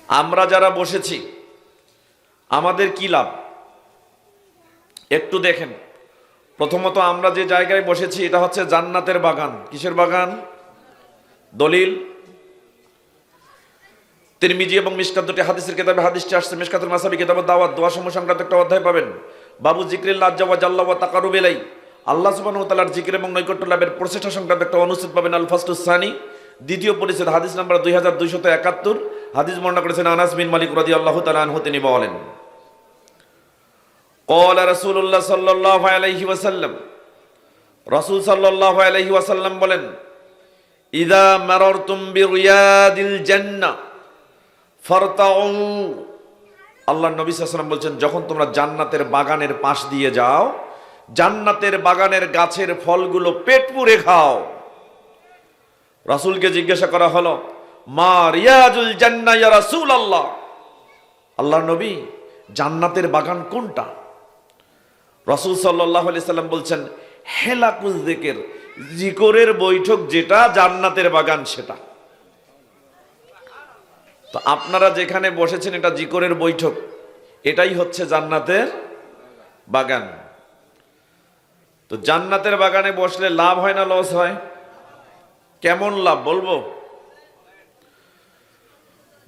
আমরা যারা বসেছি আমাদের কি লাভ একটু দেখেন। প্রথমত আমরা যে জায়গায় বসেছি এটা হচ্ছে জান্নাতের বাগান। কিসের বাগান? দলিল তিরমিজি এবং মিশকাত দুটি হাদিসের কিতাবে হাদিসটি আসছে। মিশকাতুল মাসাবি কিতাবুদ দাওয়াত দোয়া সমূহ সংক্রান্ত একটা অধ্যায় পাবেন। বাবু জিকরিল্লাহ আজ্জা ওয়া জাল্লা ওয়া তাকারুব ইলাইহি, আল্লাহ সুবহানাহু ওয়া তাআলার জিকির এবং নৈকট্য লাভের প্রচেষ্টা সংক্রান্ত একটা অনুচ্ছেদ পাবেন। আল ফাসলুস সানি, দ্বিতীয় পরিচ্ছেদ, হাদিস নাম্বার 2271। হাদিস বর্ণনা করেছেন আনাস বিন মালিক রাদিয়াল্লাহু তাআলা আনহু। তিনি বলেন, ক্বালা রাসূলুল্লাহ সাল্লাল্লাহু আলাইহি ওয়াসাল্লাম, রাসূল সাল্লাল্লাহু আলাইহি ওয়াসাল্লাম বলেন, ইযা মারারতুম বিরিয়াদিল জান্নাহ ফারতাউ। আল্লাহর নবী সাল্লাল্লাহু আলাইহি ওয়াসাল্লাম বলছেন, যখন তোমরা জান্নাতের বাগানের পাশ দিয়ে যাও, জান্নাতের বাগানের গাছের ফলগুলো পেট পুরে খাও। রাসূলকে জিজ্ঞাসা করা হলো, মা রিয়াজুল জান্নাহ ইয়া রাসূলুল্লাহ, আল্লাহর নবী জান্নাতের বাগান কোনটা? রাসূল সাল্লাল্লাহু আলাইহি সাল্লাম বলছেন, হেলাকুল যিকির, জিকিরের বৈঠক যেটা জান্নাতের বাগান সেটা। তো আপনারা যেখানে বসেছেন এটা জিকিরের বৈঠক, এটাই হচ্ছে জান্নাতের বাগান। তো জান্নাতের বাগানে বসলে লাভ হয় না লস হয়? কেমন লাভ বলবো?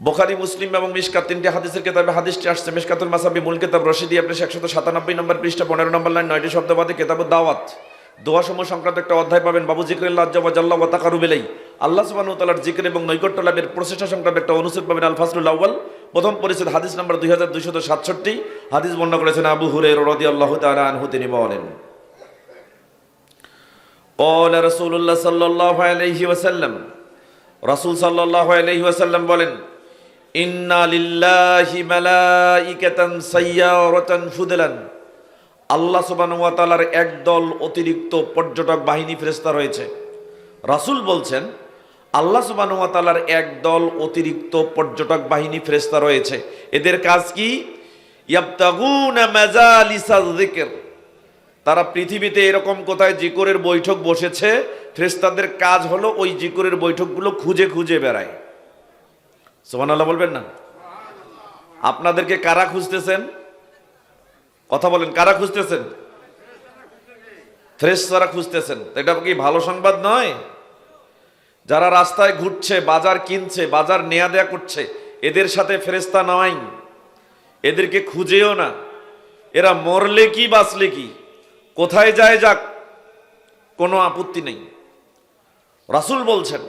বুখারী, মুসলিম এবং মিশকাত তিনটি হাদিসের কিতাবে হাদিসটি আসছে। মিশকাতুল মাসাবি মূল কিতাব রশিদি আপনি 197 নম্বর পৃষ্ঠা 15 নম্বর লাইন 9টি শব্দবাদী কিতাবুদ দাওয়াত দোয়া সমূহ সংক্রান্ত একটা অধ্যায় পাবেন। বাবু জিকরিল্লাহ আজ্জা ওয়া জাল্লা ওয়া তাকারুব ইলাইহি, আল্লাহ সুবহানাহু ওয়া তাআলার জিকির এবং নৈকট্য লাভের প্রচেষ্টা সংক্রান্ত একটা অনুচ্ছেদ পাবেন। আল ফাসলুল আউয়াল, প্রথম পরিচ্ছেদ, হাদিস নাম্বার 2267। হাদিস বর্ণনা করেছেন আবু হুরায়রা রাদিয়াল্লাহু তাআলা আনহু। তিনি বলেন, ক্বালা রাসূলুল্লাহ সাল্লাল্লাহু আলাইহি ওয়াসাল্লাম, রাসূল সাল্লাল্লাহু আলাইহি ওয়াসাল্লাম বলেন, ইন্না লিল্লাহি মালাইকাতান সাইয়ারাতান ফুদলান, আল্লাহ সুবহানাহু ওয়া তাআলার একদল অতিরিক্ত পর্যটক বাহিনী ফেরেশতা রয়েছে। রাসূল বলছেন, আল্লাহ সুবহানাহু ওয়া তাআলার একদল অতিরিক্ত পর্যটক বাহিনী ফেরেশতা রয়েছে। এদের কাজ কি? ইয়াবতাগুনা মাজালিসায যিকর, তারা পৃথিবীতে এরকম কোথায় জিকিরের বৈঠক বসেছে, ফেরেশতাদের কাজ হলো ওই জিকিরের বৈঠকগুলো খুঁজে খুঁজে বেড়ায়। সুবহানাল্লাহ বলবেন না? আপনাদেরকে কারা খুঁজতেছেন? কথা বলেন, কারা খুঁজতেছেন? ফেরেশতারা খুঁজতেছেন। এটা কি ভালো সংবাদ নয়? যারা রাস্তায় ঘুরছে, বাজার কিনছে, বাজার নেয়া দেয়া করছে, এদের সাথে ফেরেশতা নয়, এদেরকে খুঁজেও না। এরা মরলে কি বাঁচলে কি, কোথায় যায় যাক, কোনো আপত্তি নেই। রাসূল বলছেন,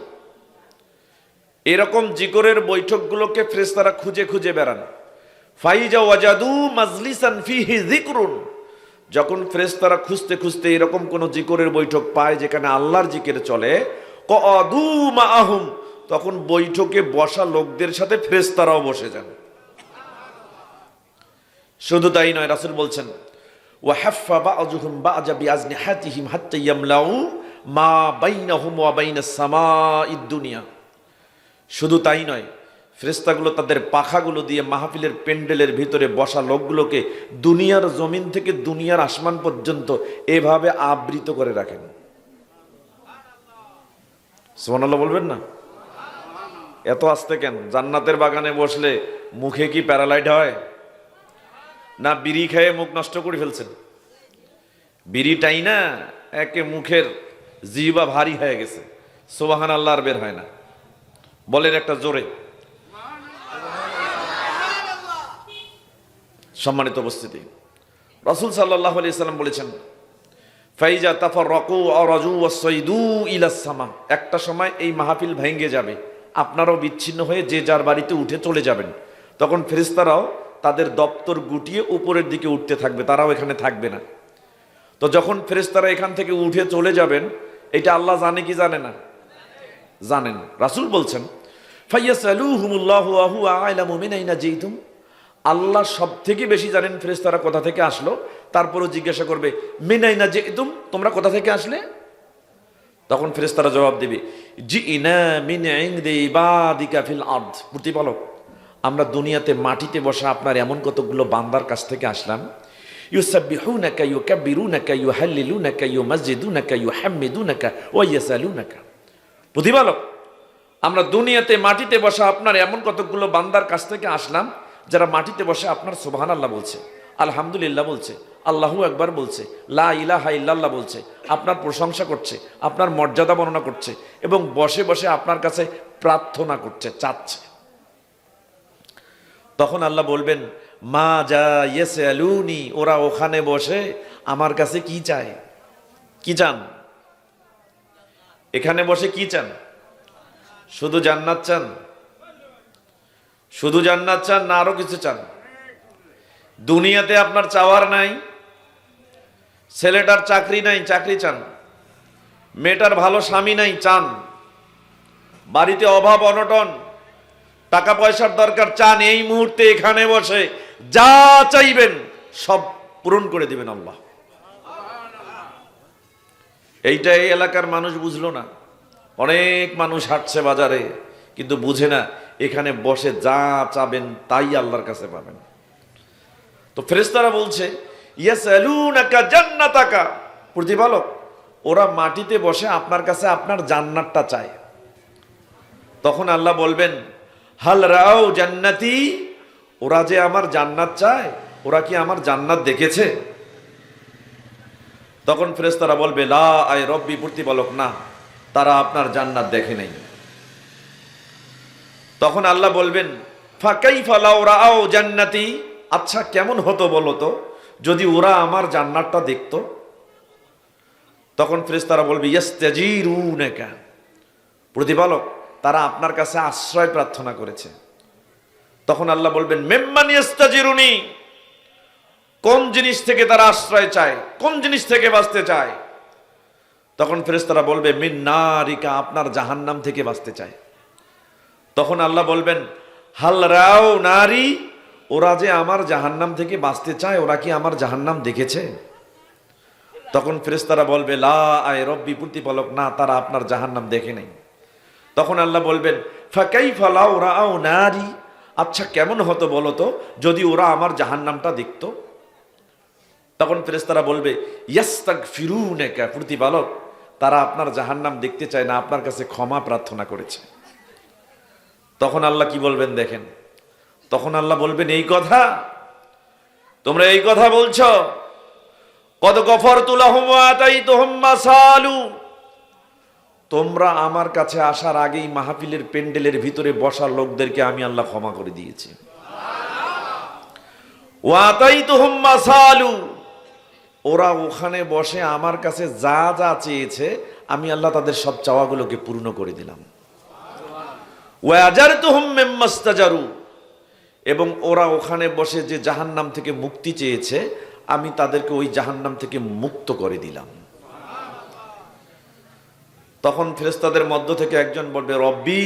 এরকম জিকিরের বৈঠকগুলোকে ফেরেশতারা খুঁজে খুঁজে বেড়ান। ফাইজা ওয়াজাদু মাজলিসান ফিহি যিকরুন, যখন ফেরেশতারা খুঁজতে খুঁজতে এরকম কোন জিকিরের বৈঠক পায় যেখানে আল্লাহর জিকির চলে, ক্বাদু মাআহুম, তখন বৈঠকে বসা লোকদের সাথে ফেরেশতারাও বসে যান। শুধু তাই নয়, রাসূল বলছেন, ওয়া হাফফা বা'যুহুম বা'যা বিআজনিহাতিহিম হাত্তা ইয়ামলাউ মা বাইনাহুম ওয়া বাইনাস সামাঈদ দুনিয়া। শুধু তাই নয়, ফেরেশতাগুলো তাদের পাখাগুলো দিয়ে মাহফিলের প্যান্ডেলের ভিতরে বসা লোকগুলোকে দুনিয়ার জমিন থেকে দুনিয়ার আসমান পর্যন্ত এভাবে আবৃত করে রাখেন। সুবহানাল্লাহ বলবেন না? এত আস্তে কেন? জান্নাতের বাগানে বসলে মুখে কি প্যারালাইড হয়? না বিড়ি খেয়ে মুখ নষ্ট করে ফেলছেন? বিড়িটাই না একে মুখের জিহ্বা ভারী হয়ে গেছে, সুবহানাল্লাহ আর বের হয় না। বলেন একটা জোরে। সম্মানিত উপস্থিতি, রাসূল সাল্লাল্লাহু আলাইহি সাল্লাম বলেছেন, ফাইজা তাফাররাকু আরাজু ওয়াসাইদু ইলাস সামা, একটা সময় এই মাহফিল ভেঙে যাবে, আপনারাও বিচ্ছিন্ন হয়ে যে যার বাড়িতে উঠে চলে যাবেন। তখন ফেরেশতারাও তাদের দপ্তর গুটিয়ে উপরের দিকে উঠতে থাকবে, তারাও এখানে থাকবে না। তো যখন ফেরেশতারা এখান থেকে উঠে চলে যাবেন, এটা আল্লাহ জানে কি জানে না? জানেন। রাসূল বলছেন, ফায়াসালুহুমুল্লাহু ওয়া হুয়া আ'লামু মিন আইনা জিতুম, আল্লাহ সব থেকে বেশি জানেন ফেরেশতারা কোথা থেকে আসলো। তারপরও জিজ্ঞাসা করবে, মিন আইনা জিতুম, তোমরা কোথা থেকে আসলে? তখন ফেরেশতারা জবাব দেবে, জিইনা মিন ইনদি ইবাদিকা ফিল আরদ, প্রতিপালক, আমরা দুনিয়াতে মাটিতে বসা আপনার এমন কতগুলো বান্দার কাছ থেকে আসলাম। ইউসাব্বিহুনাকা ইউকাব্বিরুনাকা ইউহাল্লিলুনাকা ইউমাজ্জিদুনাকা ইউহাম্মিদুনাকা ওয়া ইয়াসালুনাকা, প্রতিপালক, আমরা দুনিয়াতে মাটিতে বসা আপনার এমন কতগুলো বান্দার কাছ থেকে আসলাম যারা মাটিতে বসে আপনার সুবহানাল্লাহ বলছে, আলহামদুলিল্লাহ বলছে, আল্লাহু আকবার বলছে, লা ইলাহা ইল্লাল্লাহ বলছে, আপনার প্রশংসা করছে, আপনার মর্যাদা বর্ণনা করছে এবং বসে বসে আপনার কাছে প্রার্থনা করছে, চাচ্ছে। তখন আল্লাহ বলবেন, মা যা ইয়াসআলুনি, ওরা ওখানে বসে আমার কাছে কি চায়, কি চান? এখানে বসে কি চান? শুধু জান্নাত চান? শুধু জান্নাত চান না আরো কিছু চান? দুনিয়াতে আপনার চাওয়ার নাই, ছেলেটার চাকরি নাই, চাকরি চান, মেয়েটার ভালো স্বামী নাই, চান, বাড়িতে অভাব অনটন, টাকা পয়সার দরকার, চান। এই মুহূর্তে এখানে বসে যা চাইবেন সব পূরণ করে দিবেন আল্লাহ। এইটা এই এলাকার মানুষ বুঝলো না। অনেক মানুষ হাঁটছে বাজারে কিন্তু বুঝে না এখানে বসে যা চাবেন তাই আল্লাহর কাছে পাবেন। তো ফেরেশতারা বলছে, ইয়াসআলুনাকা জান্নাতাকা, প্রতিপালক ওরা মাটিতে বসে আপনার কাছে আপনার জান্নাতটা চায়। তখন আল্লাহ বলবেন, হাল রাও জান্নাতি, ওরা যে আমার জান্নাত চায়, ওরা কি আমার জান্নাত দেখেছে? তখন ফেরেশতারা বলবে, লা আয় রব্বি, প্রতিপালক না, তারা আপনার জান্নাত দেখে নাই। তখন আল্লাহ বলবেন, ফাকাইফা লাউ রাও জান্নাতি, আচ্ছা কেমন হতো বলো তো যদি ওরা আমার জান্নাতটা দেখতো? তখন ফেরেশতারা বলবে, ইয়াস্তাজিরুনাকা, প্রতিপালক তারা আপনার কাছে আশ্রয় প্রার্থনা করেছে। তখন আল্লাহ বলবেন, মিম্মান ইয়াস্তাজিরুনি, কোন জিনিস থেকে তারা আশ্রয় চায়, কোন জিনিস থেকে বাঁচতে চায়? তখন ফেরেশতারা বলবে, মিন নারিকা, আপনার জাহান্নাম থেকে বাঁচতে চায়। তখন আল্লাহ বলবেন, হাল রাও নারী, ওরা যে আমার জাহান্নাম থেকে বাঁচতে চায়, ওরা কি আমার জাহান্নাম দেখেছে? তখন ফেরেশতারা বলবে, লা আয় রব্বি, প্রতিপালক না, তারা আপনার জাহান্নাম দেখে নাই। তখন আল্লাহ বলবেন, ফাকাইফা লাউ রাও নারী, আচ্ছা কেমন হতো বলো তো যদি ওরা আমার জাহান্নামটা দেখতো? তখন ফেরেশতারা বলবে, ইয়াস্তাগফিরুনাকা, প্রতিপালক তারা আপনার জাহান্নাম দেখতে চায় না, আপনার কাছে ক্ষমা প্রার্থনা করেছে। তখন আল্লাহ কি বলবেন দেখেন, তখন আল্লাহ বলবেন, এই কথা তোমরা এই কথা বলছো, কদ গফরতু লাহুম ওয়া আতাইতুহুম মা সালু, তোমরা আমার কাছে আসার আগেই মাহফিলের প্যান্ডেলের ভিতরে বসা লোকদেরকে আমি আল্লাহ ক্ষমা করে দিয়েছি। ওয়া আতাইতুহুম মা সালু, ওরা ওখানে বসে আমার কাছে যা যা চেয়েছে আমি আল্লাহ তাদের সব চাওয়াগুলোকে পূর্ণ করে দিলাম। ওয়া আজারতুহুম মিম্মাস্তাজারু, এবং ওরা ওখানে বসে যে জাহান্নাম থেকে মুক্তি চেয়েছে আমি তাদেরকে ওই জাহান্নাম থেকে মুক্ত করে দিলাম। তখন ফেরেশতাদের মধ্য থেকে একজন বলবে, রব্বি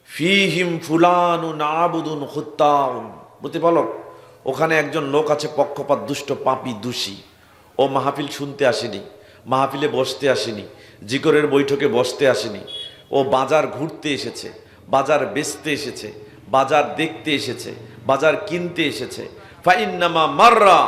ফিহিম ফুলানুন আবুদুন খুত্তাউন, প্রতিপালক ওখানে একজন লোক আছে পক্ষপাত দুষ্ট পাপী দোষী, ও মাহফিল শুনতে আসেনি, মাহফিলে বসতে আসেনি, জিকরের বৈঠকে বসতে আসেনি, ও বাজার ঘুরতে এসেছে, বাজার বেচতে এসেছে, বাজার দেখতে এসেছে, বাজার কিনতে এসেছে। ফাইন্নামা মাররা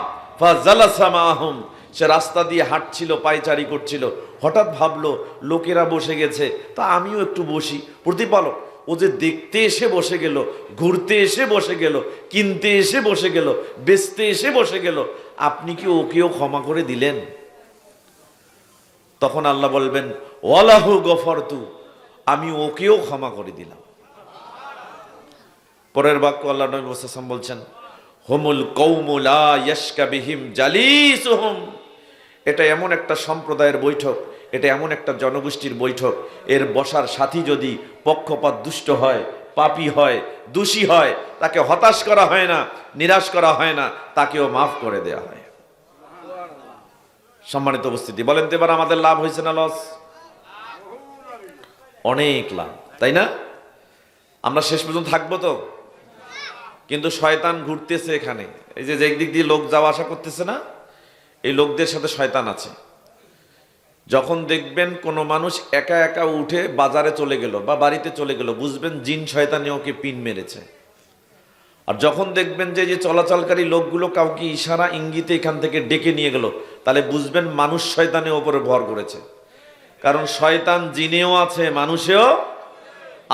ফাজালাসা মাহুম, সে রাস্তা দিয়ে হাঁটছিল, পায়চারি করছিল, হঠাৎ ভাবলো লোকেরা বসে গেছে তা আমিও একটু বসি। প্রতিপালক ও যে দেখতে এসে বসে গেল, ঘুরতে এসে বসে গেল, কিনতে এসে বসে গেল, বেচতে এসে বসে গেল, আপনি কি ওকেও ক্ষমা করে দিলেন? তখন আল্লাহ বলবেন, ওয়ালাহু গফরতু, আমি ওকেও ক্ষমা করে দিলাম। পরের বাক্য আল্লাহ নবী মুহাম্মদ সাল্লাল্লাহু আলাইহি ওয়াসাল্লাম বলছেন, হুমুল কওমু লা ইয়াশকা বিহিম জালিসুহুম, এটা এমন একটা সম্প্রদায়ের বৈঠক, এটা এমন একটা জনগোষ্ঠীর বৈঠক, এর বসার সাথী যদি পক্ষপাত দুষ্ট হয়, পাপী হয়, দোষী হয়, তাকে হতাশ করা হয় না, নিরাশ করা হয় না, তাকেও মাফ করে দেয়া হয়। সম্মানিত উপস্থিতি, বলেন তো এবার আমাদের লাভ হয়েছে না লস? অনেক লাভ, তাই না? আমরা শেষ পর্যন্ত থাকবো তো? কিন্তু শয়তান ঘুরতেছে এখানে, এই যে একদিক দিয়ে লোক যাওয়া আসা করতেছে না, এই লোকদের সাথে শয়তান আছে। যখন দেখবেন কোনো মানুষ একা একা উঠে বাজারে চলে গেল বা বাড়িতে চলে গেল, বুঝবেন জিন শয়তানি ওকে পিন মেরেছে। আর যখন দেখবেন যে চলাচলকারী লোকগুলো কাউকে ইশারা ইঙ্গিতে এখান থেকে ডেকে নিয়ে গেল, তাহলে বুঝবেন মানুষ শয়তানের ওপরে ভর করেছে। কারণ শয়তান জিনেও আছে, মানুষেও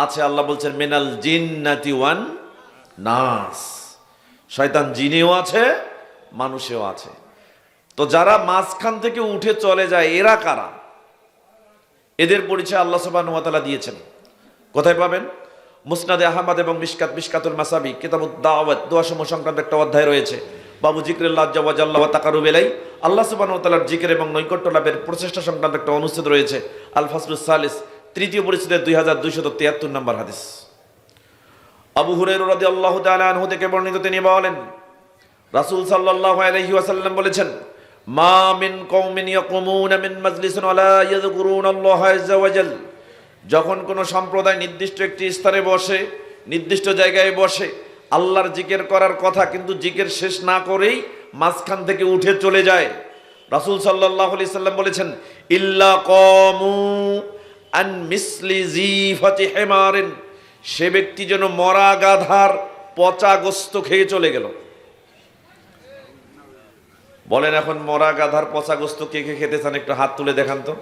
আছে। আল্লাহ বলছেন মিনাল জিন্নাতি ওয়ান নাস, শয়তান জিনেও আছে মানুষেও আছে। তো যারা মাঝখান থেকে উঠে চলে যায় এরা কারা? এদের পরিচয় আল্লাহ সুবহানাহু ওয়া তাআলা দিয়েছেন। কোথায় পাবেন? মুসনাদে আহমদ এবং মিশকাতুল মাসাবি কিতাবুদ দাওয়াত, দোয়া সমূহ সংক্রান্ত একটা অধ্যায় রয়েছে। বাবু জিকরিল্লাহ আজ্জা ওয়া জাল্লা ওয়া তাকারুব ইলাইহি, আল্লাহ সুবহানাহু ওয়া তাআলার জিকির এবং নৈকট্য লাভের প্রচেষ্টা সংক্রান্ত একটা অনুচ্ছেদ রয়েছে। আল ফাসলুস সালিস, তৃতীয় পরিচ্ছেদের 2273 নম্বর হাদিস। আবু হুরায়রা রাদিয়াল্লাহু তাআলা আনহু থেকে বর্ণিত, তিনি বলেন রাসূল সাল্লাল্লাহু আলাইহি ওয়াসাল্লাম বলেছেন, মা মিন কওমিন ইয়াকুমুনা মিন মাজলিসিন ওয়া লা ইয়াযকুরুনাল্লাহা আযজা ওয়া জাল, যখন কোনো সম্প্রদায় নির্দিষ্ট একটি স্থানে বসে, নির্দিষ্ট জায়গায় বসে, আল্লাহর জিকির করার কথা কিন্তু জিকির শেষ না করেই মাঝখান থেকে উঠে চলে যায়, রাসূল সাল্লাল্লাহু আলাইহি সাল্লাম বলেছেন, ইল্লা কামু আন মিসলি জিফাতি হিমারিন, সে ব্যক্তি যেন মরা গাধার পচা গোশত খেয়ে চলে গেল। বলেন এখন মরা গাধার পচা গোশত কে কে খেতে চান? একটু হাত তুলে দেখান তো,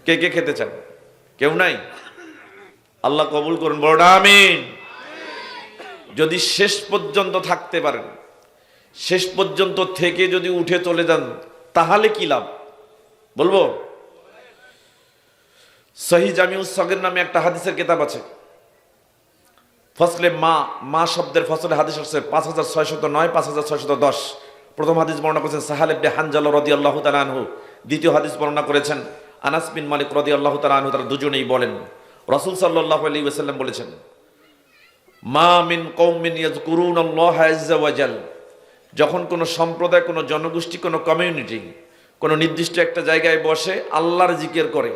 কে কে খেতে চান? কেউ নাই? আল্লাহ কবুল করুন, বলুন আমিন। যদি শেষ পর্যন্ত থাকতে পারেন, শেষ পর্যন্ত থেকে যদি উঠে চলে যান, তাহলে কি লাভ বলবো? সহিহ জামিউস সাগীর নামে একটা হাদিসের কিতাব আছে। ফসলে মা শব্দের ফসলে হাদিস আছে 5609, 5610। প্রথম হাদিস বর্ণনা করেছেন সাহাল ইবনে হানজালা রাদিয়াল্লাহু তাআলা আনহু, দ্বিতীয় হাদিস বর্ণনা করেছেন আনাস বিন মালিক রাদিয়াল্লাহু তাআলা আনহু। তারা দুজনেই বলেন রাসূল সাল্লাল্লাহু আলাইহি ওয়াসাল্লাম বলেছেন, মা মিন কওমিন ইয়াযকুরুনাল্লাহা আযজা ওয়া জাল, যখন কোনো সম্প্রদায়, কোনো জনগোষ্ঠী, কোনো কমিউনিটি কোনো নির্দিষ্ট একটা জায়গায় বসে আল্লাহর জিকির করে,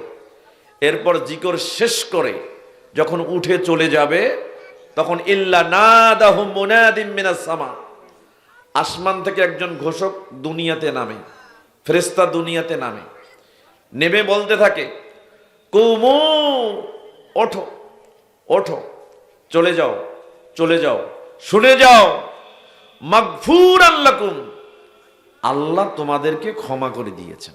এরপর জিকির শেষ করে যখন উঠে চলে যাবে, তখন ইল্লা নাদাহুম মুনাদিম মিনাস সামা, আসমান থেকে একজন ঘোষক দুনিয়াতে নামে, ফেরেশতা দুনিয়াতে নামে, নেমে বলতে থাকে, কুমু, ওঠো ওঠো, চলে যাও চলে যাও, শুনে যাও, মাগফুরান লাকুম, আল্লাহ তোমাদেরকে ক্ষমা করে দিয়েছেন।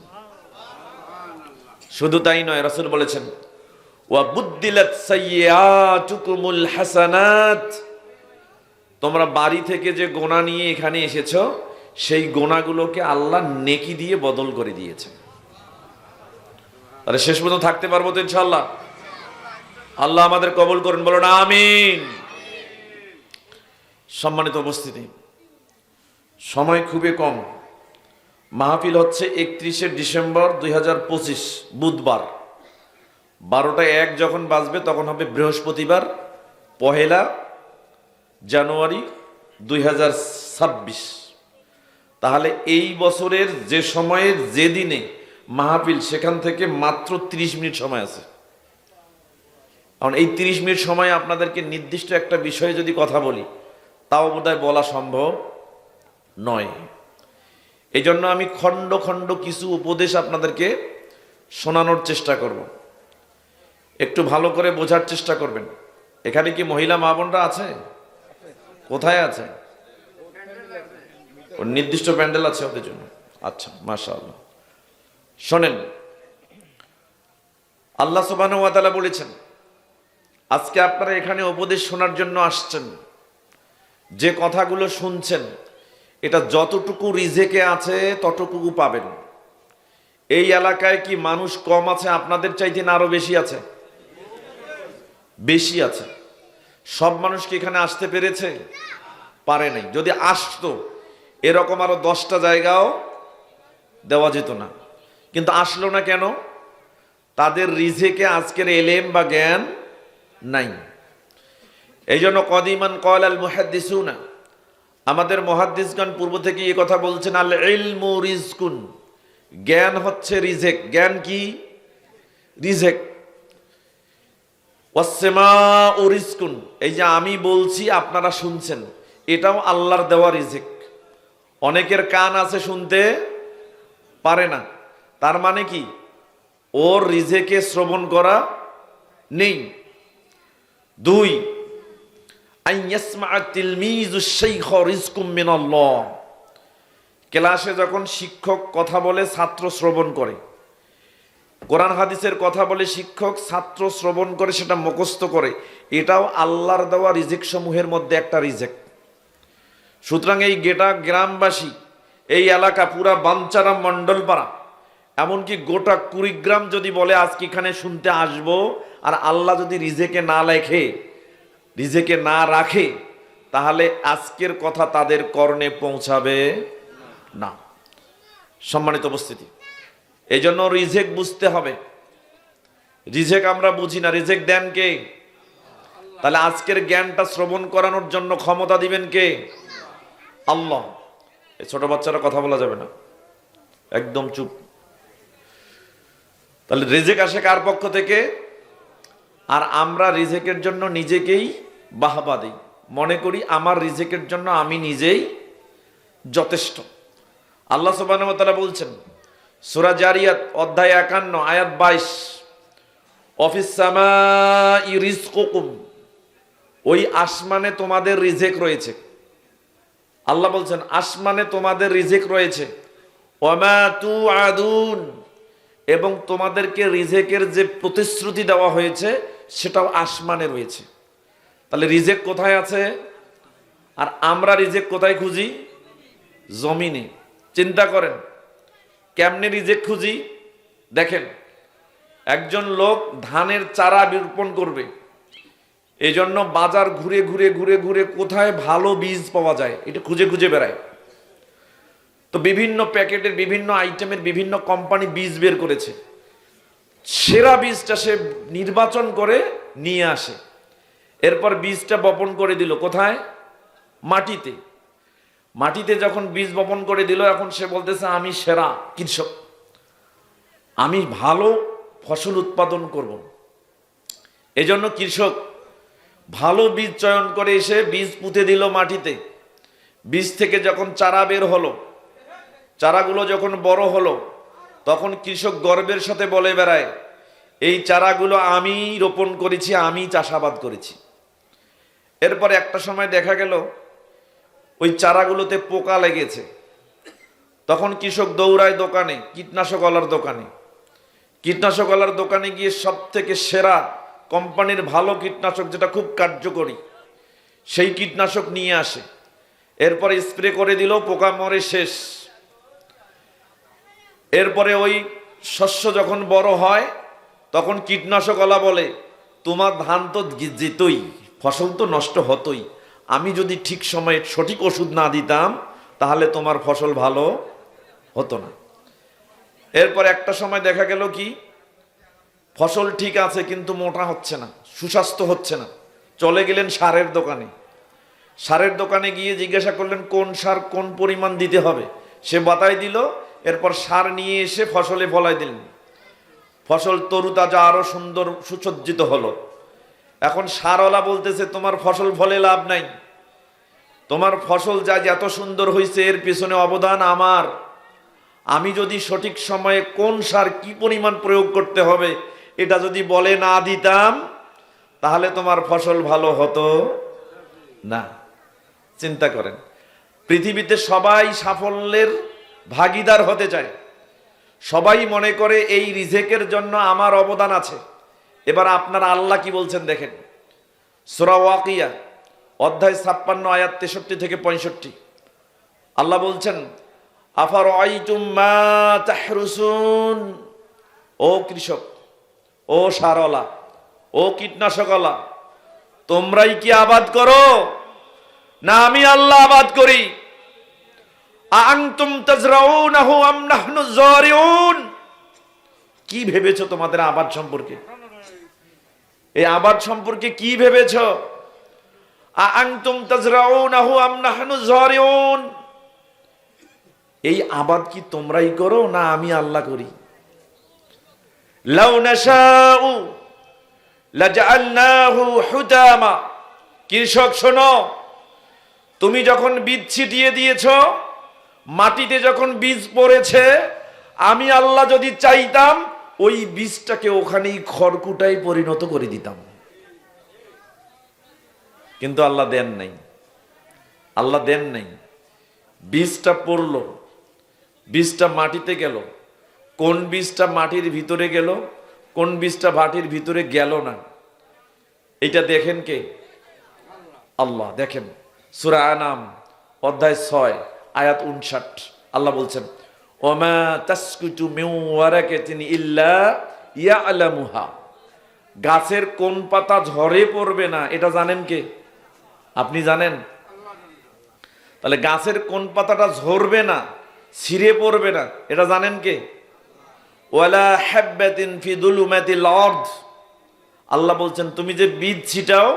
শুধু তাই নয়, রাসূল বলেছেন, ওয়া বুদ্দিলাত সাইয়্যাতুকুমুল হাসানাত, তোমরা বাড়ি থেকে যে গোনা নিয়ে এখানে এসেছো, সেই গোনাগুলোকে আল্লাহ নেকি দিয়ে বদল করে দিয়েছে। তাহলে শেষ পর্যন্ত থাকতে পারবো তো ইনশাআল্লাহ? আল্লাহ আমাদের কবুল করুন, বলুন আমিন। সম্মানিত উপস্থিতি, সময় খুবই কম। মাহফিল হচ্ছে 31শে ডিসেম্বর 2025 বুধবার, 12টায় 1 যখন বাজবে তখন হবে বৃহস্পতিবার 1 জানুয়ারি 2026। তাহলে এই বছরের যে সময়ের যে দিনে মাহফিল, সেখান থেকে মাত্র 30 মিনিট সময় আছে। কারণ এই 30 মিনিট সময় আপনাদেরকে নির্দিষ্ট একটা বিষয়ে যদি কথা বলি, তাও বোধহয় বলা সম্ভব নয়। এই জন্য আমি খণ্ড খণ্ড কিছু উপদেশ আপনাদেরকে শোনানোর চেষ্টা করব, একটু ভালো করে বোঝার চেষ্টা করবেন। এখানে কি মহিলা মা বোনরা আছে? কোথায় আছে? নির্দিষ্ট প্যান্ডেল আছে ওদের জন্য? আচ্ছা, মাশাআল্লাহ। শোনেন, আল্লাহ সুবহানাহু ওয়া তাআলা বলেছেন, আজকে আপনারা এখানে উপদেশ শোনার জন্য আসছেন, যে কথাগুলো শুনছেন এটা যতটুকু রিজেকে আছে ততটুকু পাবেন। এই এলাকায় কি মানুষ কম আছে আপনাদের চাইতে, না আরো বেশি আছে? বেশি আছে। সব মানুষ কি এখানে আসতে পেরেছে? পারে নাই। যদি আসতো, এরকম আরো 10টা জায়গাও দেওয়া যেত না। কিন্তু আসলো না কেন? তাদের রিজেকে আজকের এলেম বা জ্ঞান নাই। এই জন্য কদিমান কল আল মুহাদ্দিসুনা, আমাদের মুহাদ্দিসগণ পূর্ব থেকে এই কথা বলছেন, আল ইলমু রিজকুন, জ্ঞান হচ্ছে রিজেক। জ্ঞান কি? রিজেক। ওয়াসসামাউ রিজকুন, এই যে আমি বলছি আপনারা শুনছেন, এটাও আল্লাহর দেওয়া রিজেক। অনেকের কান আছে, শুনতে পারে না, তার মানে কি? ওর রিজেকে শ্রবণ করা নেই। 2, ক্লাসে যখন শিক্ষক কথা বলে ছাত্র শ্রবণ করে, কোরআন হাদিসের কথা বলে শিক্ষক, ছাত্র শ্রবণ করে সেটা মুখস্থ করে, এটাও আল্লাহর দেওয়া রিজিক সমূহের মধ্যে একটা রিজিক। সুতরাং এই গ্রামবাসী, এই এলাকা, পুরা বাঞ্চারাম মণ্ডলপাড়া, এমনকি গোটা কুড়িগ্রাম যদি বলে আজকে এখানে শুনতে আসবো, আর আল্লাহ যদি রিজেকে না লেখে, রিজেকে না রাখে, তাহলে আজকের কথা তাদের কর্ণে পৌঁছাবে না। সম্মানিত উপস্থিতি, এই জন্য রিজেক বুঝতে হবে। রিজেক আমরা বুঝি না, রিজেক দেন কে? তাহলে আজকের জ্ঞানটা শ্রবণ করানোর জন্য ক্ষমতা দিবেন কে? আল্লাহ। এই ছোট বাচ্চারা কথা বলা যাবে না, একদম চুপ। তাহলে রিজেক আসে কার পক্ষ থেকে? আর আমরা রিজেকের জন্য নিজেকেই বাহবা দিই, মনে করি আমার রিজেকের জন্য আমি নিজেই যথেষ্ট। আল্লাহ সুবহানাহু ওয়া তাআলা বলছেন সূরা জারিয়াত অধ্যায় 51 আয়াত 22, অফিস সামাই রিজকুকুম, ওই আসমানে তোমাদের রিজেক রয়েছে। আল্লাহ বলছেন আসমানে তোমাদের রিজেক রয়েছে। ওয়ামা তুআদুন, এবং তোমাদেরকে রিজেকের যে প্রতিশ্রুতি দেওয়া হয়েছে সেটাও আসমানে রয়েছে। তাহলে রিজেক কোথায় আছে? আর আমরা রিজেক কোথায় খুঁজি? জমিনে। চিন্তা করেন কেমনে রিজেক খুঁজি। দেখেন, একজন লোক ধানের চারা রোপণ করবে, এই জন্য বাজার ঘুরে ঘুরে ঘুরে ঘুরে কোথায় ভালো বীজ পাওয়া যায় এটা খুঁজে খুঁজে বেড়ায়। তো বিভিন্ন প্যাকেটের বিভিন্ন আইটেমের বিভিন্ন কোম্পানি বীজ বের করেছে, সেরা বীজটা সে নির্বাচন করে নিয়ে আসে। এরপর বীজটা বপন করে দিল কোথায়? মাটিতে। মাটিতে যখন বীজ বপন করে দিল, এখন সে বলতেছে আমি সেরা কৃষক, আমি ভালো ফসল উৎপাদন করব। এজন্য কৃষক ভালো বীজ চয়ন করে এসে বীজ পুঁতে দিল মাটিতে। বীজ থেকে যখন চারা বের হলো, চারাগুলো যখন বড় হলো, তখন কৃষক গর্বের সাথে বলে বেড়ায় এই চারাগুলো আমি রোপণ করেছি, আমি চাষাবাদ করেছি। এরপর একটা সময় দেখা গেল ওই চারাগুলোতে পোকা লেগেছে। তখন কৃষক দৌড়ায় দোকানে, কীটনাশকওয়ালার দোকানে। কীটনাশকওয়ালার দোকানে গিয়ে সব থেকে সেরা কোম্পানির ভালো কীটনাশক, যেটা খুব কার্যকরী, সেই কীটনাশক নিয়ে আসে। এরপরে স্প্রে করে দিল, পোকা মরে শেষ। এরপরে ওই শস্য যখন বড় হয়, তখন কীটনাশকওয়ালা বলে তোমার ধান তো যেতই, ফসল তো নষ্ট হতোই, আমি যদি ঠিক সময়ে সঠিক ওষুধ না দিতাম তাহলে তোমার ফসল ভালো হতো না। এরপর একটা সময় দেখা গেল কি, ফসল ঠিক আছে কিন্তু মোটা হচ্ছে না, সুস্বাস্থ্য হচ্ছে না। চলে গেলেন সারের দোকানে। সারের দোকানে গিয়ে জিজ্ঞাসা করলেন কোন সার কোন পরিমাণ দিতে হবে, সে বাতাই দিল। এরপর সার নিয়ে এসে ফসলে ফলাই দিলেন, ফসল তরুতাজা আরো সুন্দর সুসজ্জিত হলো। এখন সারওয়ালা বলতেছে তোমার ফসল ফলে লাভ নাই, তোমার ফসল যা এত সুন্দর হয়েছে এর পিছনে অবদান আমার। আমি যদি সঠিক সময়ে কোন সার কি পরিমাণ প্রয়োগ করতে হবে এটা যদি বলে না দিতাম তাহলে তোমার ফসল ভালো হতো না। চিন্তা করেন, পৃথিবীতে সবাই সাফল্যের ভাগীদার হতে চায়, সবাই মনে করে এই রিজেকের জন্য আমার অবদান আছে। এবার আপনার আল্লাহ কি বলছেন দেখেন, সূরা ওয়াকিয়া অধ্যায় 56 আয়াত 63 থেকে 65। আল্লাহ বলছেন আফারাআইতুম মা তাহরুসুন, ও কৃষক, ও সারওয়ালা, ও কীটনাশকওয়ালা, তোমরাই কি আবাদ করো না আমি আল্লাহ আবাদ করি? আনতুম তাজরাউনাহু আম নাহনু যারিউন, কি ভেবেছো তোমাদের আবাদ সম্পর্কে? এই আবাদ সম্পর্কে কি ভেবেছো? আনতুম তাজরাউনাহু আম নাহনু যারিউন, এই আবাদ কি তোমরাই করো না আমি আল্লাহ করি? লাউ নাশাউ লাজআলনাহু হুতামা, কৃষক শোনো, তুমি যখন বীজ ছিটিয়ে দিয়েছো, মাটিতে যখন বীজ পড়েছে, আমি আল্লাহ যদি চাইতাম ওই বীজটাকে ওখানেই খড়কুটায় পরিণত করে দিতাম, কিন্তু আল্লাহ দেন নাই। আল্লাহ দেন নাই, বীজটা পড়লো, বীজটা মাটিতে গেল, কোন বীজটা মাটির ভিতরে গেল, কোন বীজটা মাটির ভিতরে গেল না, এটা দেখেন কে? আল্লাহ। দেখেন সূরা আনাম অধ্যায় 6 আয়াত 59, আল্লাহ বলছেন ওমা তাসকুতু মিন ওয়ারাকাতিন ইল্লা ইয়ালামুহা। গাছের কোন পাতা ঝরে পড়বে না এটা জানেন কে? আপনি জানেন? তাহলে গাছের কোন পাতাটা ঝরবে না, ছিঁড়ে পড়বে না, এটা জানেন কে? ওয়ালা হাববাতিন ফি যুলুমাতিল আরদ। আল্লাহ বলছেন তুমি যে বীজ ছিটাও,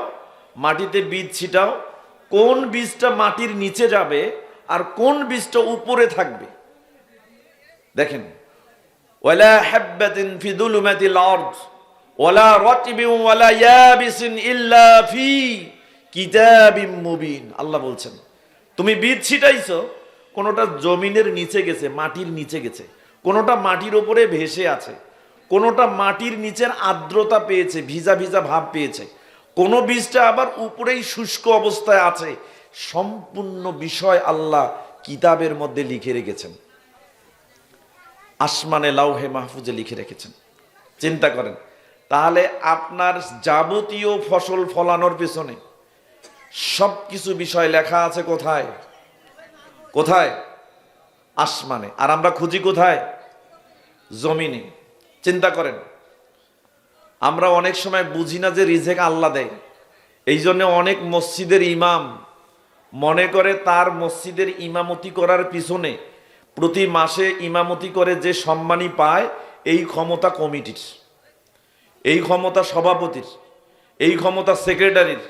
মাটিতে বীজ ছিটাও, কোন বীজটা মাটির নিচে যাবে আর কোন বীজটা উপরে থাকবে। দেখেন ওয়ালা হাববাতিন ফি যুলুমাতিল আরদ ওয়ালা রাতবিন ওয়ালা ইয়াবিসিন ইল্লা ফি কিতাবিম মুবিন। আল্লাহ বলছেন তুমি বীজ ছিটাইছো, কোনোটা জমিনের নিচে গেছে, মাটির নিচে গেছে, কোনোটা মাটির উপরে ভেসে আছে, কোনোটা মাটির নিচের আর্দ্রতা পেয়েছে, ভিজা ভিজা ভাব পেয়েছে, কোনো বীজটা আবার উপরেই শুষ্ক অবস্থায় আছে। সম্পূর্ণ বিষয় আল্লাহ কিতাবের মধ্যে লিখে রেখেছেন, আসমানে লাউহে মাহফুজে লিখে রেখেছেন। চিন্তা করেন, তাহলে আপনার যাবতীয় ফসল ফলানোর পেছনে সবকিছু বিষয় লেখা আছে কোথায়? কোথায়? আসমানে। আর আমরা খুঁজি কোথায়? জমিনে। চিন্তা করেন, আমরা অনেক সময় বুঝি না যে রিজেক আল্লাহ দেয়। এই জন্য অনেক মসজিদের ইমাম মনে করে তার মসজিদের ইমামতি করার পিছনে প্রতি মাসে ইমামতি করে যে সম্মানী পায়, এই ক্ষমতা কমিটির, এই ক্ষমতা সভাপতির, এই ক্ষমতা সেক্রেটারির,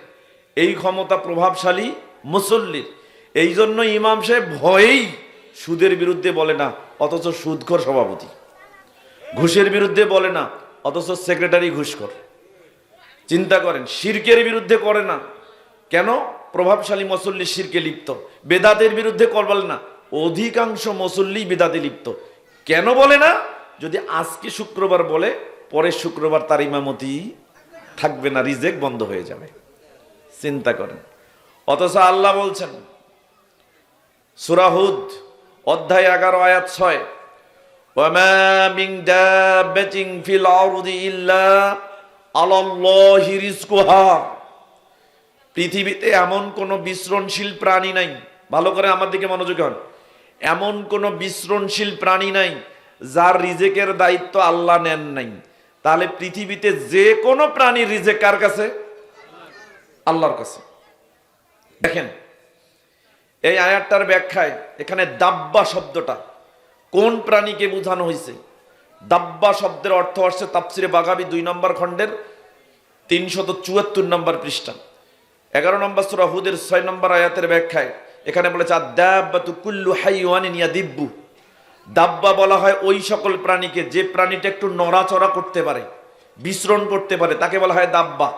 এই ক্ষমতা প্রভাবশালী মুসল্লির। এই জন্য ইমাম সাহেব ভয়েই সুদের বিরুদ্ধে বলে না, অথচ সুদখোর সভাপতি। ঘুষের বিরুদ্ধে বলে না, অথচ সেক্রেটারি ঘুষখোর। চিন্তা করেন, শিরকের বিরুদ্ধে করে না কেন? প্রভাবশালী মুসল্লি শিরকে লিপ্ত। বেদাতের বিরুদ্ধে বলে না, অধিকাংশ মুসল্লি বেদাতে লিপ্ত। কেন বলে না? যদি আজকে শুক্রবার বলে, পরের শুক্রবার তার ইমামতি থাকবে না, রিজেক বন্ধ হয়ে যাবে। চিন্তা করেন। অথচ আল্লাহ বলছেন সূরা হুদ অধ্যায় 11 আয়াত 6 ওয়ামা মিন দাব্বাতিন ফিল আরদি ইল্লা আলাল্লাহি রিজকুহা। পৃথিবীতে এমন কোন বিচরণশীল প্রাণী নাই, ভালো করে আমার দিকে মনোযোগ হন, এমন কোন বিচরণশীল প্রাণী নাই যার রিজেকের দায়িত্ব আল্লাহ নেন নাই। তাহলে পৃথিবীতে যে কোনো প্রাণীর রিজেক কার কাছে? আল্লাহর কাছে। দেখেন এই আয়াতটার ব্যাখ্যায় এখানে দাব্বা শব্দটা কোন প্রাণীকে বোঝানো হয়েছে? দাব্বা শব্দের অর্থ আসছে তাফসিরে বাগাবী 2 নম্বর খণ্ডের 374 নম্বর পৃষ্ঠা, 11 নম্বর সূরা হুদের 6 নম্বর আয়াতের ব্যাখ্যায় এখানে বলেছে আদ-দাব্বাতু কুল্লু হাইওয়ানিন ইয়াদিব্বু। দাব্বা বলা হয় ওই সকল প্রাণীকে যে প্রাণীটা একটু নড়াচড়া করতে পারে, বিচরণ করতে পারে, তাকে বলা হয় দাব্বা।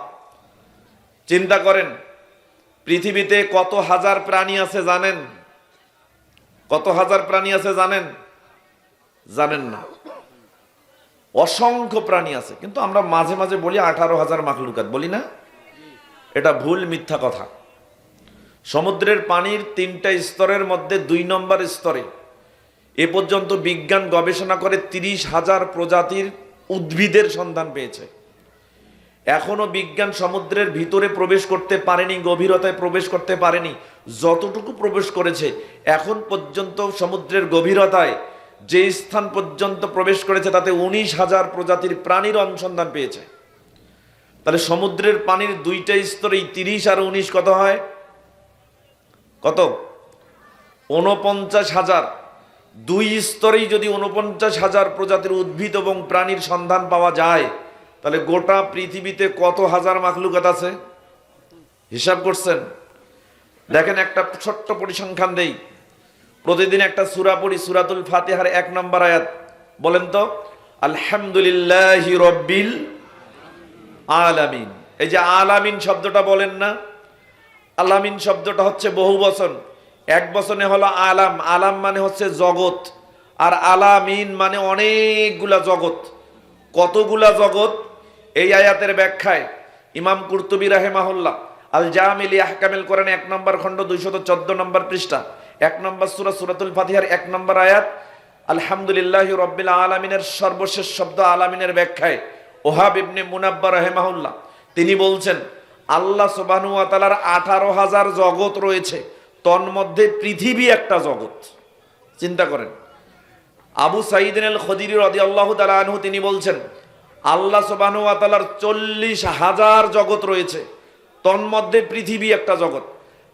চিন্তা করেন, পৃথিবীতে কত হাজার প্রাণী আছে জানেন? কত হাজার প্রাণী আছে জানেন? জানেন না। অসংখ্য প্রাণী আছে, কিন্তু আমরা মাঝে মাঝে বলি 18,000 মাখলুকাত, বলি না? এটা ভুল, মিথ্যা কথা। সমুদ্রের পানির 3টা স্তরের মধ্যে 2 নম্বর স্তরে এ পর্যন্ত বিজ্ঞান গবেষণা করে 30,000 প্রজাতির উদ্ভিদের সন্ধান পেয়েছে। এখনো বিজ্ঞান সমুদ্রের ভিতরে প্রবেশ করতে পারেনি, গভীরতায় প্রবেশ করতে পারেনি। যতটুকু প্রবেশ করেছে এখন পর্যন্ত সমুদ্রের গভীরতায় যে স্থান পর্যন্ত প্রবেশ করেছে তাতে 19,000 প্রজাতির প্রাণীর অনুসন্ধান পেয়েছে। তাহলে সমুদ্রের পানির 2টা স্তরেই 30 আর 19 কত হয়? কত? 49,000। 2 স্তরেই যদি 49,000 প্রজাতির উদ্ভিদ এবং প্রাণীর সন্ধান পাওয়া যায়, তাহলে গোটা পৃথিবীতে কত হাজার মাখলুকাত আছে? হিসাব করছেন? দেখেন একটা ছোট্ট পরিসংখ্যান দেই। প্রতিদিন একটা সূরা পড়ি, সূরাতুল ফাতিহার 1 নম্বর আয়াত বলেন তো, আলহামদুলিল্লাহি রাব্বিল আলামিন। এই যে আলামিন শব্দটা বলেন না, আলামিন শব্দটা হচ্ছে বহুবচন। এক বচনে হলো আলাম, আলাম মানে হচ্ছে জগৎ, আর আলামিন মানে অনেকগুলা জগৎ। কতগুলা জগৎ? এই আয়াতের ব্যাখ্যায় ইমাম কুরতুবী রাহিমাহুল্লাহ আল জামি লি আহকামিল কোরআন 1 নম্বর খণ্ড 214 নম্বর পৃষ্ঠা 1 নম্বর সূরা সূরাতুল ফাতিহার 1 নম্বর আয়াত আলহামদুলিল্লাহি রাব্বিল আলামিনের সর্বশেষ শব্দ আলামিনের ব্যাখ্যায় ওহাব ইবনে মুনাব্বার রাহিমাহুল্লাহ তিনি বলছেন, আল্লাহ সুবহানাহু ওয়া তাআলার 18,000 জগৎ রয়েছে, তন্মধ্যে পৃথিবী একটা জগৎ। চিন্তা করেন, আবু সাঈদ আল খুদরি রাদিয়াল্লাহু তাআলা আনহু তিনি বলছেন, আল্লাহ সুবহানাহু ওয়া তাআলার 40,000 জগৎ রয়েছে, তন্মধ্যে পৃথিবী একটা জগৎ।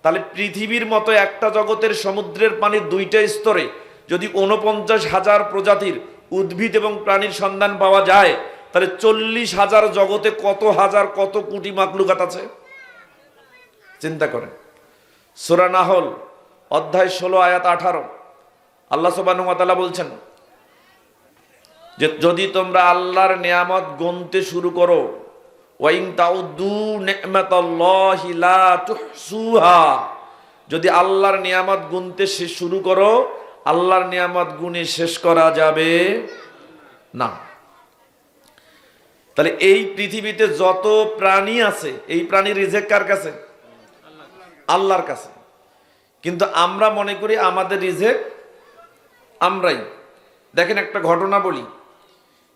তাহলে পৃথিবীর মতো একটা জগতের সমুদ্রের পানির 2টা স্তরে যদি 49,000 প্রজাতির উদ্ভিদ এবং প্রাণীর সন্ধান পাওয়া যায়, তাহলে 40,000 জগতে কত হাজার কত কোটি মাখলুকাত আছে। চিন্তা করেন। সূরা নাহল অধ্যায় 16 আয়াত 18 আল্লাহ সুবহানাহু ওয়া তাআলা বলছেন যে যদি তোমরা আল্লাহর নিয়ামত গুনতে শুরু করো, ওয়াইন তাউদ্দু নি'মাতাল্লাহি লা তুহসুহা, যদি আল্লাহর নিয়ামত গুনতে শুরু করো, আল্লাহর নিয়ামত গুণে শেষ করা যাবে না। তাহলে এই পৃথিবীতে যত প্রাণী আছে, এই প্রাণীর রিজেক কার কাছে? আল্লাহর কাছে। কিন্তু আমরা মনে করি আমাদের রিজেক আমরাই। দেখেন একটা ঘটনা বলি,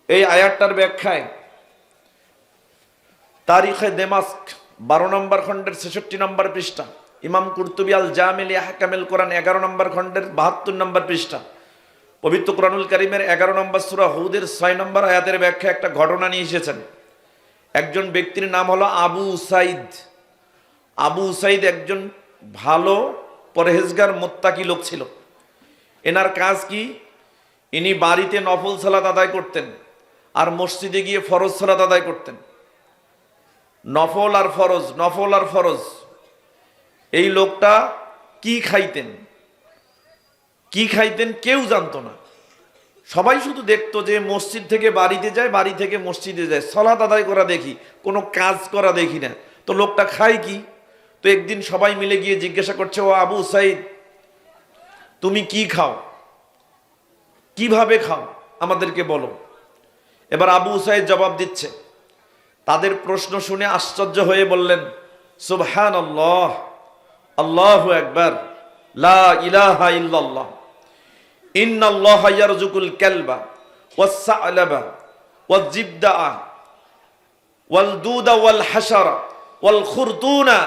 এই আয়াতটার ব্যাখ্যায় তারিখে দেমাস্ক 12 নম্বর খণ্ডের 66 নম্বর পৃষ্ঠা, ইমাম কুরতুবী আল জামিল আহকামিল কোরআন 11 নম্বর খণ্ডের 72 নম্বর পৃষ্ঠা, পবিত্র কোরআনুল কারীমের 11 নম্বর সূরা হুদের 6 নম্বর আয়াতের ব্যাখ্যা একটা ঘটনা নিয়ে এসেছেন। একজন ব্যক্তির নাম হলো আবু উসাইদ। আবু উসাইদ একজন ভালো পরহেজগার মুত্তাকি লোক ছিল। এনার কাজ কি? ইনি বাড়িতে নফল সালাত আদায় করতেন আর মসজিদে গিয়ে ফরজ সালাত আদায় করতেন। নফল আর ফরজ, নফল আর ফরজ। এই লোকটা কি খাইতেন কেউ জানতো না। সবাই শুধু দেখতো যে মসজিদ থেকে বাড়িতে যায়, বাড়ি থেকে মসজিদে যায়, সালাত আদায় করা দেখি, কোনো কাজ করা দেখি না। তো লোকটা খায় কি? তো একদিন সবাই মিলে গিয়ে জিজ্ঞাসা করছে, ও আবু সাইদ, তুমি কি খাও, কিভাবে খাও, আমাদেরকে বলো। এবার আবু সাইদ জবাব দিচ্ছে। তাদের প্রশ্ন শুনে আশ্চর্য হয়ে বললেন, সুবহানাল্লাহ, আল্লাহু আকবার, লা ইলাহা ইল্লাল্লাহ, ইন্নাল্লাহা ইয়ারযুকুল কালবা ওয়াস সা'লাবা ওয়াজ জিবদা ওয়াল দুদা ওয়াল হাশারা ওয়াল খুরতুনা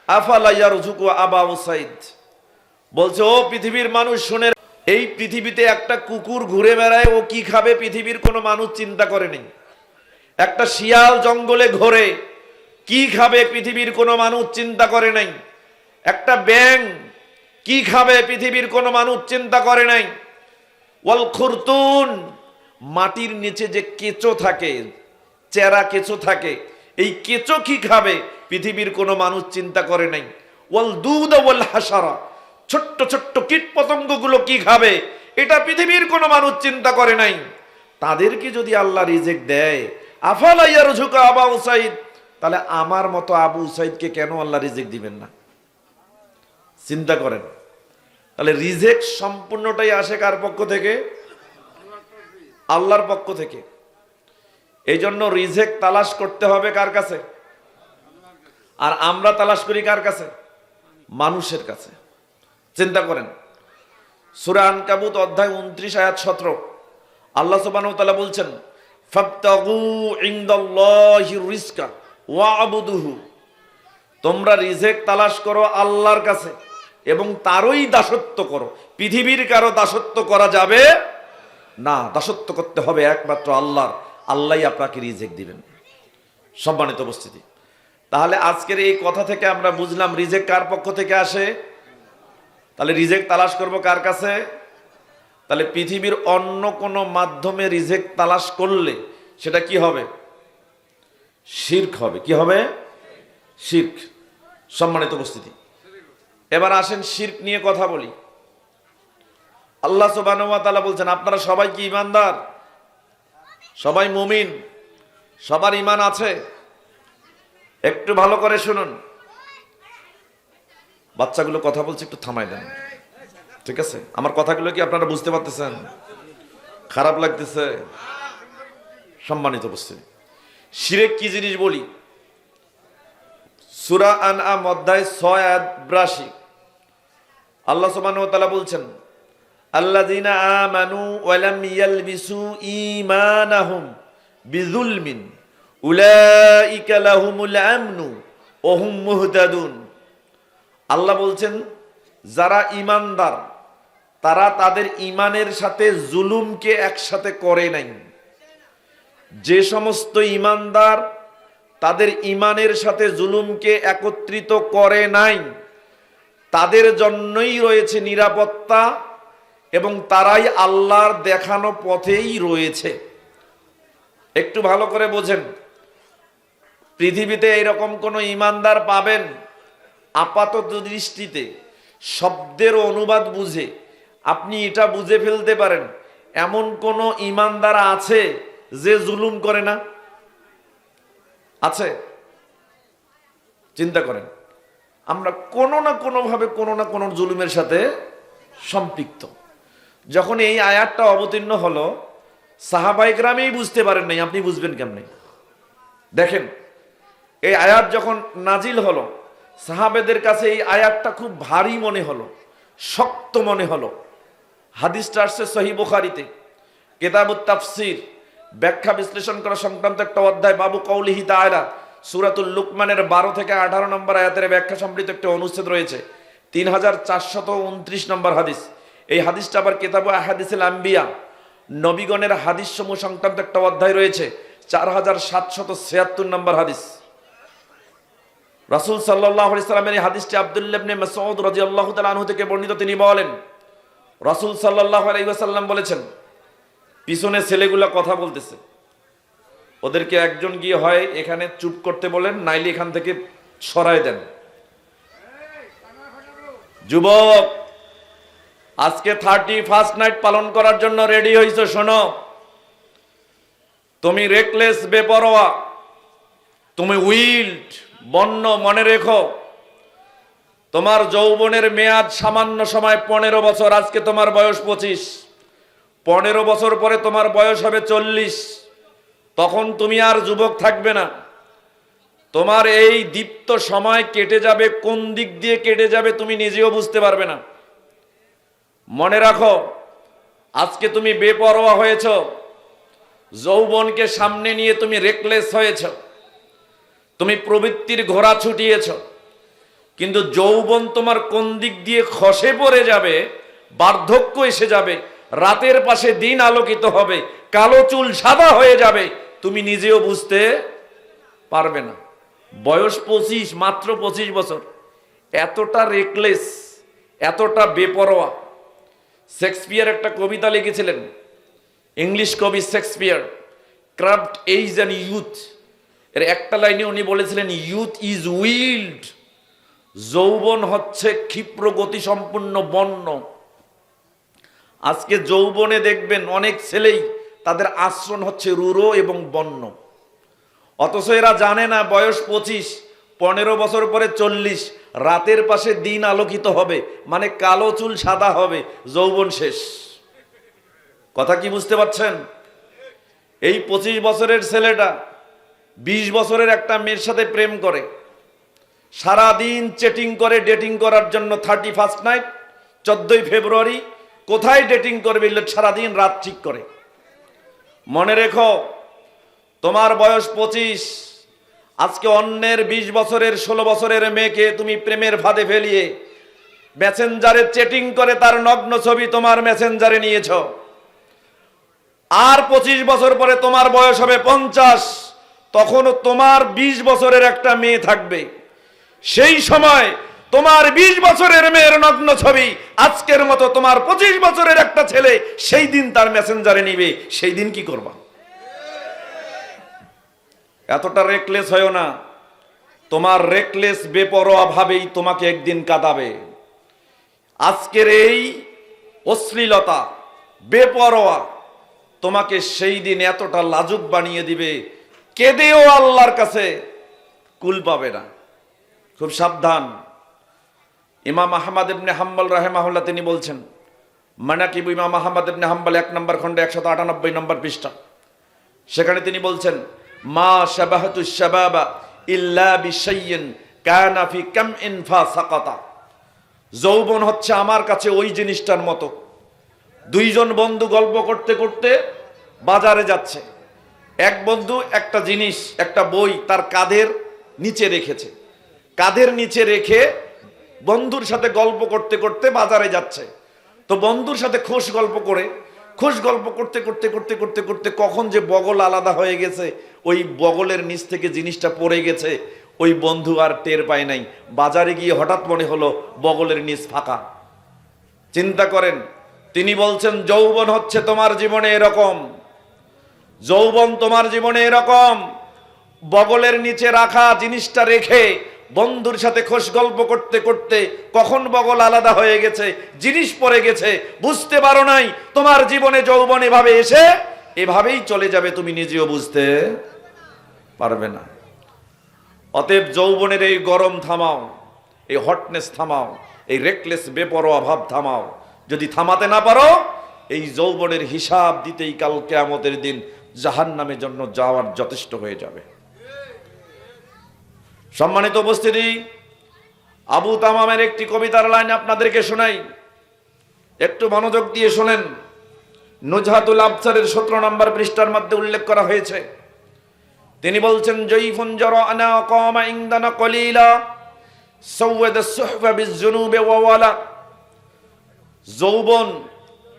আফালা ইয়ারযুকু আবা উসাইদ। বলছে, ও পৃথিবীর মানুষ শুনে, এই পৃথিবীতে একটা কুকুর ঘুরে বেড়ায়, ও কি খাবে পৃথিবীর কোনো মানুষ চিন্তা করেনি। একটা শিয়াল জঙ্গলে ঘোরে, কি খাবে পৃথিবীর কোনো মানুষ চিন্তা করে নাই। একটা ব্যাঙ কি খাবে পৃথিবীর কোনো মানুষ চিন্তা করে নাই। ওয়াল খুরতুন, মাটির নিচে যে কেঁচো থাকে, চেরা কেঁচো থাকে, এই কেঁচো কি খাবে পৃথিবীর কোনো মানুষ চিন্তা করে নাই। ওয়াল দুদ ওয়াল হাসারা, ছোট্ট ছোট্ট কীট পতঙ্গগুলো কি খাবে এটা পৃথিবীর কোনো মানুষ চিন্তা করে নাই। তাদেরকে যদি আল্লাহ রিজেক দেয়, আফালা ইয়ারযুকু আবা উসাইদ, তাহলে আমার মতো আবু উসাইদকে কেন আল্লাহ রিজেক দিবেন না? চিন্তা করেন। তাহলে রিজেক সম্পূর্ণটাই আসে কার পক্ষ থেকে? আল্লাহর পক্ষ থেকে। এই জন্য রিজেক তালাশ করতে হবে কার কাছে? আর আমরা তালাশ করি কার কাছে? মানুষের কাছে। চিন্তা করেন, সূরা আনকাবুত অধ্যায় 29 আয়াত 17 আল্লাহ সুবহানাহু ওয়া তাআলা বলছেন, ফাবতাগু ইনদাল্লাহির রিজকা ওয়া'বুদুহু, তোমরা রিজেক তালাশ করো আল্লাহর কাছে এবং তারই দাসত্ব করো। পৃথিবীর কারো দাসত্ব করা যাবে না, দাসত্ব করতে হবে একমাত্র আল্লাহর। আল্লাহই আপনাকে রিজেক দিবেন। সম্মানিত উপস্থিতি, তাহলে আজকের এই কথা থেকে আমরা বুঝলাম রিজেক কার পক্ষ থেকে আসে। তাহলে রিজেক তালাশ করব কার কাছে? তাহলে পৃথিবীর অন্য কোনো মাধ্যমে রিজেক তালাশ করলে সেটা কি হবে? শিরক হবে। কি হবে? শিরক। সম্মানিত উপস্থিতি, এবার আসেন শিরক নিয়ে কথা বলি। আল্লাহ সুবহানাহু ওয়া তাআলা বলছেন, আপনারা সবাই কি ঈমানদার? সবাই মুমিন? সবার ঈমান আছে? একটু ভালো করে শুনুন। বাচ্চাগুলো কথা বলছে, একটু থামাই দেন, ঠিক আছে? আমার কথাগুলো কি আপনারা বুঝতে পারতেছেন? খারাপ লাগতেছে? সম্মানিত উপস্থিতি, শিরক কি জিনিস বলি। সূরা আনআম অধ্যায় 6 আয়াত 82 আল্লাহ সুবহানাহু ওয়া তাআলা বলছেন, আল্লাযীনা আমানু ওয়া লাম ইয়ালবিসু ঈমানাহুম বিযুলমিন উলাইকা লাহুমুল আমনু ওয়া হুম মুহতাদুন। আল্লাহ বলছেন, যারা ঈমানদার তারা তাদের ঈমানের সাথে জুলুমকে একসাথে করে নাই। যে সমস্ত ঈমানদার তাদের ঈমানের সাথে জুলুমকে একত্রিত করে নাই, তাদের জন্যই রয়েছে নিরাপত্তা এবং তারাই আল্লাহর দেখানো পথেই রয়েছে। একটু ভালো করে বোঝেন, পৃথিবীতে এরকম কোন ঈমানদার পাবেন আপাতত দৃষ্টিতে শব্দের অনুবাদ বুঝে আপনি এটা বুঝে ফেলতে পারেন এমন কোন ঈমানদার আছে যে জুলুম করে না? আছে? চিন্তা করেন, আমরা কোনো না কোনো ভাবে কোনো না কোনো জুলুমের সাথে সম্পৃক্ত। যখন এই আয়াতটা অবতীর্ণ হলো, সাহাবায়ে কেরামই বুঝতে পারেন নাই, আপনি বুঝবেন কেমনে? দেখেন, এই আয়াত যখন নাজিল হলো, সাহাবেদের কাছে এই আয়াতটা খুব ভারী মনে হলো, শক্ত মনে হলো। হাদিসটা আসছে সহিহ বুখারীতে, কিতাবুত তাফসীর, ব্যাখ্যা বিশ্লেষণ করা সংক্রান্ত একটা অধ্যায়, বাবু কওলিহি তাআলা, সূরাতুল লুকমানের 12 থেকে 18 নম্বর আয়াতের ব্যাখ্যা সম্পৃক্ত একটা অনুচ্ছেদ রয়েছে, 3429 নম্বর হাদিস। এই হাদিসটা আবার কিতাবু আহাদিসুল আম্বিয়া, নবীগণের হাদিস সমূহ সংক্রান্ত একটা অধ্যায় রয়েছে, 4776 নম্বর হাদিস। রাসূল সাল্লাল্লাহু আলাইহি সাল্লামের এই হাদিসটি আব্দুল্লাহ ইবনে মাসউদ রাদিয়াল্লাহু তাআলা আনহু থেকে বর্ণিত। তিনি বলেন, রাসূল সাল্লাল্লাহু আলাইহি ওয়াসাল্লাম বলেছেন, পিছনে ছেলেগুলা কথা বলতেছে, ওদেরকে একজন গিয়ে হয় এখানে চুপ করতে বলেন, নাইলে এখান থেকে সরায় দেন। যুবক, আজকে 31st নাইট পালন করার জন্য রেডি হইছো, শোনো, তুমি রেকলেস, বেপরোয়া, তুমি উইল্ড, বন্য, মনে রেখো, তোমার যৌবনের মেয়াদ সামান্য সময় 15 বছর। আজকে তোমার বয়স 25, 15 বছর পরে তোমার বয়স হবে 40। তখন তুমি আর যুবক থাকবে না। তোমার এই দীপ্ত সময় কেটে যাবে, কোন দিক দিয়ে কেটে যাবে তুমি নিজেও বুঝতে পারবে না। মনে রাখো, আজকে তুমি বেপরোয়া হয়েছ, যৌবনকে সামনে নিয়ে তুমি রেকলেস হয়েছ, তুমি প্রবৃত্তির ঘোড়া ছুটিয়েছ, কিন্তু যৌবন তোমার কোন দিক দিয়ে খসে পড়ে যাবে, বার্ধক্য এসে যাবে, রাতের পাশে দিন আলোকিত হবে, কালো চুল সাদা হয়ে যাবে, তুমি নিজেও বুঝতে পারবে না। বয়স 25, মাত্র 25 বছর, এতটা রেকলেস, এতটা বেপরোয়া। শেক্সপিয়ার একটা কবিতা লিখেছিলেন, ইংলিশ কবি Shakespeare, craft age and youth. এর একটা লাইনে উনি বলেছিলেন, ইউথ ইজ উইল্ড, যৌবন হচ্ছে ক্ষিপ্র গতি সম্পূর্ণ বন্য। আজকে যৌবনে দেখবেন অনেক ছেলেই তাদের আচরণ হচ্ছে রূঢ় এবং বন্য, অথচ এরা জানে না বয়স 25, 15 বছর পরে 40, রাতের পাশে দিন আলোকিত হবে, মানে কালো চুল সাদা হবে, যৌবন শেষ। কথা কি বুঝতে পারছেন? এই 25 বছরের ছেলেটা 20 বছরের একটা মেয়ের সাথে প্রেম করে, সারাদিন চেটিং করে ডেটিং করার জন্য। 31st নাইট, 14ই ফেব্রুয়ারি, কোথায় ডেটিং করবে, সারাদিন রাত ঠিক করে। মনে রেখো, তোমার বয়স 25, আজকে অন্যের 20 বছরের 16 বছরের মেয়েকে তুমি প্রেমের ফাঁদে ফেলিয়ে মেসেঞ্জারে চেটিং করে তার নগ্ন ছবি তোমার মেসেঞ্জারে নিয়েছ। আর 25 বছর পরে তোমার বয়স হবে 50, তখনও তোমার 20 বছরের একটা মেয়ে থাকবে। সেই সময় তোমার 20 বছরের মেয়ের নগ্ন ছবি আজকের মতো তোমার 25 বছরের একটা ছেলে সেই দিন তার মেসেঞ্জারে নিবে। সেই দিন কি করবা? এতটা রেকলেস হয়ো না। তোমার রেকলেস বেপরোয়া ভাবেই তোমাকে একদিন কাঁদাবে। আজকের এই অশ্লীলতা, বেপরোয়া তোমাকে সেই দিন এতটা লাজুক বানিয়ে দিবে, কেঁদেও আল্লাহর কাছে কুল পাবে না। খুব সাবধান। ইমাম আহমদ ইবনে হাম্বল রাহিমাহুল্লাহ তিনি বলছেন, মানাকিব ইমাম আহমদ ইবনে হাম্বল 1 নম্বর খণ্ডে 198 নম্বর পৃষ্ঠা, সেখানে তিনি বলছেন, মা শাবাহাতু শাবাবা ইল্লা বিশাইইন কানা ফি কামইন ফাসাকাতা। যৌবন হচ্ছে আমার কাছে ওই জিনিসটার মতো, দুইজন বন্ধু গল্প করতে করতে বাজারে যাচ্ছে। এক বন্ধু একটা জিনিস, একটা বই তার কাঁধের নিচে রেখেছে। কাঁধের নিচে রেখে বন্ধুর সাথে গল্প করতে করতে বাজারে যাচ্ছে। তো বন্ধুর সাথে খোশ গল্প করতে করতে করতে করতে করতে কখন যে বগল আলাদা হয়ে গেছে, ওই বগলের নিচ থেকে জিনিসটা পড়ে গেছে, ওই বন্ধু আর টের পায় নাই। বাজারে গিয়ে হঠাৎ মনে হলো বগলের নিচ ফাঁকা। চিন্তা করেন, তিনি বলছেন যৌবন হচ্ছে তোমার জীবনে এরকম, যৌবন তোমার জীবনে এরকম। বগলের নিচে রাখা জিনিসটা রেখে বন্ধুর সাথে খোশ গল্প করতে করতে কখন বগল আলাদা হয়ে গেছে, জিনিস পড়ে গেছে, বুঝতে পারো নাই। তোমার জীবনে যৌবন এভাবে এসে এভাবেই চলে যাবে, তুমি নিজেও বুঝতে পারবে না। অতএব যৌবনের এই গরম থামাও, এই হটনেস থামাও, এই রেকলেস বেপরোয়া ভাব থামাও। যদি থামাতে না পারো, এই যৌবনের হিসাব দিতেই কাল কিয়ামতের দিন জাহান্নামের জন্য যাওয়ার যথেষ্ট হয়ে যাবে। সম্মানিত উপস্থিতি, আবু তামামের একটি কবিতার লাইন আপনাদেরকে শোনাই, একটু মনোযোগ দিয়ে শোনেন। নুজহাতুল আবসারের 17 নম্বর পৃষ্ঠার মধ্যে উল্লেখ করা হয়েছে। তিনি বলছেন, জয়ফুন জারানা কামা ইনদানা কলিলা সাওয়াদা সুহফা বিজুনুবে ওয়াওয়ালা।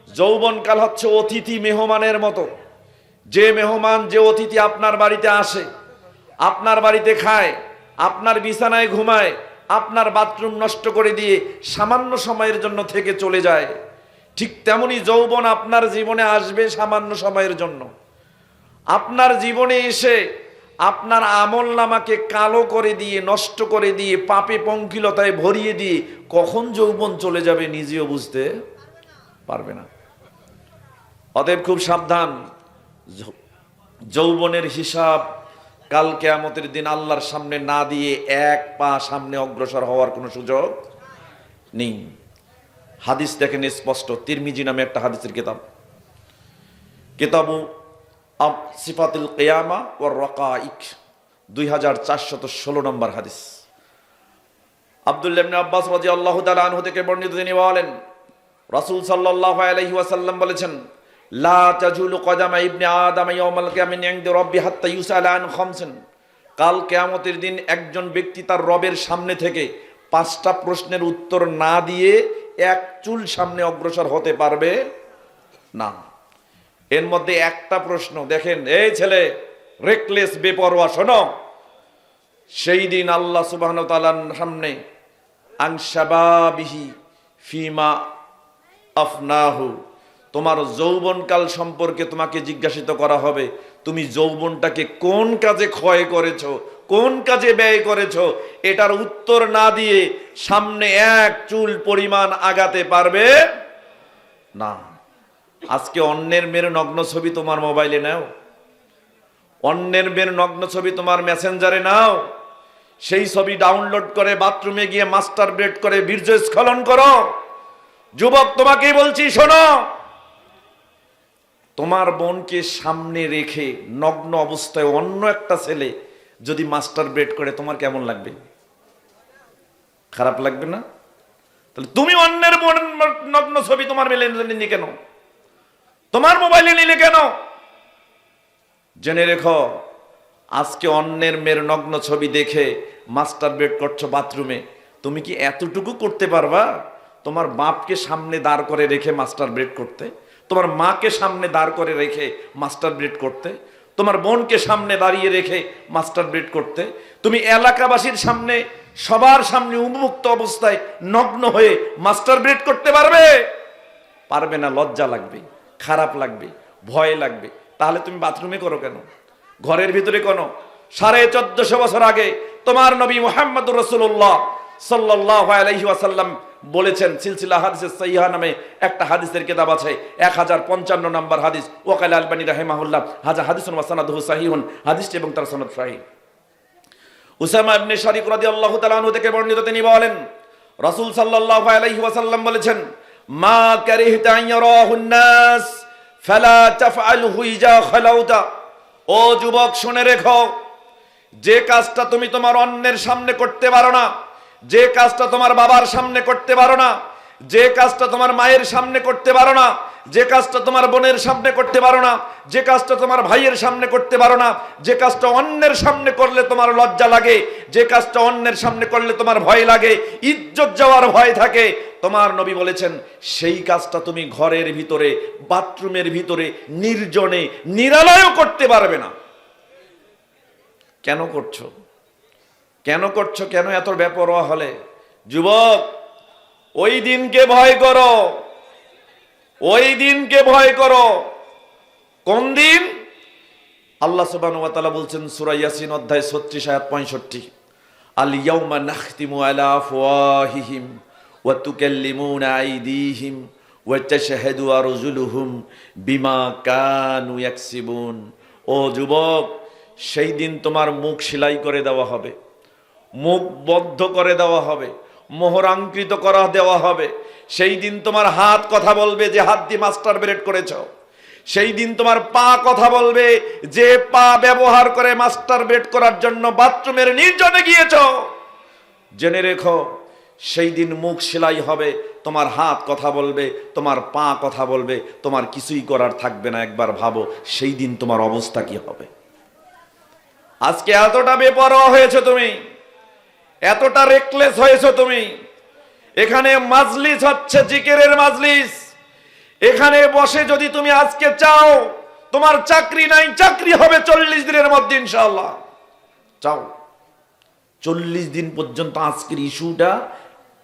যৌবন কাল হচ্ছে অতিথি মেহমানের মতো। যে মেহমান, যে অতিথি আপনার বাড়িতে আসে, আপনার বাড়িতে খায়, আপনার বিছানায় ঘুমায়, আপনার বাথরুম নষ্ট করে দিয়ে সামান্য সময়ের জন্য থেকে চলে যায়, ঠিক তেমনি যৌবন আপনার জীবনে আসবে সামান্য সময়ের জন্য। আপনার জীবনে এসে আপনার আমল নামাকে কালো করে দিয়ে, নষ্ট করে দিয়ে, পাপে পঙ্কিলতায় ভরিয়ে দিয়ে কখন যৌবন চলে যাবে নিজেও বুঝতে পারবে না। অতএব খুব সাবধান। যৌবনের হিসাব কাল কিয়ামতের দিন আল্লাহর সামনে না দিয়ে এক পা সামনে অগ্রসর হওয়ার কোনো সুযোগ নেই। হাদিস দেখেন স্পষ্ট, তিরমিজি নামে একটা হাদিসের কিতাবু সিফাতুল কিয়ামা ওয়ার রাকাইক, 2416 নম্বর হাদিস। আব্দুল্লাহ ইবনে আব্বাস রাদিয়াল্লাহু তাআলা আনহু থেকে বর্ণিত, তিনি বলেন, রাসূল সাল্লাল্লাহু আলাইহি ওয়াসাল্লাম বলেছেন, লা তাজুলু কদামা ইবনে আদম ইয়াউমাল কিয়ামাতি ইনদা রাব্বি হাত্তা ইউসালা আন খামসিন। কাল কিয়ামতের দিন একজন ব্যক্তি তার রবের সামনে থেকে 5টা প্রশ্নের উত্তর না দিয়ে এক চুল সামনে অগ্রসর হতে পারবে না। এর মধ্যে একটা প্রশ্ন দেখেন, এই ছেলে রেকলেস বেপরোয়া, শোনো, সেই দিন আল্লাহ সুবহানাহু ওয়া তাআলার সামনে আন শাবাবিহি ফিমা আফনাহু, তোমার যৌবনকাল সম্পর্কে তোমাকে জিজ্ঞাসিত করা হবে, তুমি যৌবনটাকে কোন কাজে ক্ষয় করেছো, কোন কাজে ব্যয় করেছো। এটার উত্তর না দিয়ে সামনে এক চুল পরিমাণ আগাতে পারবে না। আজকে অন্যের মেয়ের নগ্ন ছবি তোমার মোবাইলে নাও, অন্যের মেয়ের নগ্ন ছবি তোমার মেসেঞ্জারে নাও, সেই ছবি ডাউনলোড করে বাথরুমে গিয়ে মাস্টারবেট করে বীর্যস্খলন করো। যুবক, তোমাকেই বলছি, শোনো, তোমার বোনকে সামনে রেখে নগ্ন অবস্থায় অন্য একটা ছেলে যদি মাস্টারবেট করে, তোমার কেমন লাগবে? খারাপ লাগবে না? তাহলে তুমি অন্যের বোন নগ্ন ছবি তোমার মেলে নিলে কেন, তোমার মোবাইলে নিলে কেন? জেনে রেখো, আজকে অন্যের মেয়ের নগ্ন ছবি দেখে মাস্টারবেট করছো বাথরুমে, তুমি কি এতটুকু করতে পারবা তোমার বাপকে সামনে দাঁড় করে রেখে মাস্টারবেট করতে, তোমার মাকে সামনে দাঁড় করে রেখে মাস্টারবেট করতে, তোমার বোনকে সামনে দাঁড়িয়ে রেখে মাস্টারবেট করতে? তুমি এলাকাবাসীর সামনে, সবার সামনে উন্মুক্ত অবস্থায় নগ্ন হয়ে মাস্টারবেট করতে পারবে? পারবে না। লজ্জা লাগবে, খারাপ লাগবে, ভয় লাগবে। তাহলে তুমি বাথরুমে করো কেন, ঘরের ভিতরে কেন? 1450 বছর আগে তোমার নবী মুহাম্মদুর রাসূলুল্লাহ সাল্লাল্লাহু আলাইহি ওয়াসাল্লাম বলেছেন, সিলসিলা হাদিসের সহিহা নামে একটা হাদিসের কিতাব আছে, 1055 নম্বর হাদিস। ওয়াকাল আলবানী রাহিমাহুল্লাহ হাযা হাদিসুন ওয়া সানাদুহু সহিহুন, হাদিসটি এবং তার সনদ সহিহ। উসামা ইবনে শারিক রাদিয়াল্লাহু তাআলা আনহু থেকে বর্ণিত, তিনি বলেন, রাসূল সাল্লাল্লাহু আলাইহি ওয়াসাল্লাম বলেছেন, মা কারিহতা ইয়ারাহুন নাস ফালা তাফআলহু ইজা খালাউতা। ও যুবক, শুনে রেখো, যে কাজটা তুমি তোমার অন্যের সামনে করতে পারো না, যে কাজটা তোমার বাবার সামনে করতে পারো না, যে কাজটা তোমার মায়ের সামনে করতে পারো না, যে কাজটা তোমার বোনের সামনে করতে পারো না, যে কাজটা তোমার ভাইয়ের সামনে করতে পারো না, যে কাজটা অন্যের সামনে করলে তোমার লজ্জা লাগে, যে কাজটা অন্যের সামনে করলে তোমার ভয় লাগে, ইজ্জত যাওয়ার ভয় থাকে, তোমার নবী বলেছেন সেই কাজটা তুমি ঘরের ভিতরে, বাথরুমের ভিতরে, নির্জনে, নিরালয়ও করতে পারবে না। কেন করছো? কেন করছো? কেন এত বেপরোয়া হলে? যুবক, ওই দিনকে ভয় করো, ওই দিনকে ভয় করো। কোন দিন? আল্লাহ সুবহানাহু ওয়া তাআলা বলছেন সূরা ইয়াসিন অধ্যায় 36 আয়াত 65, আল ইয়াউমা নাখতিমু আলা আফওয়াহিহিম ওয়া তুকাল্লিমুনা আইদিহিম ওয়া তাশহাদু আরজুলুহুম বিমা কানু ইয়াকসিবুন। ও যুবক, সেই দিন তোমার মুখ সেলাই করে দেওয়া হবে, মুখ বদ্ধ করে দেওয়া হবে, মোহরাঙ্কিত করা দেওয়া হবে। সেই দিন তোমার হাত কথা বলবে যে হাত দিয়ে মাস্টার বেরেট করেছ। সেই দিন তোমার পা কথা বলবে যে পা ব্যবহার করে মাস্টার বেড করার জন্য বাথরুমের নির্জনে গিয়েছ। জেনে রেখো, সেই দিন মুখ সেলাই হবে, তোমার হাত কথা বলবে, তোমার পা কথা বলবে, তোমার কিছুই করার থাকবে না। একবার ভাবো সেই দিন তোমার অবস্থা কি হবে। আজকে এতটা বেপরোয়া হয়েছে তুমি, এতটা রেকলেস হয়েছো তুমি। এখানে মাজলিস হচ্ছে জিকিরের মাজলিস, এখানে বসে যদি তুমি আজকে চাও তোমার চাকরি নাই, চাকরি হবে 40 দিনের মধ্যে ইনশাআল্লাহ। চাও 40 দিন পর্যন্ত আজকের ইস্যুটা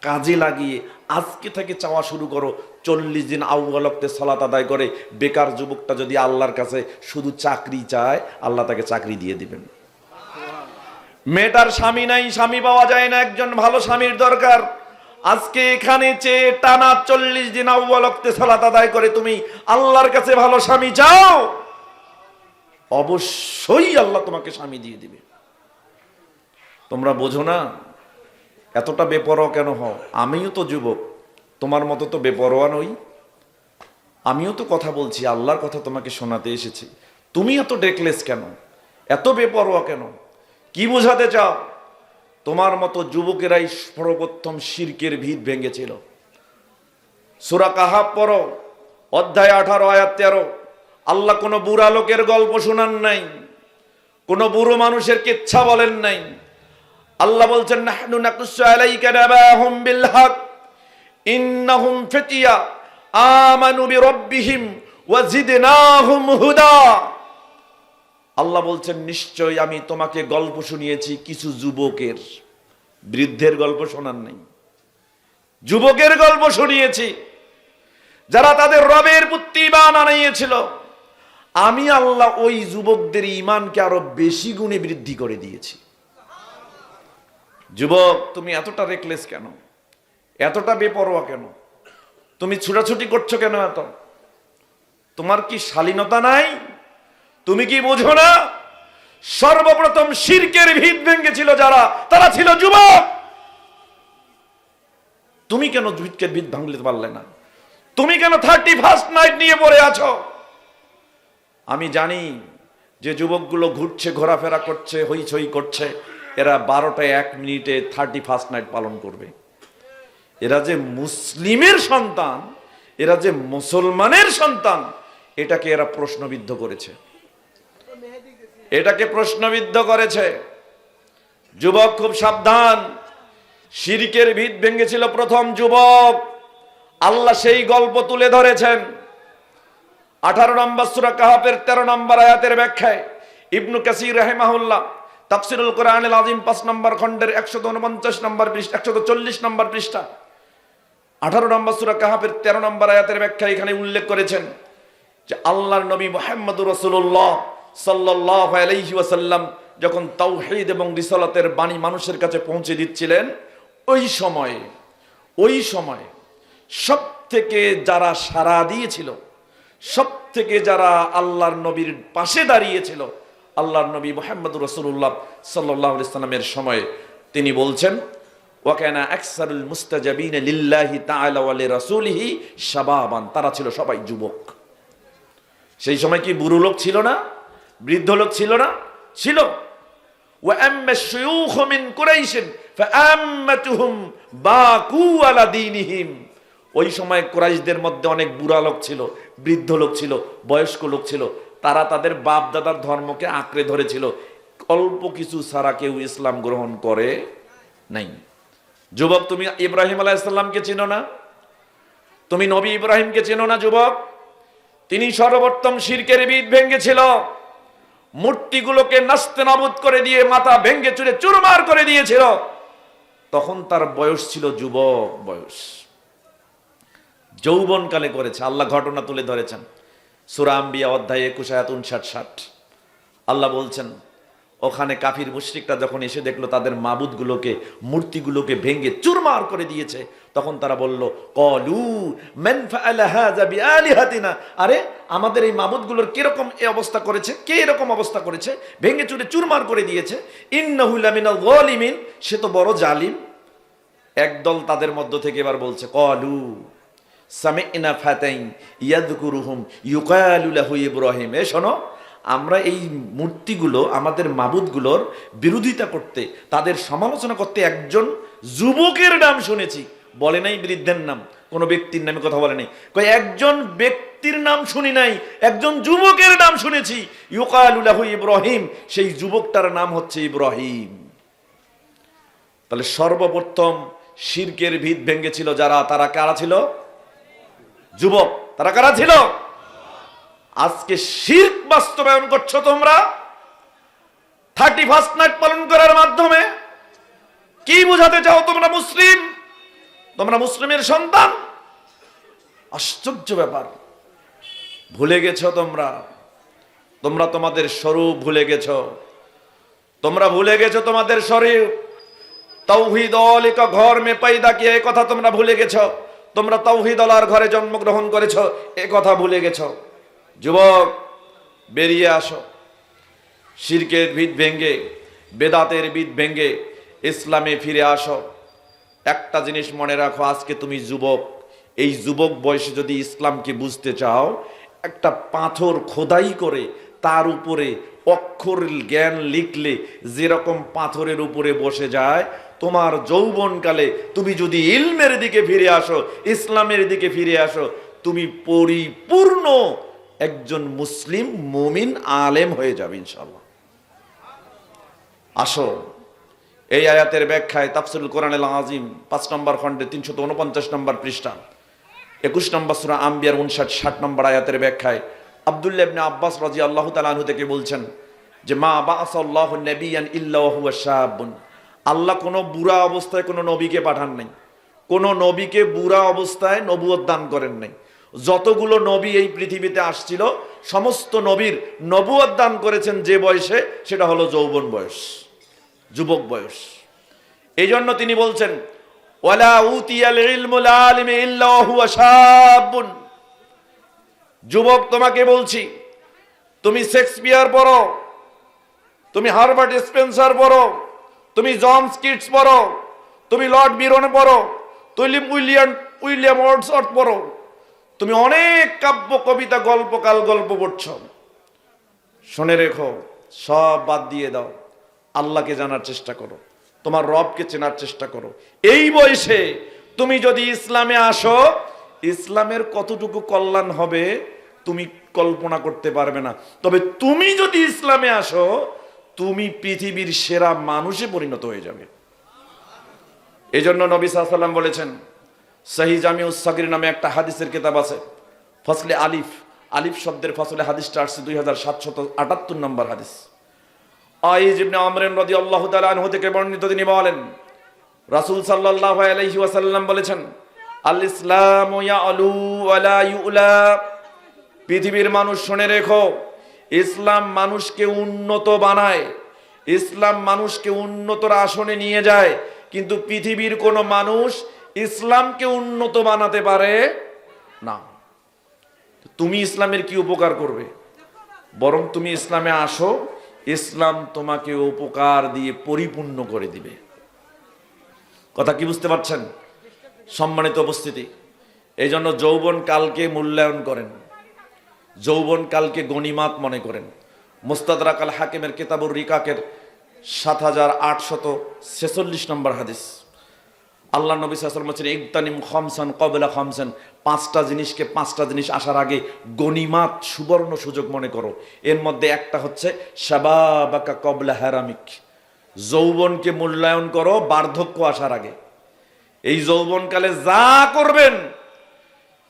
কাজে লাগিয়ে আজকে থেকে চাওয়া শুরু করো। 40 দিন আউয়াল ওয়াক্তে সালাত আদায় করে বেকার যুবকটা যদি আল্লাহর কাছে শুধু চাকরি চায়, আল্লাহ তাকে চাকরি দিয়ে দিবেন। মেয়েটার স্বামী নাই, স্বামী পাওয়া যায় না, একজন ভালো স্বামীর দরকার। আজকে এখানে চেয়ে টানা 40 দিন আউয়াল ওয়াক্তে সালাত আদায় করে তুমি আল্লাহর কাছে ভালো স্বামী চাও, অবশ্যই আল্লাহ তোমাকে স্বামী দিয়ে দিবে। তোমরা বোঝো না এতটা বেপরোয়া কেন হও? আমিও তো যুবক, তোমার মতো তো বেপরোয়া নই। আমিও তো কথা বলছি, আল্লাহর কথা তোমাকে শোনাতে এসেছি। তুমি এত ডেকলেস কেন? এত বেপরোয়া কেন? কি বোঝাতে চাও? তোমার মতো যুবকেরাই সর্বপ্রথম শিরকের ভিত ভেঙেছিল। সূরা কাহাফ পড়ো, অধ্যায় 18 আয়াত 13। আল্লাহ কোনো বুড়া লোকের গল্প শোনান নাই, কোনো বুড়ো মানুষের কিচ্ছা বলেন নাই। আল্লাহ বলছেন নাহনু নাকুসু আলাইকা নাবাহুম বিল হক ইন্নাহুম ফিতিয়া আমানু বিরাব্বিহিম ওয়া জিদনাহুম হুদা। আল্লাহ বলছেন নিশ্চয় আমি তোমাকে গল্প শুনিয়েছি কিছু যুবকের, বৃদ্ধের গল্প শোনান নাই, যুবকের গল্প শুনিয়েছি যারা তাদের রবের প্রতি ঈমান আনিয়েছিল। আমি আল্লাহ ওই যুবকদের ঈমানকে আরো বেশি গুণে বৃদ্ধি করে দিয়েছি। যুবক, তুমি এতটা রেকলেস কেন? এতটা বেপরোয়া কেন? তুমি ছুটাছুটি করছো কেন এত? তোমার কি শালীনতা নাই? তুমি কি বোঝো না সর্বপ্রথম শিরকের ভিত ভেঙেছিল যারা, তারা ছিল যুবক। তুমি কেন শিরকের ভিত ভাঙতে পারলে না? তুমি কেন 31st নাইট নিয়ে পড়ে আছো? আমি জানি যে যুবকগুলো ঘুরছে, ঘোরাফেরা করছে, হইচই করছে, এরা 12টা 1 মিনিটে 31st নাইট পালন করবে। এরা যে মুসলিমের সন্তান, এরা যে মুসলমানের সন্তান, এটাকে এরা প্রশ্নবিদ্ধ করেছে, এটাকে প্রশ্নবিদ্ধ করেছে। যুবক খুব সাবধান, শিরকের ভিত ভেঙেছিল প্রথম যুবক। আল্লাহ সেই গল্প তুলে ধরেছেন 18 নম্বর সূরা কাহাফের 13 নম্বর আয়াতের ব্যাখ্যায়। ইবনু কাসির রাহিমাহুল্লাহ তাফসীরুল কোরআনুল আযীম 5 নম্বর খণ্ডের 149 নম্বর পৃষ্ঠা, 140 নম্বর পৃষ্ঠা, 18 নম্বর সূরা কাহাফের 13 নম্বর আয়াতের ব্যাখ্যায় এখানে উল্লেখ করেছেন যে আল্লাহর নবী মুহাম্মদুর রাসূলুল্লাহ সাল্লাল্লাহু আলাইহি ওয়াসাল্লাম যখন তাওহীদ এবং রিসালাতের বাণী মানুষের কাছে পৌঁছে দিচ্ছিলেন, ওই সময় সব থেকে যারা সাড়া দিয়েছিল, সব থেকে যারা আল্লাহর নবীর পাশে দাঁড়িয়েছিল, আল্লাহর নবী মুহাম্মদুর রাসূলুল্লাহ সাল্লাল্লাহু আলাইহি ওয়াসাল্লামের সময়ে তিনি বলছেন ওয়া কানা আকসারুল মুস্তাজাবিনা লিল্লাহি তাআলা ওয়া লিরাসূলিহি শাবাবান। তারা ছিল সবাই যুবক। সেই সময় কি বুড়ো লোক ছিল না? বৃদ্ধ লোক ছিল না? ছিল। ওয়া আম্মা শুয়ুখ মিন কুরাইশ ফাআম্মাতুহুম বাকু আলা দীনিহিম। ওই সময় কুরাইশদের মধ্যে অনেক বুড়া লোক ছিল, বৃদ্ধ লোক ছিল, বয়স্ক লোক ছিল। তারা তাদের বাপ দাদার ধর্মকে আঁকড়ে ধরেছিল। অল্প কিছু ছাড়া কেউ ইসলাম গ্রহণ করে নাই। যুবক, তুমি ইব্রাহিম আলাইহিস সালামকে চেনো না? তুমি নবী ইব্রাহিমকে চেনো না যুবক? তিনি সর্বোত্তম শিরকের বীজ ভেঙেছিল, মূর্তিগুলোকে নাস্তেনাবুদ করে দিয়ে মাথা ভেঙে চুরে চুরমার করে দিয়েছিল। তখন তার বয়স ছিল যুবক বয়স, যৌবনকালে করেছে। আল্লাহ ঘটনা তুলে ধরেছেন সূরা আম্বিয়া অধ্যায় 21 আয়াত 59-60। আল্লাহ বলছেন, ওখানে কাফির মুশরিকরা যখন এসে দেখলো তাদের মাবুদগুলোকে, মূর্তিগুলোকে ভেঙে চুরমার করে দিয়েছে, তখন তারা বলল, ক্বালু মান ফাআলা হাযা বিআলিহাতিনা, আরে আমাদের এই মাবুদগুলোর কিরকম এই অবস্থা করেছে, কে এরকম অবস্থা করেছে, ভেঙে চুরে চুরমার করে দিয়েছে। ইন্নাহু লামিনাল যালিমিন, সে তো বড় জালিম। একদল তাদের মধ্য থেকে এবার বলছে, ক্বালু সামি'না ফাতাইন ইয়াযকুরুহুম ইউকালু লাহু ইব্রাহিম। এ শোনো, আমরা এই মূর্তিগুলো, আমাদের মাবুদগুলোর বিরোধিতা করতে, তাদের সমালোচনা করতে একজন যুবকের নাম শুনেছি। বলে নাই বৃদ্ধের নাম, কোনো ব্যক্তির নামে কথা বলে নাই, কয় একজন ব্যক্তির নাম শুনি নাই, একজন যুবকের নাম শুনেছি। ইউকালু লাহু ইব্রাহিম, সেই যুবকটার নাম হচ্ছে ইব্রাহিম। তাহলে সর্বপ্রথম শিরকের ভিত ভেঙেছিল যারা, তারা কারা ছিল? যুবক। তারা কারা ছিল? আজকে শিরক বাস্তবায়ন করছো তোমরা 31st নাইট পালন করার মাধ্যমে। কি বোঝাতে চাও তোমরা মুসলিম? তোমরা মুসলিমের সন্তান? আশ্চর্য ব্যাপার। ভুলে গেছো তোমরা, তোমরা তোমাদের স্বরূপ ভুলে গেছো, তোমরা ভুলে গেছো তোমাদের শরীর। তাওহীদ ওয়ালিকা ঘর মে পয়দা কিয়া, এই কথা তোমরা ভুলে গেছো। তোমরা তাওহীদ ওয়ালার ঘরে জন্মগ্রহণ করেছো, এই কথা ভুলে গেছো। যুবক, বেরিয়ে আসো, শিরকের ভিত ভেঙ্গে, বেদাতের ভিত ভেঙ্গে ইসলামে ফিরে আসো। একটা জিনিস মনে রাখো, আজকে তুমি যুবক, এই যুবক বয়সে যদি ইসলামকে বুঝতে চাও, একটা পাথর খোদাই করে তার উপরে অক্ষর জ্ঞান লিখলে যেরকম পাথরের উপরে বসে যায়, তোমার যৌবনকালে তুমি যদি ইলমের দিকে ফিরে আসো, ইসলামের দিকে ফিরে আসো, তুমি পরিপূর্ণ একজন মুসলিম মুমিন আলেম হয়ে যাবে ইনশাআল্লাহ। আসো, এই আয়াতের ব্যাখ্যায় তাফসীরুল কোরআনুল আযীম 5 নম্বর খণ্ডে 349 নম্বর পৃষ্ঠা 21 নম্বর সূরা আম্বিয়ার 59-60 নম্বর আয়াতের ব্যাখ্যায় আব্দুল্লাহ ইবনে আব্বাস রাদিয়াল্লাহু তাআলা আনহু থেকে বলছেন যে, মা বাআসাল্লাহু নাবিয়ান ইল্লা ওয়া হুয়া শাবুন, আল্লাহ কোনো বুড়া অবস্থায় কোনো নবীকে পাঠান নাই, কোনো নবীকে বুড়া অবস্থায় নবুয়ত দান করেন নাই। যতগুলো নবী এই পৃথিবীতে আসছিল, সমস্ত নবীর নবুয়ত দান করেছেন যে বয়সে, সেটা হলো যৌবন বয়স, যুবক বয়স। এই জন্য তিনি বলছেন, ওয়ালা উতিয়াল ইলমুল আলিমি ইল্লা হুয়া শাবুন। যুবক, তোমাকে বলছি, তুমি শেক্সপিয়ার পড়ো, তুমি হার্বার্ট স্পেন্সার পড়ো, তুমি জন কিটস পড়ো, তুমি লর্ড বিরন পড়ো, তুমি উইলিয়াম ওয়ার্ডসওয়ার্থ পড়ো, তুমি অনেক কাব্য কবিতা গল্প পড়ছ, শুনে রেখো, সব বাদ দিয়ে দাও, আল্লাহকে জানার চেষ্টা করো, তোমার রবকে চেনার চেষ্টা করো। এই বয়সে তুমি যদি ইসলামে আসো, ইসলামের কতটুকু কল্যাণ হবে তুমি কল্পনা করতে পারবে না। তবে তুমি যদি ইসলামে আসো, তুমি পৃথিবীর সেরা মানুষে পরিণত হয়ে যাবে। এই জন্য নবী সাল্লাল্লাহু আলাইহি ওয়াসাল্লাম বলেছেন, সহিহ জামিউস সাগীর নামে একটা হাদিসের কিতাব আছে, ফসলে আলিফ, আলিফ শব্দের ফসলে হাদিসটা আসছে 2778 নম্বর হাদিস। আইজ ইবনে আমর রাদিয়াল্লাহু তাআলা আনহু থেকে বর্ণিত, তিনি বলেন, রাসূল সাল্লাল্লাহু আলাইহি ওয়াসাল্লাম বলেছেন, আল ইসলামু ইয়ালু ওয়া লা ইউলা। পৃথিবীর মানুষ শুনে রেখো, ইসলাম মানুষকে উন্নত বানায়, ইসলাম মানুষকে উন্নতর আসনে নিয়ে যায়, কিন্তু পৃথিবীর কোনো মানুষ ইসলামকে উন্নত বানাতে পারে না। তুমি ইসলামের কি উপকার করবে? বরং তুমি ইসলামে আসো, ইসলাম তোমাকে উপকার দিয়ে পরিপূর্ণ করে দিবে। কথা কি বুঝতে পারছেন সম্মানিত উপস্থিতি? এই জন্য যৌবন কালকে মূল্যায়ন করেন, যৌবন কালকে গনিমাত মনে করেন। মুস্তাদরাক আল হাকিমের কিতাবুর রিকাকের 7846 নম্বর হাদিস, আল্লাহ নবী সাল্লাল্লাহু আলাইহি ওয়াসাল্লাম বলেছেন ইগতানিম খামসান ক্বাবলা খামসান, পাঁচটা জিনিসকে পাঁচটা জিনিস আসার আগে গনিমাত সুবর্ণ সুযোগ মনে করো। এর মধ্যে একটা হচ্ছে শাবাবাকা ক্বাবলা হারামিক, যৌবনকে মূল্যায়ন করো বার্ধক্য আসার আগে। এই যৌবনকালে যা করবেন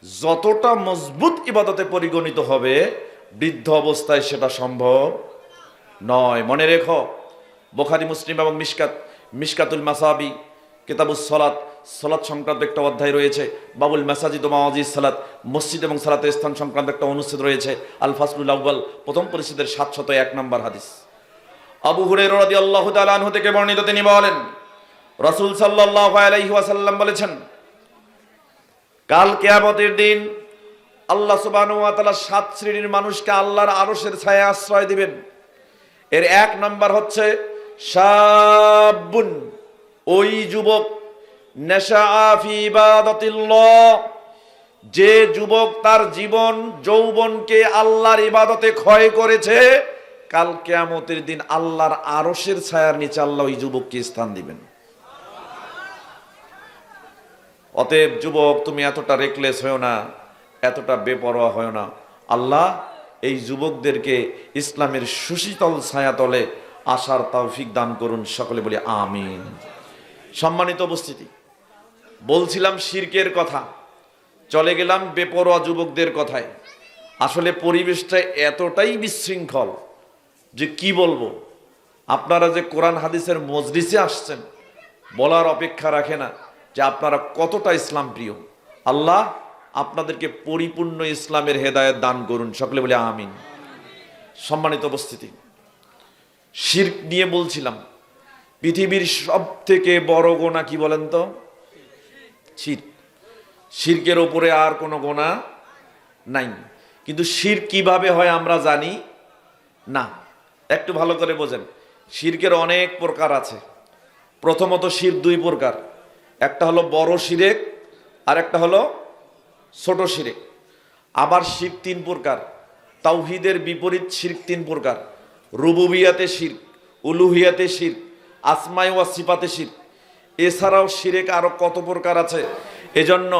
যতটা মজবুত ইবাদতে পরিগণিত হবে, বৃদ্ধ অবস্থায় সেটা সম্ভব নয়। মনে রেখো, বুখারী মুসলিম এবং মিশকাতুল মাসাবি কিতাবুস সালাত, সালাত সংক্রান্ত একটা অধ্যায় রয়েছে। বাবুল মাসাজিদ ওয়া মাওয়াজিস সালাত, মসজিদ এবং সালাতের স্থান সংক্রান্ত একটা অনুচ্ছেদ রয়েছে। আল ফাসলুল আউয়াল, প্রথম পরিচ্ছেদের 701 নম্বর হাদিস। আবু হুরায়রা রাদিয়াল্লাহু তাআলা আনহু থেকে বর্ণিত, তিনি বলেন রাসূল সাল্লাল্লাহু আলাইহি ওয়াসাল্লাম বলেছেন, কাল কিয়ামতের দিন আল্লাহ সুবহানাহু ওয়া তাআলা 7 শ্রেণীর মানুষকে আল্লাহর আরশের ছায়ায় আশ্রয় দিবেন। এর 1 নাম্বার হচ্ছে শাবুন, ওই যুবক, নাশাআ ফি ইবাদাতিল্লাহ, যে যুবক তার জীবন যৌবনকে আল্লাহর ইবাদতে ক্ষয় করেছে, কাল কিয়ামতের দিন আল্লাহর আরশের ছায়ার নিচে আল্লাহ ওই যুবককে স্থান দিবেন। অতএব যুবক, তুমি এতটা রেকলেস হয়েও না, এতটা বেপরোয়া হয়েও না। আল্লাহ এই যুবকদেরকে ইসলামের সুশীতল ছায়াতলে আসার তৌফিক দান করুন। সকলে বলি আমিন। সম্মানিত উপস্থিতি, বলছিলাম শিরকের কথা, চলে গেলাম বেপরোয়া যুবকদের কথায়। আসলে পরিবেশটা এতটাই বিশৃঙ্খল যে কি বলবো। আপনারা যে কোরআন হাদিসের মজলিসে আসছেন, বলার অপেক্ষা রাখে না যে আপনারা কতটা ইসলাম প্রিয়। আল্লাহ আপনাদেরকে পরিপূর্ণ ইসলামের হেদায়েত দান করুন। সকলে বলে আমিন। সম্মানিত উপস্থিতি, শিরক নিয়ে বলছিলাম। পৃথিবীর সব থেকে বড় গোনা কি বলেন তো? শিরক। শিরকের ওপরে আর কোনো গোনা নাই। কিন্তু শিরক কিভাবে হয় আমরা জানি না। একটু ভালো করে বোঝেন, শিরকের অনেক প্রকার আছে। প্রথমত শিরক 2 প্রকার, একটা হলো বড় শিরক আর একটা হলো ছোট শিরক। আবার শিরক 3 প্রকার, তাওহীদের বিপরীত শিরক 3 প্রকার। রুবুবিয়াতে শিরক, উলুহিয়াতে শিরক, আসমাই ওয়া সিফাতে শিরক। এছাড়াও শিরক আরো কত প্রকার আছে। এজন্য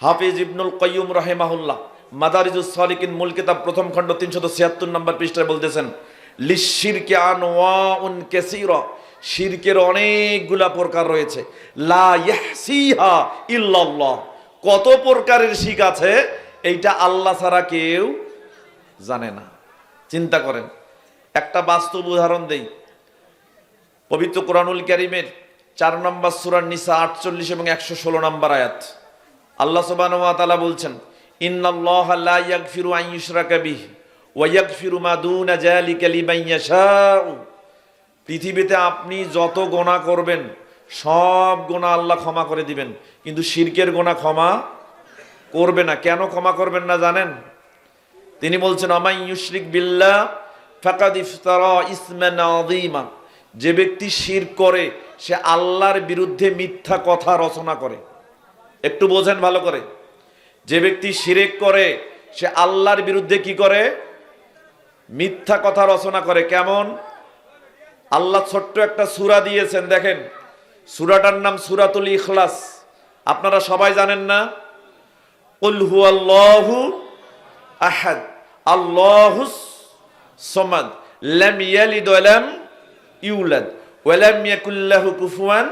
হাফিজ ইবনুল কাইয়্যুম রাহিমাহুল্লাহ মাদারিজুস সালিকিন মূল কিতাব প্রথম খণ্ড 376 নম্বর পৃষ্ঠায় বলতেছেন, লিশশিরকি আনওয়াউন কাসীরা, শিরকের অনেকগুলা প্রকার রয়েছে। লা ইয়াহসিহা ইল্লাল্লাহ, কত প্রকারের শিরক আছে এইটা আল্লাহ ছাড়া কেউ জানে না। চিন্তা করেন, একটা বাস্তব উদাহরণ দেই। পবিত্র কোরআনুল কারীমের 4 নম্বর সূরা নিসা 48 এবং 116 নম্বর আয়াত, আল্লাহ সুবহানাহু ওয়া তাআলা বলছেন, ইন্নাল্লাহা লা ইয়াগফিরু আন ইউশরাকা বিহি ওয়া ইয়াগফিরু মা দুনা যালিকা লিমান ইয়াশাউ। পৃথিবীতে আপনি যত গোনা করবেন সব গোনা আল্লাহ ক্ষমা করে দিবেন, কিন্তু শিরকের গোনা ক্ষমা করবে না। কেন ক্ষমা করবেন না জানেন? তিনি বলছেন, আমাই ইউশরিক বিল্লাহ ফাকাদ ইফতারা ইসমান আযীমা, যে ব্যক্তি শিরক করে সে আল্লাহর বিরুদ্ধে মিথ্যা কথা রচনা করে। একটু বোঝেন ভালো করে, যে ব্যক্তি শিরক করে সে আল্লাহর বিরুদ্ধে কি করে? মিথ্যা কথা রচনা করে। কেমন? আল্লাহ ছোট্ট একটা সূরা দিয়েছেন, দেখেন সূরাটার নাম সূরাতুল ইখলাস। আপনারা সবাই জানেন না? কুল হুয়াল্লাহু আহাদ আল্লাহুস সামাদ লাম ইয়ালিদ ওয়া লাম ইউলাদ ওয়া লাম ইয়াকুল লাহু কুফুয়ান।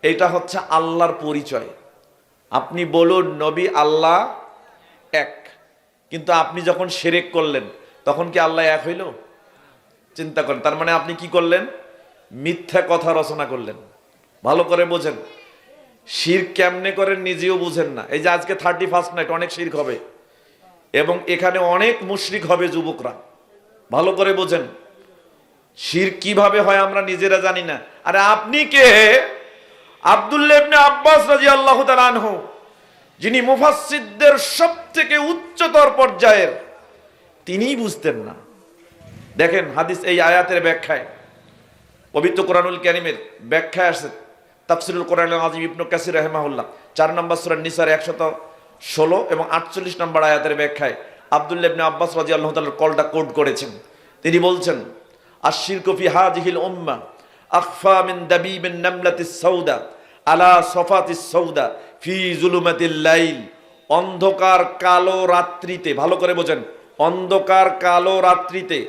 এটা হচ্ছে আল্লাহর পরিচয়। আপনি বলুন নবী আল্লাহ এক, কিন্তু আপনি যখন শিরক করলেন তখন কি আল্লাহ এক হইল? চিন্তা করেন, তার মানে আপনি কি করলেন? মিথ্যা কথা রচনা করলেন। ভালো করে বোঝেন, শিরক কেমনে করেন নিজেও বুঝেন না। এই যে আজকে 31st নাইট অনেক শিরক হবে এবং এখানে অনেক মুশরিক হবে যুবকরা। ভালো করে বোঝেন, শিরক কিভাবে হয় আমরা নিজেরা জানি না। আরে আপনি কে? আব্দুল্লাহ ইবনে আব্বাস রাদিয়াল্লাহু তাআলা আনহু, যিনি মুফাসসিরদের সবথেকে উচ্চতর পর্যায়ের, তিনিই বুঝতেন না। দেখেন হাদিস এই আয়াতের ব্যাখ্যায়, পবিত্র কোরআনুল কারীমের ব্যাখ্যায় আছে তাফসীরুল কোরআনুল আযীম ইবনে কাসির রাহিমাহুল্লাহ 4 নম্বর সূরা নিসার 116 এবং 48 নম্বর আয়াতের ব্যাখ্যায় আব্দুল্লাহ ইবনে আব্বাস রাদিয়াল্লাহু তাআলার কলটা কোট করেছেন। তিনি বলছেন, আশ-শিরকু ফি হাযিহিল উম্মাহ আখফা মিন দাবিবিন নামলাতিস সাউদা আলা সফাতিস সৌদা ফি জুলুমাতিল লাইল, অন্ধকার কালো রাত্রিতে, ভালো করে বোঝেন, অন্ধকার কালো রাত্রিতে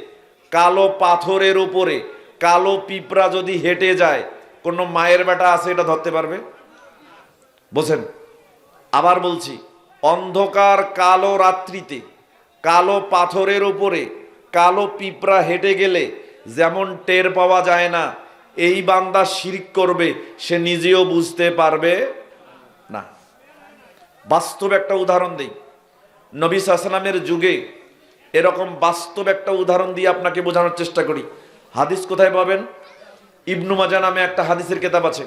কালো পাথরের উপরে কালো পিঁপড়া যদি হেঁটে যায়, কোনো মায়ের বেটা আছে এটা ধরতে পারবে? বোঝেন, আবার বলছি, অন্ধকার কালো রাত্রিতে কালো পাথরের উপরে কালো পিঁপড়া হেঁটে গেলে যেমন টের পাওয়া যায় না, এই বান্দা শিরক করবে সে নিজেও বুঝতে পারবে না। বাস্তব একটা উদাহরণ দিই, নবী সাল্লাল্লাহু আলাইহি ওয়াসাল্লামের যুগে এরকম বাস্তব একটা উদাহরণ দিয়ে আপনাকে বোঝানোর চেষ্টা করি। হাদিস কোথায় পাবেন? ইবনু মাজাহ নামে একটা হাদিসের কিতাব আছে,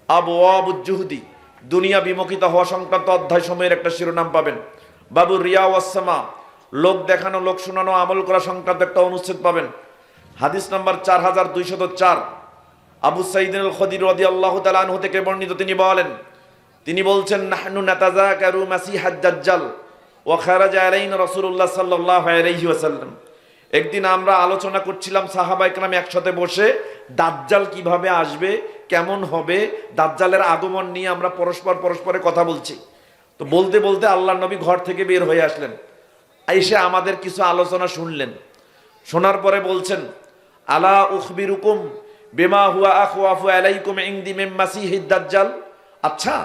আবওয়াবুজ জুহদি, দুনিয়া বিমুখিত হওয়া সংক্রান্ত অধ্যায় সময়ের একটা শিরোনাম পাবেন। বাবু রিয়া ওয়াস সামা, লোক দেখানো লোক শোনানো আমল করা সংক্রান্ত একটা অনুচ্ছেদ পাবেন। হাদিস নাম্বার 4204, আবু সাঈদ আল খুদরি রাদিয়াল্লাহু তাআলা আনহু থেকে বর্ণিত, তিনি বলছেন, নাহনু নাতাযাকারু মাসিহাদ দাজ্জাল ওয়া খারাজা আলাইনা রাসূলুল্লাহ সাল্লাল্লাহু আলাইহি ওয়াসাল্লাম। একদিন আমরা আলোচনা করছিলাম সাহাবা ইকরাম একসাথে বসে, দাজ্জাল কিভাবে আসবে, কেমন হবে, দাজ্জালের আগমন নিয়ে আমরা পরস্পরে কথা বলছি। তো বলতে বলতে আল্লাহর নবী ঘর থেকে বের হয়ে আসলেন, এসে আমাদের কিছু আলোচনা শুনলেন। শোনার পরে বলছেন, আলা উখবিরুকুম বিমা হুয়া আখওয়াফু আলাইকুম ইনদি মিন মাসিহিদ দাজ্জাল। আচ্ছা,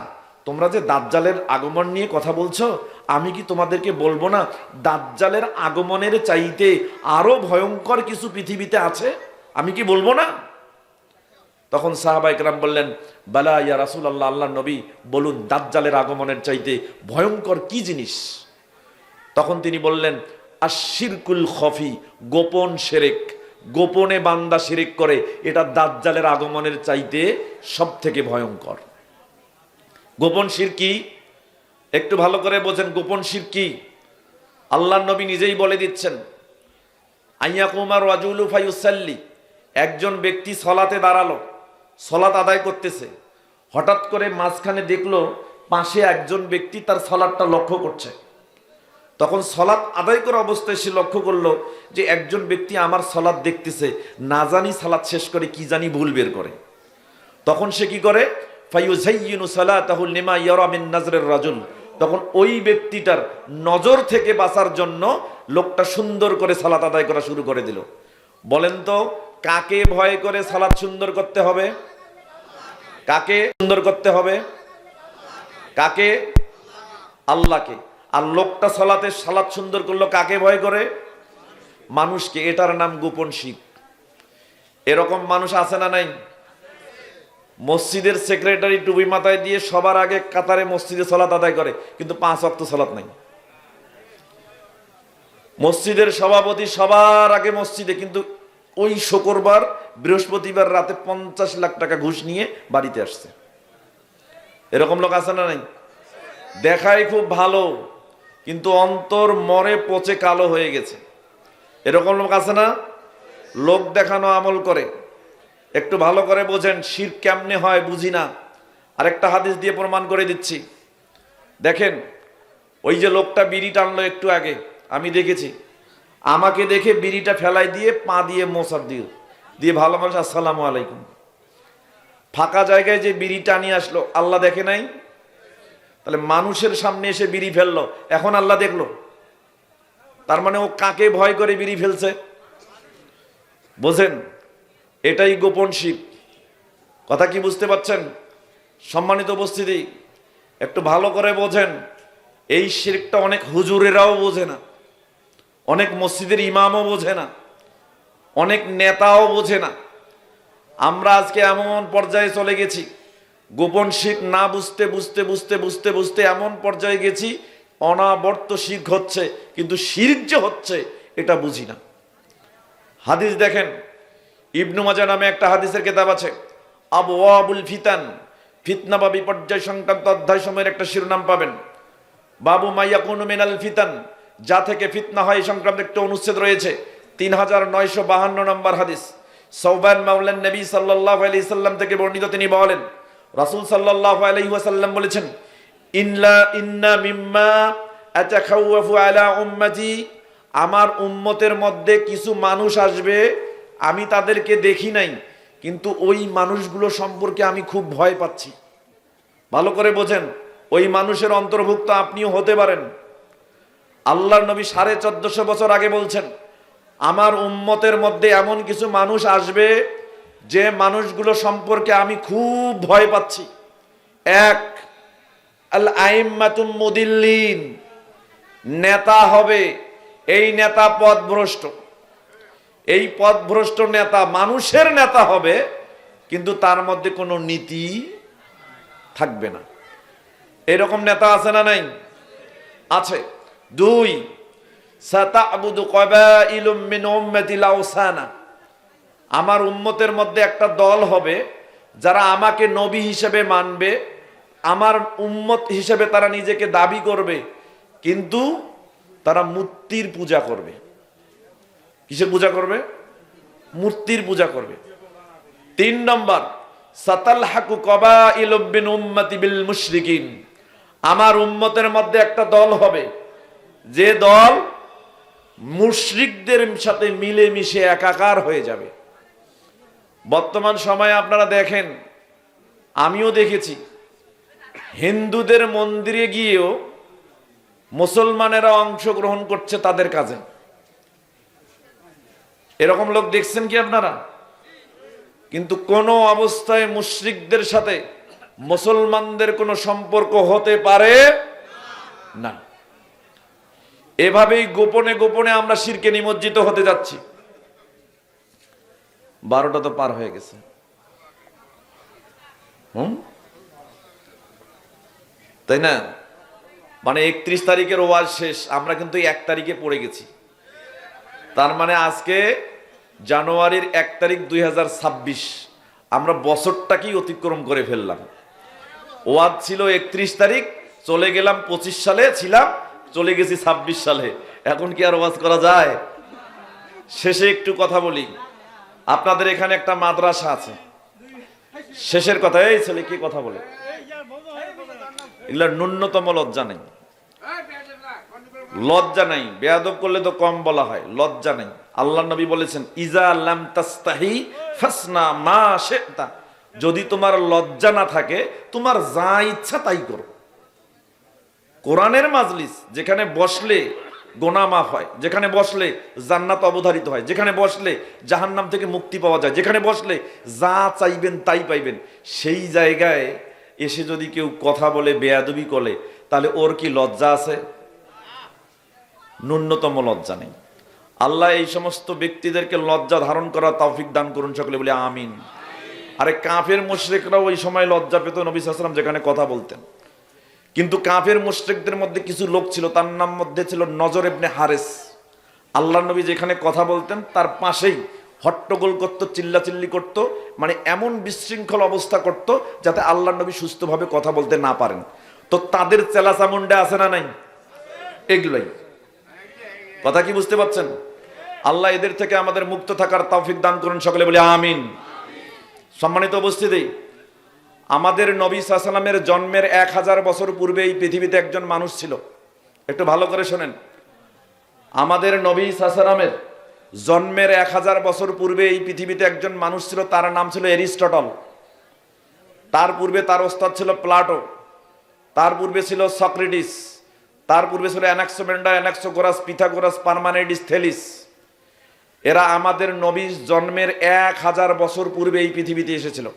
তোমরা যে দাজ্জালের আগমন নিয়ে কথা বলছো, আমি কি তোমাদেরকে বলবো না দাজ্জালের আগমনের চাইতে আরো ভয়ঙ্কর কিছু পৃথিবীতে আছে? আমি কি বলবো না? তখন সাহাবা ইকরাম বললেন, বালা ইয়া রাসূলুল্লাহ, আল্লাহর নবী বলুন দাজ্জালের আগমনের চাইতে ভয়ঙ্কর কি জিনিস? তখন তিনি বললেন, আশিরকুল খফি, গোপন শিরক, গোপনে বান্দা শিরক করে, এটা দাজ্জালের আগমনের চাইতে সব থেকে ভয়ঙ্কর। গোপন শিরক কি? একটু ভালো করে বোঝেন, গোপন শিরক কি? আল্লাহর নবী নিজেই বলে দিচ্ছেন, আইয়াকুমার রাজুলু ফায়ুসাল্লি, একজন ব্যক্তি সলাতে দাঁড়ালো, সলাত আদায় করতেছে, হঠাৎ করে মাঝখানে দেখলো পাশে একজন ব্যক্তি তার সলাতটা লক্ষ্য করছে। তখন সলাত আদায় করা অবস্থায় সে লক্ষ্য করলো যে একজন ব্যক্তি আমার সলাত দেখতেছে, না জানি সালাত শেষ করে কি জানি ভুল বের করে। তখন সে কি করে? ফায়ুযায়্যিনু সালাতাহু লিমা ইয়ারা মিন নাজরির রাজুল, তখন ওই ব্যক্তিটার নজর থেকে বাঁচার জন্য লোকটা সুন্দর করে সালাত আদায় করা শুরু করে দিল। বলেন তো, কাকে ভয় করে সালাত সুন্দর করতে হবে? কাকে সুন্দর করতে হবে? কাকে? আল্লাহকে। আর লোকটা সালাত সুন্দর করলো কাকে ভয় করে? মানুষকে। এটার নাম গোপন শিরক। এরকম মানুষ আছে না নাই? মসজিদের সেক্রেটারি টুপি মাথায় দিয়ে সবার আগে কাতারে মসজিদে সালাত আদায় করে, কিন্তু 5 ওয়াক্ত সালাত নাই। মসজিদের সভাপতি সবার আগে মসজিদে, কিন্তু ওই শুক্রবার বৃহস্পতিবার রাতে 50 লাখ টাকা ঘুষ নিয়ে বাড়িতে আসছে। এরকম লোক আছে না নাই? দেখায় খুব ভালো, কিন্তু অন্তর মরে পচে কালো হয়ে গেছে। এরকম লোক আছে না? লোক দেখানো আমল করে। একটু ভালো করে বোঝেন, শিরক কেমনে হয় বুঝি না। আরেকটা হাদিস দিয়ে প্রমাণ করে দিচ্ছি। দেখেন, ওই যে লোকটা বিড়ি টানলো একটু আগে, আমি দেখেছি, আমাকে দেখে বিড়িটা ফেলাই দিয়ে পা দিয়ে মোসার দিয়ে ভালো মানুষ আসসালামু আলাইকুম। ফাঁকা জায়গায় যে বিড়ি টানিয়ে আসলো, আল্লাহ দেখে নাই? তাহলে মানুষের সামনে এসে বিড়ি ফেললো, এখন আল্লাহ দেখলো, তার মানে ও কাকে ভয় করে বিড়ি ফেলছে? বোঝেন, এটাই গোপন শিরক। কথা কি বুঝতে পারছেন? সম্মানিত উপস্থিতি, একটু ভালো করে বোঝেন, এই শিরকটা অনেক হুজুরেরাও বোঝে না, অনেক মসজিদের ইমামও বোঝে না, অনেক নেতাও বোঝে না। আমরা আজকে এমন পর্যায়ে চলে গেছি, গোপন শিরক না বুঝতে বুঝতে বুঝতে বুঝতে বুঝতে এমন পর্যায়ে গেছি, অনাবর্ত শিরক হচ্ছে, কিন্তু শিরক যে হচ্ছে এটা বুঝি না। হাদিস দেখেন, ইবনু মাজাহ নামে একটা হাদিসের কিতাব আছে, আবওয়াবুল ফিতান, ফিতনা বা বিপর্যয় সংক্রান্ত অধ্যায় সময়ের একটা শিরোনাম পাবেন। বাবু মাইয়াকুনু মিনাল ফিতান, যা থেকে ফিতনা হয় সংক্রান্ত একটা অনুচ্ছেদ রয়েছে। 3952 নম্বর হাদিস, সাওবান মাওলান নবী সাল্লাল্লাহু আলাইহি সাল্লাম থেকে বর্ণিত। তিনি বলেন, রাসূল সাল্লাল্লাহু আলাইহি ওয়াসাল্লাম বলেছেন, ইন্না মিম্মা আতাখাওয়াফু আলা উম্মতি, আমার উম্মতের মধ্যে কিছু মানুষ আসবে, আমি তাদেরকে দেখি নাই, কিন্তু ওই মানুষগুলো সম্পর্কে আমি খুব ভয় পাচ্ছি। ভালো করে বোঝেন, ওই মানুষের অন্তর্ভুক্ত আপনিও হতে পারেন। আল্লাহর নবী 1450 বছর আগে বলছেন, আমার উম্মতের মধ্যে এমন কিছু মানুষ আসবে যে মানুষগুলো সম্পর্কে আমি খুব ভয় পাচ্ছি। এক, আল আইম্মাতুল মুদিল্লিন, নেতা হবে, এই নেতা পথভ্রষ্ট। এই পথভ্রষ্ট নেতা মানুষের নেতা হবে, কিন্তু তার মধ্যে কোনো নীতি থাকবে না। এরকম নেতা আছে না নাই? আছে। দুই, সাতা'বুদু কাবাইলুম মিন উম্মাতিল আওসানা, আমার উম্মতের মধ্যে একটা দল হবে যারা আমাকে নবী হিসেবে মানবে, আমার উম্মত হিসেবে তারা নিজেকে দাবি করবে, কিন্তু তারা মূর্তির পূজা করবে। কিসের পূজা করবে? মূর্তির পূজা করবে। তিন নম্বর, সাতালহাকু কাবাইলুম মিন উম্মতি বিল মুশরিকিন, আমার উম্মতের মধ্যে একটা দল হবে যে দল মুশরিকদের সাথে মিলে মিশে একাকার হয়ে যাবে। বর্তমান সময়ে আপনারা দেখেন, আমিও দেখেছি, হিন্দুদের মন্দিরে গিয়েও মুসলমানেরা অংশগ্রহণ করছে তাদের কাজে। এরকম লোক দেখছেন কি আপনারা? কিন্তু কোনো অবস্থায় মুশরিকদের সাথে মুসলমানদের কোনো সম্পর্ক হতে পারে না। এভাবেই গোপনে গোপনে আমরা শিরকে নিমজ্জিত হতে যাচ্ছি। 12টা তো পার হয়ে গেছে। তাই না? মানে 31 তারিখের ওয়াজ শেষ, আমরা কিন্তু 1 তারিখে পড়ে গেছি। তার মানে আজকে জানুয়ারির 1 তারিখ 2026, আমরা বছরটাকেই অতিক্রম করে ফেললাম। ওয়াজ ছিল 31 তারিখ, চলে গেলাম 25 সালে, ছিলাম চলে গেছি 26 সালে। এখন কি আর ওয়াজ করা যায়? শেষে একটু কথা বলি। আপনাদের এখানে একটা মাদ্রাসা আছে, শেষের কথা, এই ছেলে কি কথা বলে, এগুলার ন্যূনতম লজ্জা নেই। লজ্জা নাই, বেয়াদব করলে তো কম বলা হয়, লজ্জা নেই। আল্লাহ নবী বলেছেন, ইজা লাম তাস্তাহি ফাসনা মা শিতা, যদি তোমার লজ্জা না থাকে তোমার যা ইচ্ছা তাই করো। কোরআনের মাজলিস, যেখানে বসলে গোনা মাফ হয়, যেখানে বসলে জান্নাত অবধারিত হয়, যেখানে বসলে জাহান্নাম থেকে মুক্তি পাওয়া যায়, যেখানে বসলে যা চাইবেন তাই পাইবেন, সেই জায়গায় এসে যদি কেউ কথা বলে, বেয়াদবি করে, তাহলে ওর কি লজ্জা আছে? ন্যূনতম লজ্জা নেই। আল্লাহ এই সমস্ত ব্যক্তিদেরকে লজ্জা ধারণ করা তৌফিক দান করুন, সকলে বলে আমিন। আরে কাফের মুশরিকরাও ওই সময় লজ্জা পেত নবী সাল্লাল্লাহু আলাইহি ওয়াসাল্লাম যেখানে কথা বলতেন। কিন্তু কাফের মুশরিকদের মধ্যে কিছু লোক ছিল, তার নাম মধ্যে ছিল নজর ইবনে হারেস। আল্লাহ নবী যেখানে কথা বলতেন তার পাশেই হট্টগোল করতো, চিল্লাচিল্লি করতো, মানে এমন বিশৃঙ্খল অবস্থা করতো যাতে আল্লাহ নবী সুস্থভাবে কথা বলতে না পারেন। তো তাদের চেলাচামুন্ডা আছে না নাই? এগুলাই কথা, কি বুঝতে পারছেন? আল্লাহ এদের থেকে আমাদের মুক্ত থাকার তৌফিক দান করুন, সকলে বলে আমিন। সম্মানিত উপস্থিতি, আমাদের নবী সাল্লাল্লাহু আলাইহি ওয়াসাল্লামের জন্মের 1000 বছর পূর্বে এই পৃথিবীতে একজন মানুষ ছিল। একটু ভালো করে শোনেন, আমাদের নবী সাল্লাল্লাহু আলাইহি ওয়াসাল্লামের জন্মের 1000 বছর পূর্বে এই পৃথিবীতে একজন মানুষ ছিল, তার নাম ছিল এরিস্টটল। তার পূর্বে তার ওস্তাদ ছিল প্লাটো, তার পূর্বে ছিল সক্রেটিস, তার পূর্বে ছিল অ্যানাক্সোমেন্ডা, অ্যানাক্সোগোরাস, পিথাগোরাস, পারমানেডিস, থেলিস। এরা আমাদের নবীর জন্মের 1000 বছর পূর্বে এই পৃথিবীতে এসেছিল।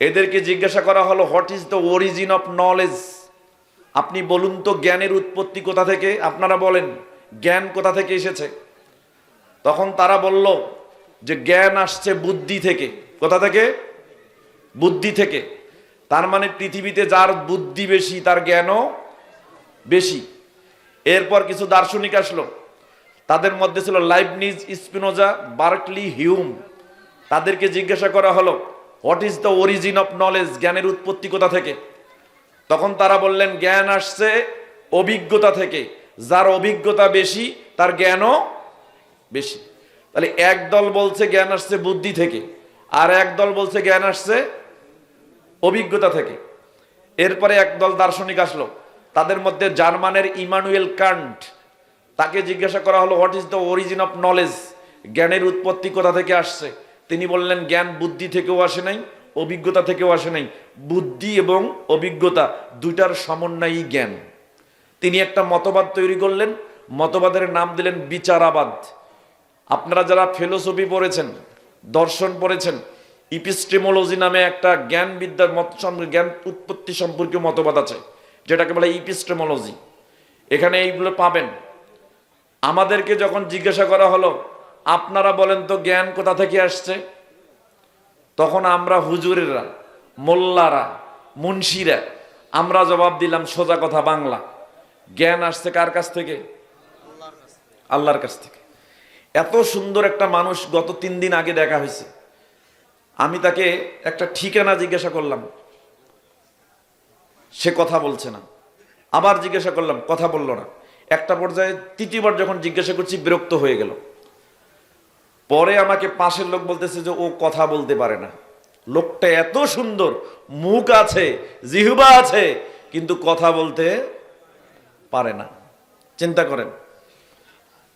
এদেরকে জিজ্ঞাসা করা হলো, what is the origin of knowledge? আপনি বলুন তো জ্ঞানের উৎপত্তি কোথা থেকে? আপনারা বলেন, জ্ঞান কোথা থেকে এসেছে? তখন তারা বলল যে জ্ঞান আসছে বুদ্ধি থেকে। কোথা থেকে? বুদ্ধি থেকে। তার মানে পৃথিবীতে যার বুদ্ধি বেশি তার জ্ঞানও বেশি। এরপর কিছু দার্শনিক আসলো, তাদের মধ্যে ছিল লাইবনিজ, স্পিনোজা, বার্কলি, হিউম। তাদেরকে জিজ্ঞাসা করা হলো, what is the origin of knowledge? জ্ঞানের উৎপত্তি কোথা থেকে? তখন তারা বললেন, জ্ঞান আসছে অভিজ্ঞতা থেকে, যার অভিজ্ঞতা বেশি তার জ্ঞানও বেশি। তাহলে এক দল বলছে জ্ঞান আসছে বুদ্ধি থেকে, আর এক দল বলছে জ্ঞান আসছে অভিজ্ঞতা থেকে। এরপরে একদল দার্শনিক আসলো, তাদের মধ্যে জার্মানের ইমানুয়েল কান্ট। তাকে জিজ্ঞাসা করা হলো, what is the origin of knowledge? জ্ঞানের উৎপত্তি কোথা থেকে আসছে? তিনি বললেন, জ্ঞান বুদ্ধি থেকেও আসে নাই, অভিজ্ঞতা থেকেও আসে নাই, বুদ্ধি এবং অভিজ্ঞতা দুইটার সমন্বয়ই জ্ঞান। তিনি একটা মতবাদ তৈরি করলেন, মতবাদের নাম দিলেন বিচারাবাদ। আপনারা যারা ফিলোসফি পড়েছেন, দর্শন পড়েছেন, ইপিস্টেমোলজি নামে একটা জ্ঞান বিদ্যার জ্ঞান উৎপত্তি সম্পর্কীয় মতবাদ আছে, যেটাকে বলে ইপিস্টেমোলজি। এখানে এইগুলো পাবেন। আমাদেরকে যখন জিজ্ঞাসা করা হলো আপনারা বলেন তো জ্ঞান কোথা থেকে আসছে, তখন আমরা হুজুরেরা, মোল্লারা, মুন্সিরা আমরা জবাব দিলাম সোজা কথা বাংলা, জ্ঞান আসছে কার কাছ থেকে? আল্লাহর কাছ থেকে। এত সুন্দর একটা মানুষ গত 3 দিন আগে দেখা হয়েছে। আমি তাকে একটা ঠিকানা জিজ্ঞাসা করলাম, সে কথা বলছে না। আবার জিজ্ঞাসা করলাম, কথা বলল না। একটা পর্যায়ে তৃতীয়বার যখন জিজ্ঞাসা করছি বিরক্ত হয়ে গেল। পরে আমাকে পাশের লোক বলতেছে যে ও কথা বলতে পারে না। লোকটা এত সুন্দর, মুখ আছে, জিহ্বা আছে, কিন্তু কথা বলতে পারে না। চিন্তা করেন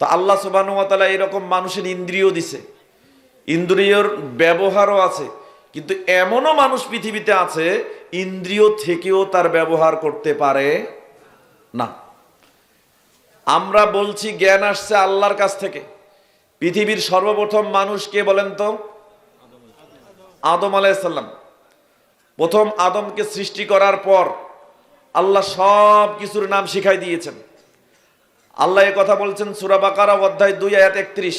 তো, আল্লাহ সুবহানাহু ওয়া তাআলা এরকম মানুষের ইন্দ্রিয় দিছে, ইন্দ্রিয়র ব্যবহারও আছে, কিন্তু এমনও মানুষ পৃথিবীতে আছে ইন্দ্রিয় থেকেও তার ব্যবহার করতে পারে না। আমরা বলছি জ্ঞান আসছে আল্লাহর কাছ থেকে। পৃথিবীর সর্বপ্রথম মানুষ কে বলেন তো? আদম আলাইহিস সালাম। প্রথম আদমকে সৃষ্টি করার পর আল্লাহ সব কিছুর নাম শিখাই দিয়েছেন। আল্লাহ এই কথা বলছেন সূরা বাকারা অধ্যায় 2 আয়াত 31,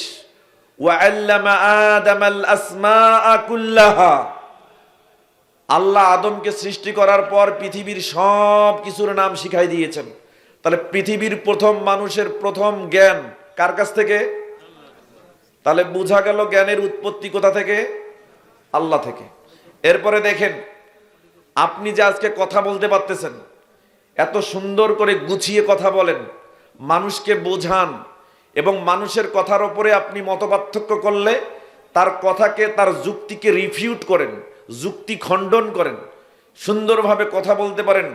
ওয়া আল্লামা আদামাল আসমাআ কুল্লাহা। আল্লাহ আদমকে সৃষ্টি করার পর পৃথিবীর সব কিছুর নাম শিখাই দিয়েছেন। তাহলে পৃথিবীর প্রথম মানুষের প্রথম জ্ঞান কার কাছ থেকে? তাহলে বোঝা গেল জ্ঞানের উৎপত্তি কোথা থেকে? আল্লাহ থেকে। এরপরে দেখেন, আপনি যে আজকে কথা বলতে পারতেছেন, এত সুন্দর করে গুছিয়ে কথা বলেন, মানুষকে বোঝান, এবং মানুষের কথার উপরে আপনি মতপার্থক্য করলে তার কথাকে, তার যুক্তিকে রিফিউট করেন, যুক্তি খণ্ডন করেন, সুন্দরভাবে কথা বলতে পারেন,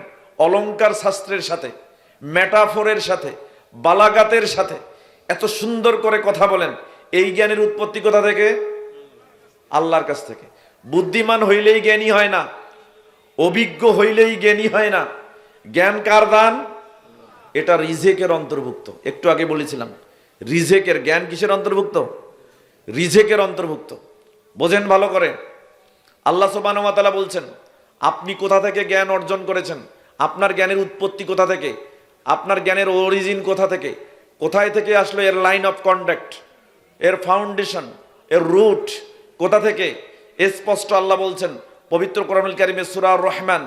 অলংকার শাস্ত্রের সাথে, মেটাফোরের সাথে, বালাগাতের সাথে এত সুন্দর করে কথা বলেন। এই জ্ঞানের উৎপত্তি কোথা থেকে? আল্লাহর কাছ থেকে। বুদ্ধিমান হইলেই জ্ঞানী হয় না, অভিজ্ঞ হইলেই জ্ঞানী হয় না। জ্ঞান কার দান? এটা রিজেকের অন্তর্ভুক্ত। একটু আগে বলেছিলাম রিজেকের। জ্ঞান কিসের অন্তর্ভুক্ত? রিজেকের অন্তর্ভুক্ত। বোঝেন ভালো করে। আল্লাহ সুবহানাহু ওয়া তাআলা বলছেন আপনি কোথা থেকে জ্ঞান অর্জন করেছেন, আপনার জ্ঞানের উৎপত্তি কোথা থেকে, আপনার জ্ঞানের অরিজিন কোথা থেকে, কোথায় থেকে আসলো, এর লাইন অফ কন্ডাক্ট, এর ফাউন্ডেশন, এর রুট কোথা থেকে, স্পষ্ট আল্লাহ বলছেন পবিত্র কোরআনুল কারীমের সূরা আর-রহমান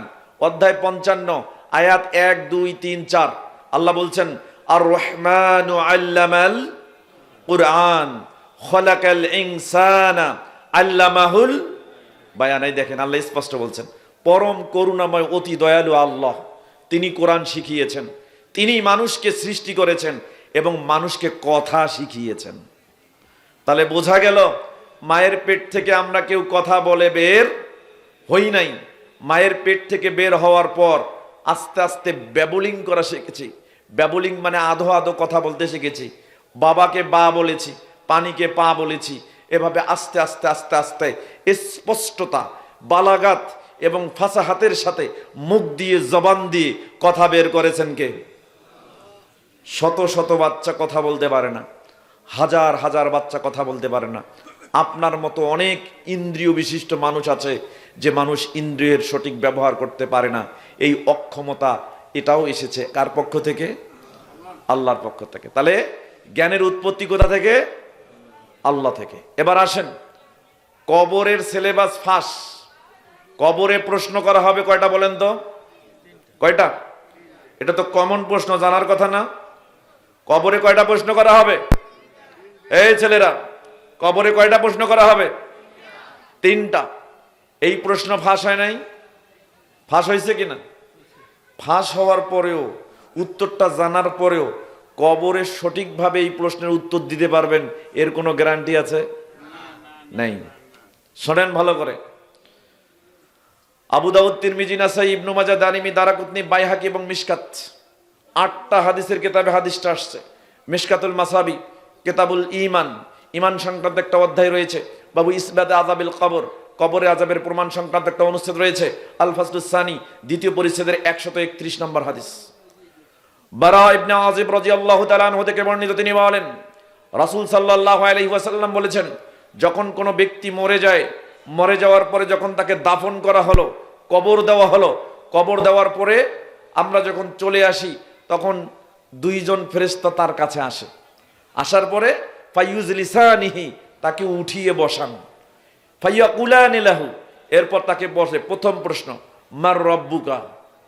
অধ্যায় 55 আয়াত 1, 2, 3, 4। আল্লাহ বলছেন আর রহমানু আল্লামাল কুরআন খলাকাল ইনসানা আল্লামাহুল বায়ান। এই দেখেন আল্লাহ স্পষ্ট বলছেন, পরম করুণাময় অতি দয়ালু আল্লাহ, তিনি কোরআন শিখিয়েছেন, তিনি মানুষকে সৃষ্টি করেছেন এবং মানুষকে কথা শিখিয়েছেন। তাহলে বোঝা গেল মায়ের পেট থেকে আমরা কেউ কথা বলে বের হই নাই। মায়ের পেট থেকে বের হওয়ার পর আস্তে আস্তে ব্যাবলিং করা শিখেছি। ব্যাবলিং মানে আধো আধো কথা বলতে শিখেছি। বাবাকে বা বলেছি, পানিকে পা বলেছি। এভাবে আস্তে আস্তে আস্তে আস্তে স্পষ্টতা, বালাগাত এবং ফাসাহাতের সাথে মুখ দিয়ে, জবান দিয়ে কথা বের করেছেন কে? শত শত বাচ্চা কথা বলতে পারে না, হাজার হাজার বাচ্চা কথা বলতে পারে না। আপনার মতো অনেক ইন্দ্রিয় বিশিষ্ট মানুষ আছে যে মানুষ ইন্দ্রিয়ের সঠিক ব্যবহার করতে পারে না। এই অক্ষমতা এটাও এসেছে কার পক্ষ থেকে? আল্লাহর পক্ষ থেকে। তাহলে জ্ঞানের উৎপত্তি কোথা থেকে? আল্লাহ থেকে। এবার আসেন, কবরের সিলেবাস ফাঁস। কবরে প্রশ্ন করা হবে কয়টা বলেন তো? কয়টা? এটা তো কমন প্রশ্ন, জানার কথা না? কবরে কয়টা প্রশ্ন করা হবে? এই ছেলেরা, কবরে কয়টা প্রশ্ন করা হবে? 3টা। এই প্রশ্ন ফাঁস হয় নাই? ফাঁস হয়েছে কিনা? ফাঁস হওয়ার পরেও, উত্তরটা জানার পরেও কবরে সঠিকভাবে এই প্রশ্নের উত্তর দিতে পারবেন এর কোনো গ্যারান্টি আছে? নাই। শোনেন ভালো করে। আবু দাউদ, তিরমিজি, নাসাই, ইবনু মাজাহ, দারিমি, দারাকুতনি, বাইহাকি এবং মিশকাত, 8টা হাদিসের কিতাবে হাদিসটা আসছে। মিশকাতুল মাসাবি, কিতাবুল ঈমান, ঈমান সংক্রান্ত একটা অধ্যায় রয়েছে। বাবু ইসবাতে আযাবিল কবর, কবরে আযাবের প্রমাণ সংক্রান্ত একটা অনুচ্ছেদ রয়েছে, আল ফাসলুস সানি, দ্বিতীয় পরিচ্ছেদের 131 নম্বর হাদিস। বারা ইবনে আযিব রাদিয়াল্লাহু তাআলা আনহু থেকে বর্ণিত, তিনি বলেন রাসূল সাল্লাল্লাহু আলাইহি ওয়াসাল্লাম বলেছেন, যখন কোনো ব্যক্তি মরে যায়, মরে যাওয়ার পরে যখন তাকে দাফন করা হলো, কবর দেওয়া হলো, কবর দেওয়ার পরে আমরা যখন চলে আসি, তখন দুইজন ফেরেশতা তার কাছে আসে। আসার পরে ফাইয়ুজলিসানিহি, তাকে উঠিয়ে বসান। ফাইয়াকুলানি লাহু, এরপর তাকে বসে। প্রথম প্রশ্ন, মার রব্বুকা,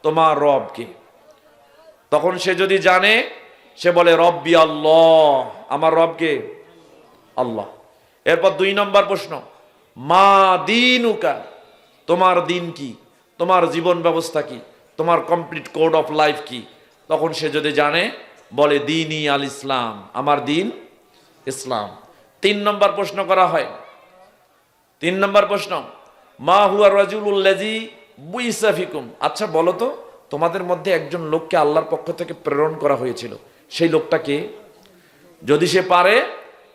তোমার রব কে? তখন সে যদি জানে, সে বলে রব্বি আল্লাহ, আমার রব কে? আল্লাহ। এরপর 2 নম্বর প্রশ্ন, মা দীনুকা, তোমার দিন কি, তোমার জীবন ব্যবস্থা কি, তোমার কমপ্লিট কোড অফ লাইফ কি? তখন সে যদি জানে, বলে দীনি আল ইসলাম, আমার দিন ইসলাম। 3 নম্বর প্রশ্ন করা হয়। 3 নম্বর প্রশ্ন, মা হুয়া রাজুলুল্লাযী বুইসা ফিকুম, আচ্ছা বলো তো, তোমাদের মধ্যে একজন লোককে আল্লাহর পক্ষ থেকে প্রেরণ করা হয়েছিল, সেই লোকটা কে? যদি সে পারে,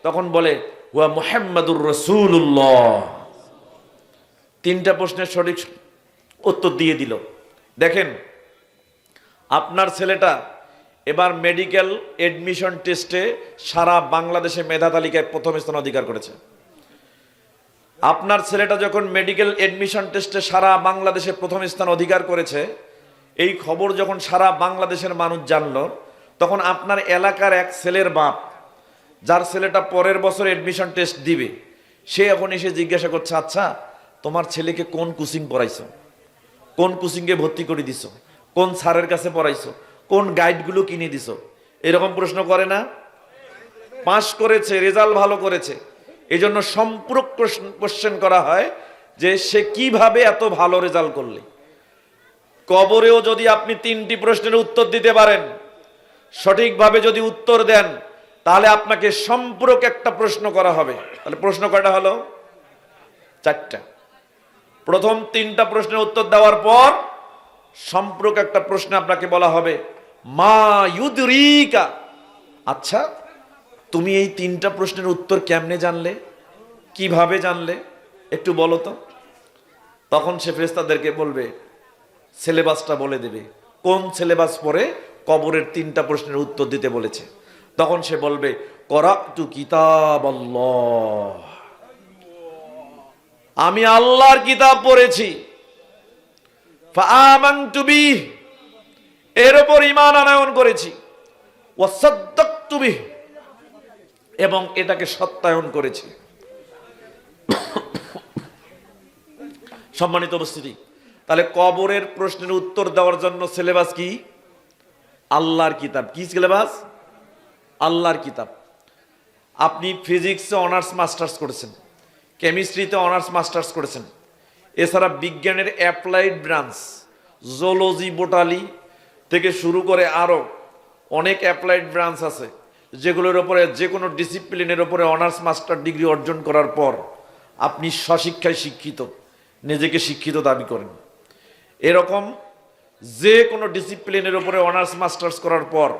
তখন বলে হুয়া মুহাম্মাদুর রাসূলুল্লাহ। 3টা প্রশ্নের সঠিক উত্তর দিয়ে দিল। দেখেন, আপনার ছেলেটা এবার মেডিকেল এডমিশন টেস্টে সারা বাংলাদেশে মেধা তালিকায় প্রথম স্থান অধিকার করেছে। আপনার ছেলেটা যখন মেডিকেল এডমিশন টেস্টে সারা বাংলাদেশে প্রথম স্থান অধিকার করেছে, এই খবর যখন সারা বাংলাদেশের মানুষ জানলো, তখন আপনার এলাকার এক ছেলের বাপ, যার ছেলেটা পরের বছর এডমিশন টেস্ট দিবে, সে এখন এসে জিজ্ঞাসা করছে, আচ্ছা তোমার ছেলেকে কোন কোচিং পড়াইছো, কোন কোচিংয়ে ভর্তি করে দিছো, কোন স্যারের কাছে পড়াইছো, কোন গাইডগুলো কিনে দিছো? এরকম প্রশ্ন করে না? পাস করেছে, রেজাল্ট ভালো করেছে, এই জন্য সম্পূরক কোশ্চেন করা হয় যে সে কিভাবে এত ভালো রেজাল্ট করলে। কবরেও যদি আপনি 3টি প্রশ্নের উত্তর দিতে পারেন, সঠিকভাবে যদি উত্তর দেন, তাহলে আপনাকে সম্পূরক একটা প্রশ্ন করা হবে। তাহলে প্রশ্ন কয়টা হলো? 4টা। প্রথম 3টা প্রশ্নের উত্তর দেওয়ার পর সম্পূরক একটা প্রশ্ন আপনাকে বলা হবে, মা ইউদরিকা, আচ্ছা তুমি এই 3টা প্রশ্নের উত্তর কেমনে জানলে, কিভাবে জানলে, একটু বলো তো। তখন সে ফেরেশতাদেরকে বলবে, সিলেবাসটা বলে দেবে, কোন সিলেবাস পড়ে কবরের 3টা প্রশ্নের উত্তর দিতে বলেছে। তখন সে বলবে, করাতু কিতাবাল্লাহ, আমি আল্লাহর কিতাব পড়েছি, ফাআমানতু বিহি, এর উপর ঈমান আনয়ন করেছি, ওয়াসাদদাকতু বিহি, এবং এটাকে সত্যায়ন করেছি। সম্মানিত উপস্থিতি, তাহলে কবরের প্রশ্নের উত্তর দেওয়ার জন্য সিলেবাস কি? আল্লাহর কিতাব। কি সিলেবাস? আল্লাহর কিতাব। আপনি ফিজিক্সে অনার্স মাস্টার্স করেছেন, কেমিস্ট্রিতে অনার্স মাস্টার্স করেছেন, এছাড়া বিজ্ঞানের অ্যাপ্লাইড ব্রাঞ্চ, জুলজি, বোটানি থেকে শুরু করে আরো অনেক অ্যাপ্লাইড ব্রাঞ্চ আছে, যেগুলোর উপরে যে কোনো ডিসিপ্লিনের উপরে অনার্স মাস্টার ডিগ্রি অর্জন করার পর আপনি স্বশিক্ষায় শিক্ষিত, নিজেকে শিক্ষিত দাবি করেন। এরকম যে কোনো ডিসিপ্লিনের উপরে অনার্স মাস্টার্স করার পর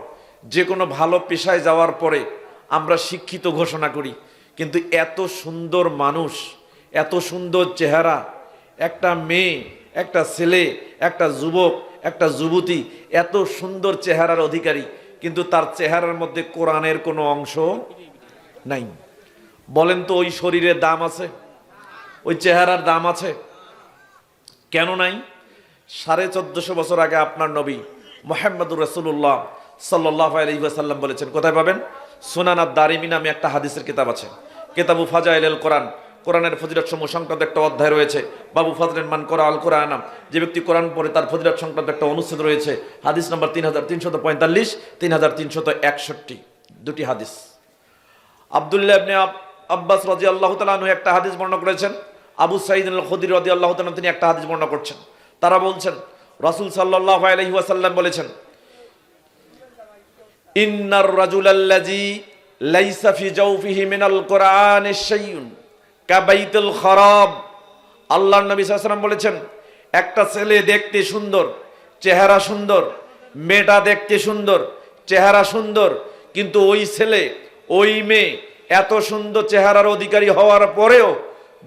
যে কোনো ভালো পেশায় যাওয়ার পরে আমরা শিক্ষিত ঘোষণা করি, কিন্তু এত সুন্দর মানুষ, এত সুন্দর চেহারা, একটা মেয়ে, একটা ছেলে, একটা যুবক, একটা যুবতী, এত সুন্দর চেহারার অধিকারী, কিন্তু তার চেহারার মধ্যে কোরআনের কোনো অংশ নাই। বলেন তো, ওই শরীরের দাম আছে? ওই চেহারার দাম আছে? কেন নাই? 1450 বছর আগে আপনার নবী মুহাম্মদুর রাসূলুল্লাহ সাল্লাল্লাহু আলাইহি ওয়াসাল্লাম বলেছেন, কোথায় পাবেন? সুনান আদ-দারিমি নামে একটা হাদিসের কিতাব আছে, কিতাবু ফাজাইলুল কোরআন, কোরআনের ফজিলত সমূহ সংক্রান্ত একটা অধ্যায় রয়েছে। বাবু ফাজলিন মান করা আল কোরআন, যে ব্যক্তি কোরআন পড়ে তার ফজিলত সংক্রান্ত একটা অনুচ্ছেদ রয়েছে। হাদিস নাম্বার 3345, 3361, 2টি হাদিস। আব্দুল্লাহ ইবনে আব্বাস রাদিয়াল্লাহু তাআলা আনহু একটা হাদিস বর্ণনা করেছেন, আবু সাঈদ আল খুদরি রাদিয়াল্লাহু তাআলা তিনি একটা হাদিস বর্ণনা করছেন। তারা বলছেন, রাসূল সাল্লাল্লাহু আলাইহি ওয়াসাল্লাম বলেছেন, ইন্নার রাজুলাল্লাযী লাইসা ফি জাওফিহি মিনাল কোরআনি শাইউন কাবাইতুল খারাব। আল্লাহর নবী সাল্লাল্লাহু আলাইহি ওয়াসাল্লাম বলেছেন, একটা ছেলে দেখতে সুন্দর, চেহারা সুন্দর, মেয়েটা দেখতে সুন্দর, চেহারা সুন্দর, কিন্তু ওই ছেলে, ওই মেয়ে এত সুন্দর চেহারার অধিকারী হওয়ার পরেও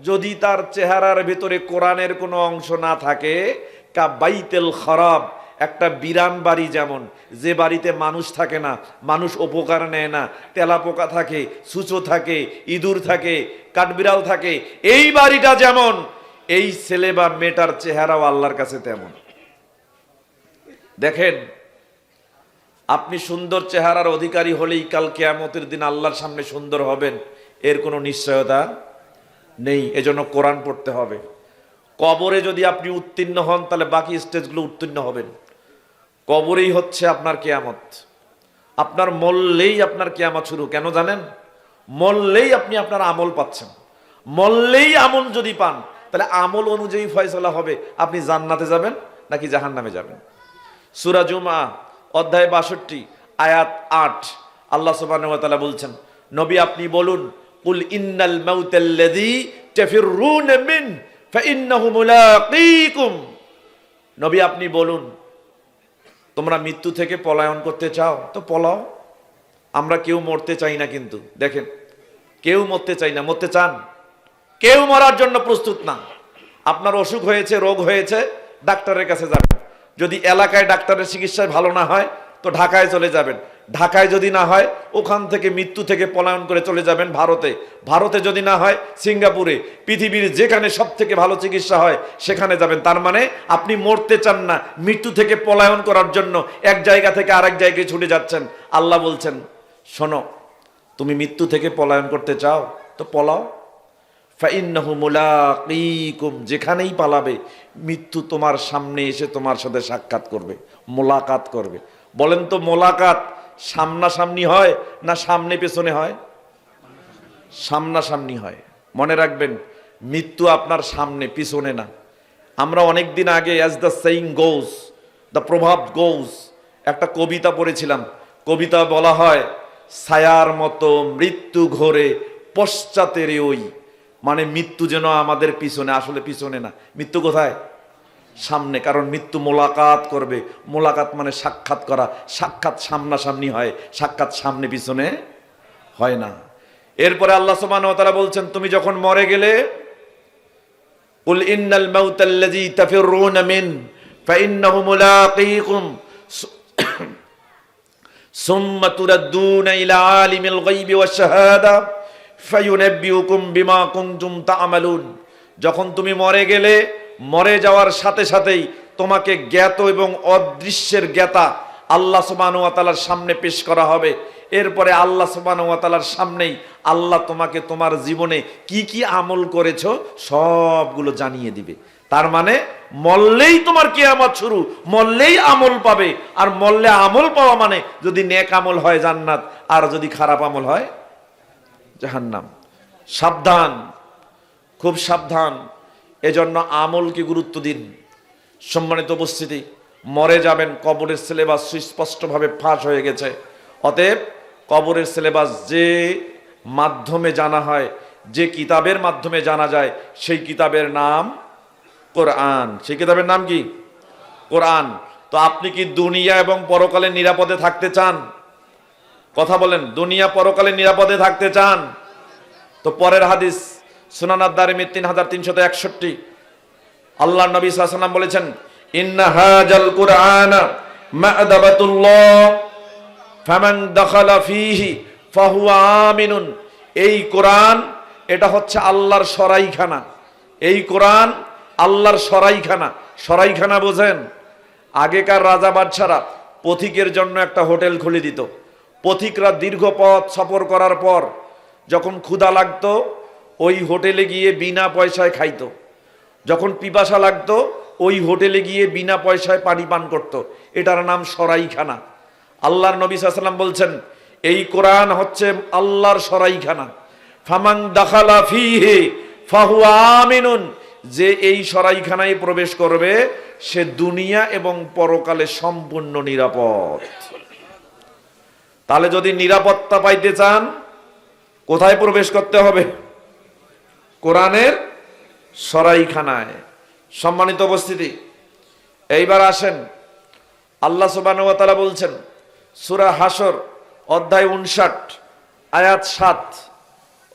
যদি তার চেহারার ভেতরে কোরআনের কোনো অংশ না থাকে, কা বাইতেল খারাব, একটা বিরান বাড়ি যেমন, যে বাড়িতে মানুষ থাকে না, মানুষ উপকার নেয় না, তেলাপোকা থাকে, সূচো থাকে, ইঁদুর থাকে, কাঠবিড়াল থাকে, এই বাড়িটা যেমন, এই ছেলে বা মেয়েটার চেহারাও আল্লাহর কাছে তেমন। দেখেন, আপনি সুন্দর চেহারার অধিকারী হলেই কাল কিয়ামতের দিন আল্লাহর সামনে সুন্দর হবেন, এর কোনো নিশ্চয়তা নেই। এজন্য কোরআন পড়তে হবে। কবরে যদি আপনি উত্তীর্ণ হন, তাহলে বাকি স্টেজগুলো উত্তীর্ণ হবেন। কবরেই হচ্ছে আপনার কিয়ামত। আপনার মরলেই আপনার কিয়ামত শুরু। কেন জানেন? মরলেই আপনি আপনার আমল পাচ্ছেন। মরলেই আমল যদি পান, তাহলে আমল অনুযায়ী ফয়সালা হবে আপনি জান্নাতে যাবেন নাকি জাহান্নামে যাবেন। সূরা জুমআ অধ্যায় 62 আয়াত 8 আল্লাহ সুবহানাহু ওয়া তাআলা বলছেন, নবী আপনি বলুন, কুল ইন্নাল মাউতাল্লাযী তাফিররুনা মিন ফাইন্নাহু মুলাকীকুম। নবী আপনি বলুন, তোমরা মৃত্যু থেকে পলায়ন করতে চাও তো পলাও। আমরা কেউ মরতে চাই না, কিন্তু দেখেন, কেউ মরতে চাই না। মরতে চান? কেউ মরার জন্য প্রস্তুত না। আপনার অসুখ হয়েছে, রোগ হয়েছে, ডাক্তারের কাছে যাবেন। যদি এলাকায় ডাক্তারের চিকিৎসায় ভালো না হয়, তো ঢাকায় চলে যাবেন। ঢাকায় যদি না হয়, ওখান থেকে মৃত্যু থেকে পলায়ন করে চলে যাবেন ভারতে। ভারতে যদি না হয়, সিঙ্গাপুরে। পৃথিবীর যেখানে সব থেকে ভালো চিকিৎসা হয় সেখানে যাবেন। তার মানে আপনি মরতে চান না, মৃত্যু থেকে পলায়ন করার জন্য এক জায়গা থেকে আরেক জায়গায় ছুটে যাচ্ছেন। আল্লাহ বলছেন, শোনো, তুমি মৃত্যু থেকে পলায়ন করতে চাও তো পলাও। ফাইন্নাহু মুলাকীকুম, যেখানেই পালাবে মৃত্যু তোমার সামনে এসে তোমার সাথে সাক্ষাৎ করবে, মোলাকাত করবে। বলেন তো, মোলাকাত সামনাসামনি হয় না সামনে পেছনে হয়? সামনাসামনি হয়। মনে রাখবেন, মৃত্যু আপনার সামনে, পিছনে না। আমরা অনেক দিন আগে, as the saying goes, the প্রভাব গোজ, একটা কবিতা পড়েছিলাম। কবিতা বলা হয়, ছায়ার মতো মৃত্যু ঘোরে পশ্চাতের ওই, মানে মৃত্যু যেন আমাদের পিছনে। আসলে পিছনে না, মৃত্যু কোথায়? সামনে। কারণ মৃত্যু মোলাকাত করবে। মোলাকাত মানে সাক্ষাৎ করা। সাক্ষাৎ সামনাসামনি হয়, সাক্ষাৎ সামনে পিছনে হয় না। এরপরে আল্লাহ সুবহানাহু ওয়া তাআলা বলছেন, তুমি যখন মরে গেলে, কুল ইন্নাল মাউতাল্লাযী তাফিররুনা মিন ফাইন্নাহু মুলাকীকুম সুম্মা তুরাদ্দুনা ইলা আলিমিল গায়বি ওয়াশ শাহাদা ফায়ুনাব্বিউকুম বিমা কুনতুম তা'মালুন। যখন তুমি মরে গেলে, মরে যাওয়ার সাথে সাথেই তোমাকে জ্ঞাত এবং অদৃশ্যের জ্ঞাতা আল্লাহ সুবহানাহু ওয়া তাআলার সামনে পেশ করা হবে। এরপরে আল্লাহ সুবহানাহু ওয়া তাআলার সামনেই আল্লাহ তোমাকে তোমার জীবনে কি কি আমল করেছো সবগুলো জানিয়ে দিবে। তার মানে মরলেই তোমার কিয়ামত শুরু, মরলেই আমল পাবে। আর মরলে আমল পাওয়া মানে, যদি নেক আমল হয় জান্নাত, আর যদি খারাপ আমল হয় জাহান্নাম। সাবধান, খুব সাবধান। এজন্য আমলকে গুরুত্ব দিন। সম্মানিত উপস্থিতি, মরে যাবেন, কবরের সিলেবাস সুস্পষ্টভাবে ফাঁস হয়ে গেছে। অতএব কবরের সিলেবাস যে মাধ্যমে জানা হয়, যে কিতাবের মাধ্যমে জানা যায়, সেই কিতাবের নাম কোরআন। সেই কিতাবের নাম কি? কোরআন। তো আপনি কি দুনিয়া এবং পরকালে নিরাপদে থাকতে চান? কথা বলেন, দুনিয়া পরকালে নিরাপদে থাকতে চান? তো পরের হাদিস, সুনান আদ-দারিমি 3361, আল্লাহ নবী সাল্লাল্লাহু আলাইহি ওয়াসাল্লাম বলেছেন, ইন্না হাযাল কুরআনা মা'দাবাতুল্লাহ ফামান দাখালা ফীহি ফাহুয়া আমিনুন। এই কোরআন, এটা হচ্ছে আল্লাহর সরাইখানা। এই কোরআন আল্লাহর সরাইখানা। সরাইখানা বোঝেন? আগেকার রাজা বাদশারা পথিকের জন্য একটা হোটেল খুলে দিত। পথিকরা দীর্ঘ পথ সফর করার পর যখন ক্ষুধা লাগতো, ওই হোটেলে গিয়ে বিনা পয়সায় খাইতো। যখন পিপাসা লাগতো, ওই হোটেলে গিয়ে বিনা পয়সায় পানি পান করত। এটার নাম সরাইখানা। আল্লাহর নবী সাল্লাল্লাহু আলাইহি ওয়াসাল্লাম বলছেন, এই কোরআন হচ্ছে আল্লাহর সরাইখানা। ফামান দাখালা ফীহি ফাহুয়া আমিনুন। যে এই সরাইখানায় প্রবেশ করবে, সে দুনিয়া এবং পরকালে সম্পূর্ণ নিরাপদ। তাহলে যদি নিরাপত্তা পাইতে চান, কোথায় প্রবেশ করতে হবে? কোরআনের সরাইখানায়। সম্মানিত উপস্থিতি, এইবার আসেন, আল্লাহ সুবহানাহু ওয়া তাআলা বলছেন সূরা হাসর অধ্যায় 59 আয়াত 7,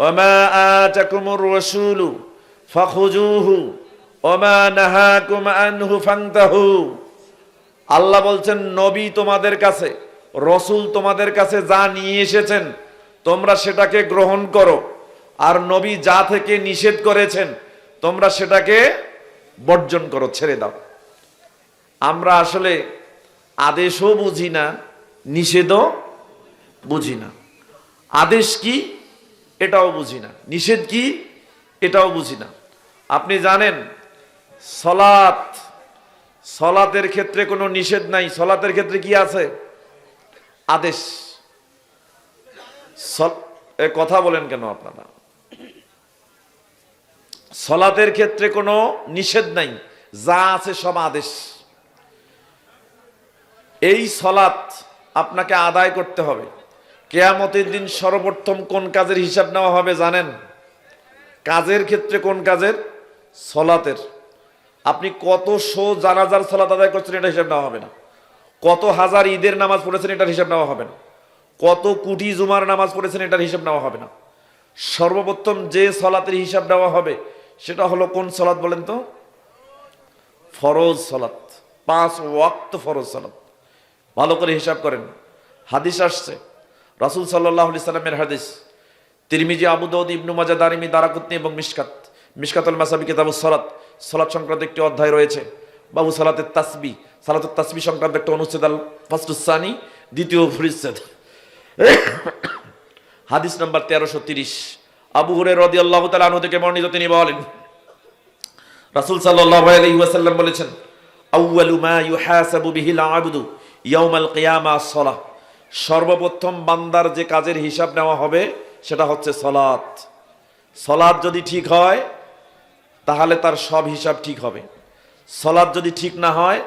ওয়া মা আতাকুমুর রাসূলু ফাখুজুহু ওমা নাহাকুম আনহু ফান্তাহু। আল্লাহ বলছেন, নবী তোমাদের কাছে, রসুল তোমাদের কাছে যা নিয়ে এসেছেন তোমরা সেটাকে গ্রহণ করো, আর নবী যা থেকে নিষেধ করেছেন তোমরা সেটাকে বর্জন করো, ছেড়ে দাও। আমরা আসলে আদেশও বুঝি না, নিষেধও বুঝি না। আদেশ কি এটাও বুঝি না, নিষেধ কি এটাও বুঝি না। আপনি জানেন সলাতের ক্ষেত্রে কোনো নিষেধ নাই, সলাতের ক্ষেত্রে কি আছে? আদেশ। কথা বলেন কেন আপনারা? সলাতের ক্ষেত্রে কোনো নিষেধ নাই, যা আছে সব আদেশ। এই সলাত আপনাকে আদায় করতে হবে। কিয়ামতের দিন সর্বপ্রথম কোন কাজের হিসাব নেওয়া হবে জানেন? কাজের ক্ষেত্রে কোন কাজের? সলাতের। আপনি কত জানাজার সলাত আদায় করছেন এটা হিসাব নেওয়া হবে না। কত হাজার ঈদের নামাজ পড়েছেন এটার হিসাব নেওয়া হবে না। কত কোটি জুমার নামাজ পড়েছেন এটার হিসাব নেওয়া হবে না। সর্বপ্রথম যে সলাতের হিসাব নেওয়া হবে সেটা হলো কোন সলাত বলেন তো? ফরজ সলাত, 5 ওয়াক্ত ফরজ সলাত। ভালো করে হিসাব করেন। হাদিস আসছে, রাসূল সাল্লাল্লাহু আলাইহি সাল্লামের হাদিস, তিরমিজি, আবু দাউদ, ইবনু মাজাহ, দারিমি, দারাকুতনি এবং মিশকাতুল মাসাবি কিতাবুস সালাত, সালাত সংক্রান্ত একটি অধ্যায় রয়েছে। বাবু সালাতুত তাসবিহ, সালাতুত তাসবিহ সংক্রান্ত একটা অনুচ্ছেদ, আল ফাসলুস সানি, দ্বিতীয় পরিচ্ছেদ, হাদিস নাম্বার 1330। আবু হুরায়রা রাদিয়াল্লাহু তাআলা আনহু থেকে বর্ণিত, তিনি বলেন, রাসূল সাল্লাল্লাহু আলাইহি ওয়াসাল্লাম বলেছেন, আউয়ালু মা ইউহাসাবু বিহিল আবদু ইয়াউমাল কিয়ামাহ আস-সালাহ। সর্বপ্রথম বান্দার যে কাজের হিসাব নেওয়া হবে সেটা হচ্ছে সালাত। সালাত যদি ঠিক হয় তাহলে তার সব হিসাব ঠিক হবে। সালাত যদি ঠিক না হয়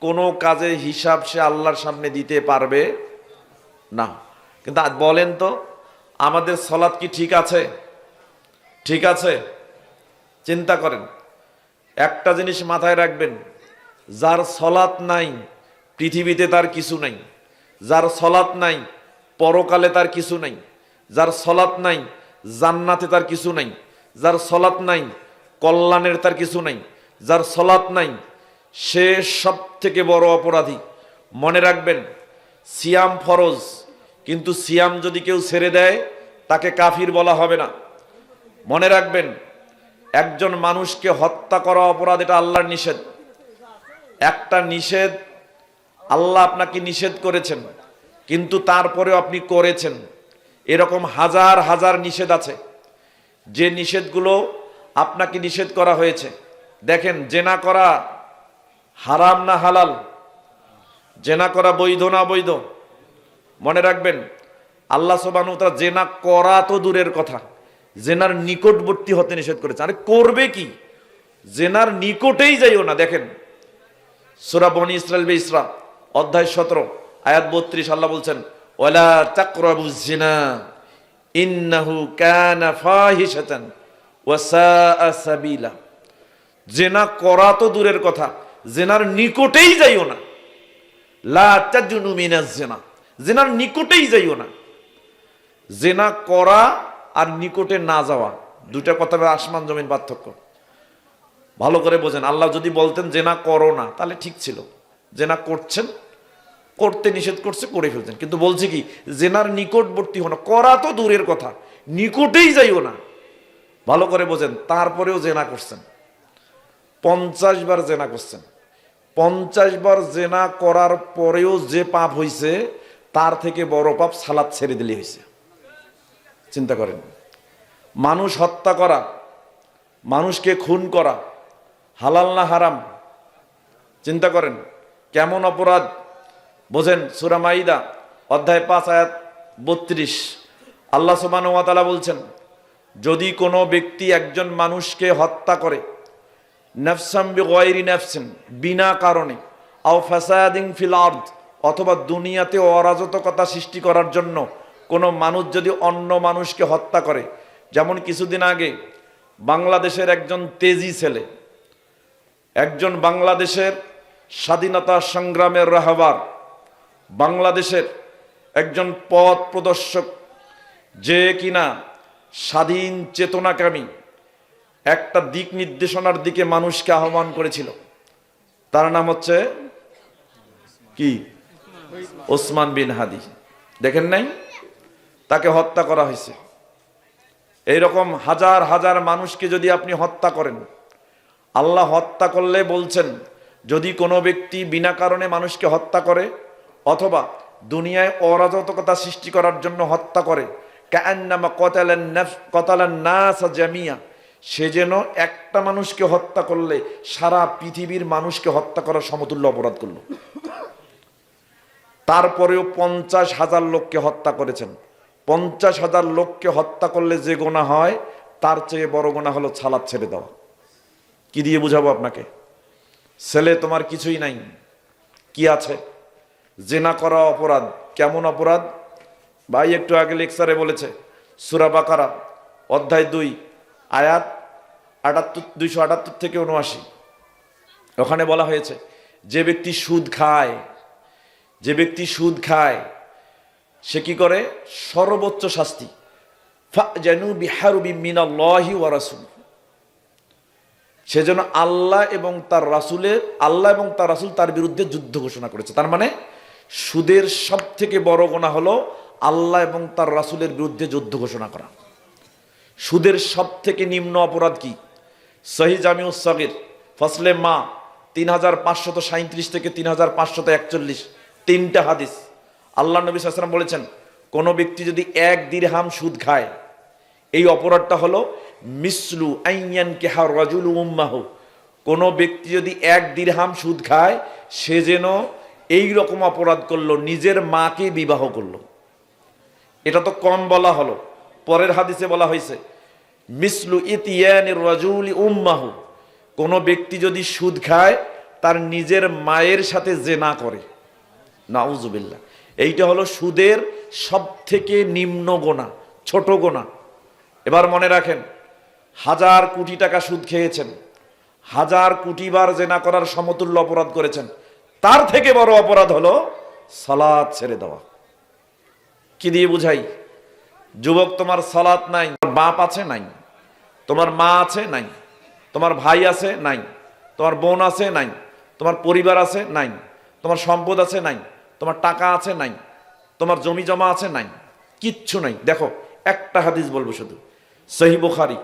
কোনো কাজের হিসাব সে আল্লাহর সামনে দিতে পারবে না। কিন্তু বলেন তো, আমাদের সালাত কি ঠিক আছে? ঠিক আছে? চিন্তা করেন। একটা জিনিস মাথায় রাখবেন, যার সালাত নাই পৃথিবীতে তার কিছু নাই। যার সালাত নাই পরকালে তার কিছু নাই। যার সালাত নাই জান্নাতে তার কিছু নাই। যার সালাত নাই কল্যাণের তার কিছু নাই। যার সালাত নাই সে সব থেকে বড় অপরাধী। মনে রাখবেন, সিয়াম ফরজ, কিন্তু সিয়াম যদি কেউ ছেড়ে দেয় তাকে কাফির বলা হবে না। মনে রাখবেন, একজন মানুষকে হত্যা করা অপরাধ, এটা আল্লাহর নিষেধ। একটা নিষেধ আল্লাহ আপনাকে নিষেধ করেছেন কিন্তু তারপরেও আপনি করেছেন। এরকম হাজার হাজার নিষেধ আছে, যে নিষেধগুলো আপনাকে নিষেধ করা হয়েছে। দেখেন, জেনা করা হারাম না হালাল? জেনা করা বৈধ না অবৈধ? মনে রাখবেন, আল্লাহ সুবহানাহু ওয়া তাআলা জেনা করা তো দূরের কথা, জেনার নিকটবর্তী হতে নিষেধ করেছে। আরে করবে কি? জেনার নিকটেই যাইও না। দেখেন, সূরা বনী ইসরাঈল ইসরা অধ্যায় 17 আয়াত 32, আল্লাহ বলছেন, ওয়ালা তাকরাবুজ জিনা ইন্নাহু কানা ফাহিশাতান ওয়া সাআ সাবিলা। জেনা করা তো দূরের কথা, জেনার নিকটেই যাইও না। লা তাজুনু মিনাজ জিনা, জেনার নিকটেই যাইও না। জেনা করা আর নিকটে না যাওয়া, দুইটা কথা আসমান জমিন পার্থক্য। ভালো করে বোঝেন। আল্লাহ যদি বলতেন জেনা করো না তাহলে ঠিক ছিল। জেনা করছেন, করতে নিষেধ করছে, করে ফেলছেন, কিন্তু বলছে কি জেনার নিকটবর্তী হো না। করা তো দূরের কথা, নিকটেই যাইও না। ভালো করে বোঝেন। তারপরেও জেনা করছেন, 50 বার জেনা করছেন। 50 বার জেনা করার পরেও যে পাপ হইছে তার থেকে বড় পাপ সালাত ছেড়ে দিলে হয়েছে। চিন্তা করেন, মানুষ হত্যা করা, মানুষকে খুন করা হালাল না হারাম? চিন্তা করেন কেমন অপরাধ। বোঝেন, সূরা মাইদা অধ্যায় 5 আয়াত 32 আল্লাহ সুবহানাহু ওয়া তাআলা বলছেন, যদি কোনো ব্যক্তি একজন মানুষকে হত্যা করে, নাফসাম বিগাইরি নাফসিন, বিনা কারণে, আও ফাসাদিন ফিল আরদ, অথবা দুনিয়াতে অরাজকতা সৃষ্টি করার জন্য কোনো মানুষ যদি অন্য মানুষকে হত্যা করে। যেমন কিছুদিন আগে বাংলাদেশের একজন তেজি ছেলে, একজন বাংলাদেশের স্বাধীনতা সংগ্রামের রাহবার, বাংলাদেশের একজন পথ প্রদর্শক, যে কিনা স্বাধীন চেতনাকামী, একটা দিক নির্দেশনার দিকে মানুষকে আহ্বান করেছিল। তার নাম হচ্ছে কি? ওসমান বিন হাদি। দেখেন নাই? তাকে হত্যা করা হয়েছে। এইরকম হাজার হাজার মানুষকে যদি আপনি হত্যা করেন, আল্লাহ হত্যা করলে বলছেন, যদি কোনো ব্যক্তি বিনা কারণে মানুষকে হত্যা করে অথবা দুনিয়ায় অরাজকতা সৃষ্টি করার জন্য হত্যা করে, কাআন্নামা কতালান নাস জামিয়া, সে যেন একটা মানুষকে হত্যা করলে সারা পৃথিবীর মানুষকে হত্যা করার সমতুল্য অপরাধ করলো। তারপরেও 50,000 লোককে হত্যা করেছেন। 50,000 লোককে হত্যা করলে যে গোনা হয়, তার চেয়ে বড় গোনা হলো ছালাত ছেড়ে দেওয়া। কি দিয়ে বুঝাবো আপনাকে? ছেলে তোমার কিছুই নাই, কি আছে? জেনা করা অপরাধ। কেমন অপরাধ? ভাই একটু আগে লেকচারে বলেছে, সূরা বাকারা অধ্যায় 2 আয়াত 278 থেকে 79, ওখানে বলা হয়েছে, যে ব্যক্তি সুদ খায়, যে ব্যক্তি সুদ খায় সে কি করে? সর্বোচ্চ শাস্তি, ফাজানু বিহারবি মিনাল্লাহি ওয়া রাসূল, সেজন্য আল্লাহ এবং তার রাসূল তার বিরুদ্ধে যুদ্ধ ঘোষণা করেছে। তার মানে সুদের সব থেকে বড় গুনাহ হলো আল্লাহ এবং তার রাসূলের বিরুদ্ধে যুদ্ধ ঘোষণা করা। সুদের সব থেকে নিম্ন অপরাধ কি? সহিহ জামিউস সাগীর ফসলে মা 3537 থেকে 3541, 3টা হাদিস। আল্লাহ নবী সাল্লাল্লাহু আলাইহি ওয়াসাল্লাম বলেছেন, কোন ব্যক্তি যদি 1 দিরহাম সুদ খায়, এই অপরাধটা হলো মিসলু আইয়ান কেহা রাজুল উম্মাহু, কোন ব্যক্তি যদি 1 দিরহাম সুদ খায়, সে যেন এই রকম অপরাধ করলো, নিজের মাকে বিবাহ করলো। এটা তো কম বলা হলো। পরের হাদিসে বলা হয়েছে, মিসলু ইতিয়ানির রাজুলি উম্মাহু, কোন ব্যক্তি যদি সুদ খায়, তার নিজের মায়ের সাথে জেনা করে। নাউজুবিল্লাহ। এইটা হলো সুদের সব থেকে নিম্ন গোনা, ছোট গোনা। এবার মনে রাখেন, 1000 কোটি টাকা সুদ খেয়েছেন, 1000 কোটি বার জেনা করার সমতুল্য অপরাধ করেছেন, তার থেকে বড় অপরাধ হলো সালাত ছেড়ে দেওয়া। কি দিয়ে বুঝাই? যুবক, তোমার সালাত নাই, তোমার বাপ আছে নাই, তোমার মা আছে নাই, তোমার ভাই আছে নাই, তোমার বোন আছে নাই, তোমার পরিবার আছে নাই, তোমার সম্পদ আছে নাই, তোমার টাকা আছে নাই, তোমার জমি জমা আছে নাই, কিচ্ছু নাই। দেখো একটা হাদিস বলবো শুধু, সহিহ বুখারী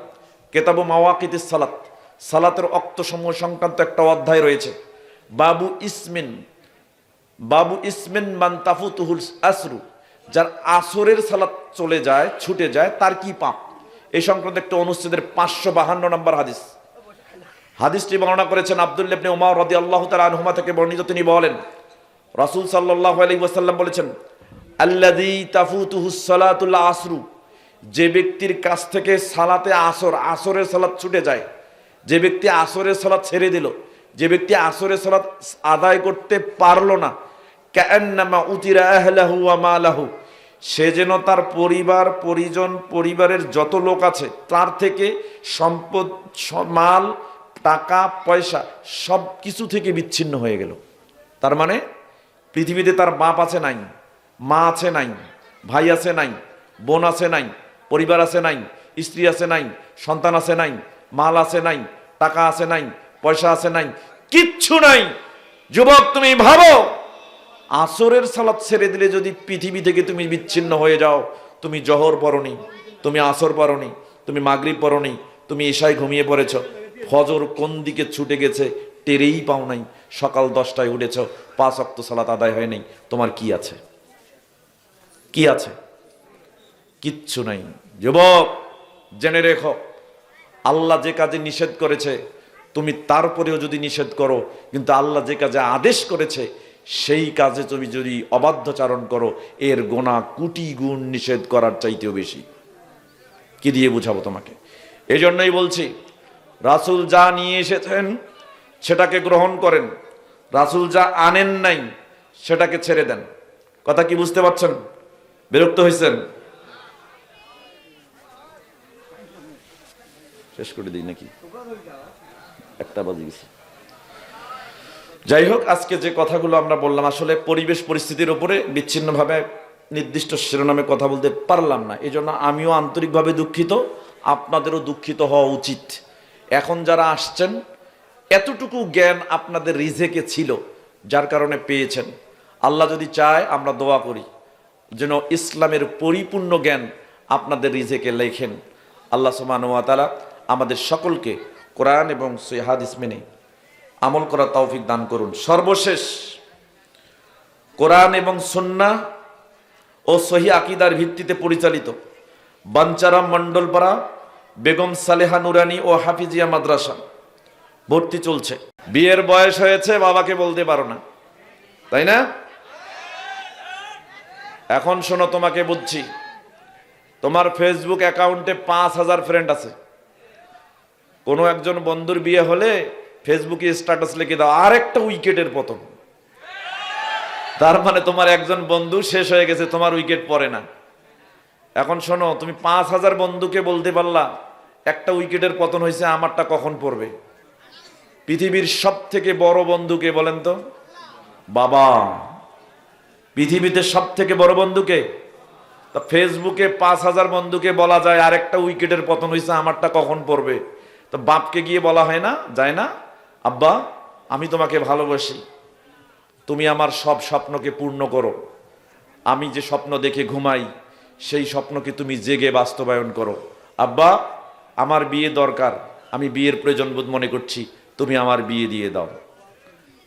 কিতাবু মাওয়াকিতিস সালাত, সালাতের ওয়াক্ত সমূহ সংক্রান্ত একটা অধ্যায় রয়েছে, বাবু ইসমিন মান তাফুতুহুল আসরু, যার আসরের সালাত চলে যায়, ছুটে যায়, তার কি পাপ, এই সংক্রান্ত একটা অনুচ্ছেদের 552 নম্বর হাদিস। হাদিসটি বর্ণনা করেছেন আব্দুল্লাহ ইবনে উমর রাদিয়াল্লাহু তাআলা আনহুমা থেকে বর্ণিত। তিনি বলেন, রাসূল সাল্লাল্লাহু আলাইহি ওয়াসাল্লাম বলেছেন, আল্লাযী তাফুতুহুস সালাতুল আসরু, যে ব্যক্তির কাছ থেকে সালাতে আসরের সালাত ছুটে যায়, যে ব্যক্তি আসরের সালাত ছেড়ে দিল, যে ব্যক্তি আসরের সালাত আদায় করতে পারলো না, কাআন্নামা উতিরা আহলাহু ওয়া মালাহু, সে যেন তার পরিবার পরিজন, পরিবারের যত লোক আছে তার থেকে সম্পদ, মাল, টাকা পয়সা সব কিছু থেকে বিচ্ছিন্ন হয়ে গেল। তার মানে পৃথিবীতে তার বাপ আছে নাই, মা আছে নাই, ভাই আছে নাই, বোন আছে নাই, পরিবার আছে নাই, স্ত্রী আছে নাই, সন্তান আছে নাই, মাল আছে নাই, টাকা আছে নাই, পয়সা আছে নাই, কিচ্ছু নাই। যুবক, তুমি ভাবো, আসরের সালাত ছেড়ে দিলে যদি পৃথিবী থেকে তুমি বিচ্ছিন্ন হয়ে যাও, তুমি জোহর পড়নি, তুমি আসর পড়নি, তুমি মাগরিব পড়নি, তুমি ঈশায় ঘুমিয়ে পড়েছ, ফজর কোন দিকে ছুটে গেছে টেরেই পাও নাই, সকাল 10টায় উঠেছ, 5 ওয়াক্ত সালাত আদায় হয় নাই, তোমার কি আছে? কি আছে? কিচ্ছু নাই। যুবক, জেনে রেখো, আল্লাহ যে কাজে নিষেধ করেছে তুমি তারপরেও যদি নিষেধ করো, কিন্তু আল্লাহ যে কাজে আদেশ করেছে সেই কাজে তুমি যদি অবাধ্যচারণ করো, এর গোনা কোটি গুণ নিষেধ করার চাইতেও বেশি। কি দিয়ে বুঝাবো তোমাকে? এই জন্যই বলছি, রাসূল যা নিয়ে এসেছেন সেটাকে গ্রহণ করেন, রাসূল যা আনেন নাই সেটাকে ছেড়ে দেন। কথা কি বুঝতে পারছেন? বিরক্ত হয়েছেন? শেষ করে দিই নাকি? 1টা বাজে গেছে। যাই হোক, আজকে যে কথাগুলো আমরা বললাম, আসলে পরিবেশ পরিস্থিতির উপরে বিচ্ছিন্নভাবে নির্দিষ্ট শিরোনামে কথা বলতে পারলাম না। এই জন্য আমিও আন্তরিকভাবে দুঃখিত, আপনাদেরও দুঃখিত হওয়া উচিত। এখন যারা আসছেন, এতটুকু জ্ঞান আপনাদের রিজেকে ছিল, যার কারণে পেয়েছেন। আল্লাহ যদি চায়, আমরা দোয়া করি যেন ইসলামের পরিপূর্ণ জ্ঞান আপনাদের রিজেকে লেখেন। আল্লাহ সুবহানাহু ওয়া তাআলা আমাদের সকলকে কোরআন এবং সহিহ হাদিস মেনে আমল করার তৌফিক দান করুন। সর্বশেষ, কোরআন এবং সুন্নাহ ও সহিহ আকীদার ভিত্তিতে পরিচালিত বাঞ্চারাম মণ্ডলপাড়া বেগম সালেহা নুরানী ও হাফিজিয়া মাদ্রাসা ভর্তি চলছে। বিয়ের বয়স হয়েছে, বাবাকে বলতে পারো না, তাই না? এখন শোনো, তোমাকে বুঝছি, তোমার ফেসবুক অ্যাকাউন্টে 5,000 ফ্রেন্ড আছে। কোনো একজন বন্ধুর বিয়ে হলে ফেসবুকে স্ট্যাটাস লিখে দাও, আরেকটা উইকেটের পতন। তার মানে তোমার একজন বন্ধু শেষ হয়ে গেছে, তোমার উইকেট পড়ে না। এখন শোনো, তুমি 5,000 বন্ধুকে বলতে পারলা একটা উইকেটের পতন হয়েছে, আমারটা কখন পড়বে? পৃথিবীর সব থেকে বড় বন্ধুকে বলেন তো? বাবা। পৃথিবীতে সব থেকে বড় বন্ধুকে? তা ফেসবুকে 5,000 বন্ধুকে বলা যায় আরেকটা উইকেটের পতন হয়েছে, আমারটা কখন পড়বে? তো বাপকে গিয়ে বলা হয় না, যায় না? আব্বা, আমি তোমাকে ভালোবাসি, তুমি আমার সব স্বপ্নকে পূর্ণ করো। আমি যে স্বপ্ন দেখে ঘুমাই, সেই স্বপ্নকে তুমি জেগে বাস্তবায়ন করো। আব্বা, আমার বিয়ে দরকার, আমি বিয়ের প্রয়োজন বোধ মনে করছি, তুমি আমার বিয়ে দিয়ে দাও।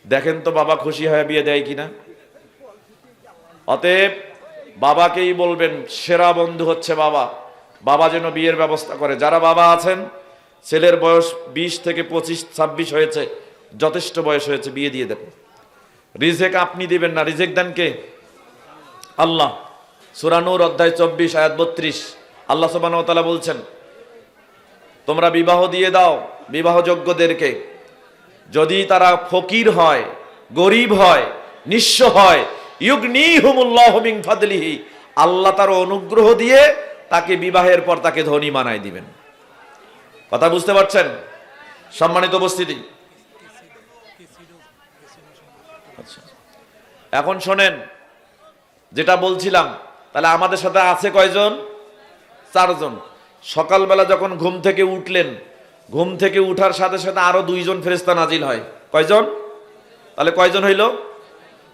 দেখেন তো বাবা খুশি হয়ে বিয়ে দেয় কিনা। অতএব বাবাকেই বলবেন, সেরা বন্ধু হচ্ছে বাবা। বাবা যেন বিয়ের ব্যবস্থা করে। যারা বাবা আছেন, ছেলের বয়স 20 থেকে 25, 26 হয়েছে, যথেষ্ট বয়স হয়েছে, বিয়ে দিয়ে দেন। রিজেক আপনি দিবেন না, রিজেক দেন কে? আল্লাহ। সূরা নূর অধ্যায় 24 আয়াত 32 আল্লাহ সুবহানাহু ওয়া তাআলা বলছেন, তোমরা বিবাহ দিয়ে দাও বিবাহযোগ্যদেরকে, যদি তারা ফকির হয়, গরিব হয়, নিঃস্ব হয়, ইউগনিহুমুল্লাহু মিন ফাদলিহি, আল্লাহ তার অনুগ্রহ দিয়ে তাকে বিবাহের পর তাকে ধনী বানায় দিবেন। কথা বুঝতে পারছেন? সম্মানিত উপস্থিতি, এখন শোনেন যেটা বলছিলাম। তাহলে আমাদের সাথে আছে কয়জন? 4 জন। সকালবেলা যখন ঘুম থেকে উঠলেন, ঘুম থেকে উঠার সাথে সাথে আরো 2 জন ফেরেশতা নাজিল হয়। কয়জন? তাহলে কয়জন হইল?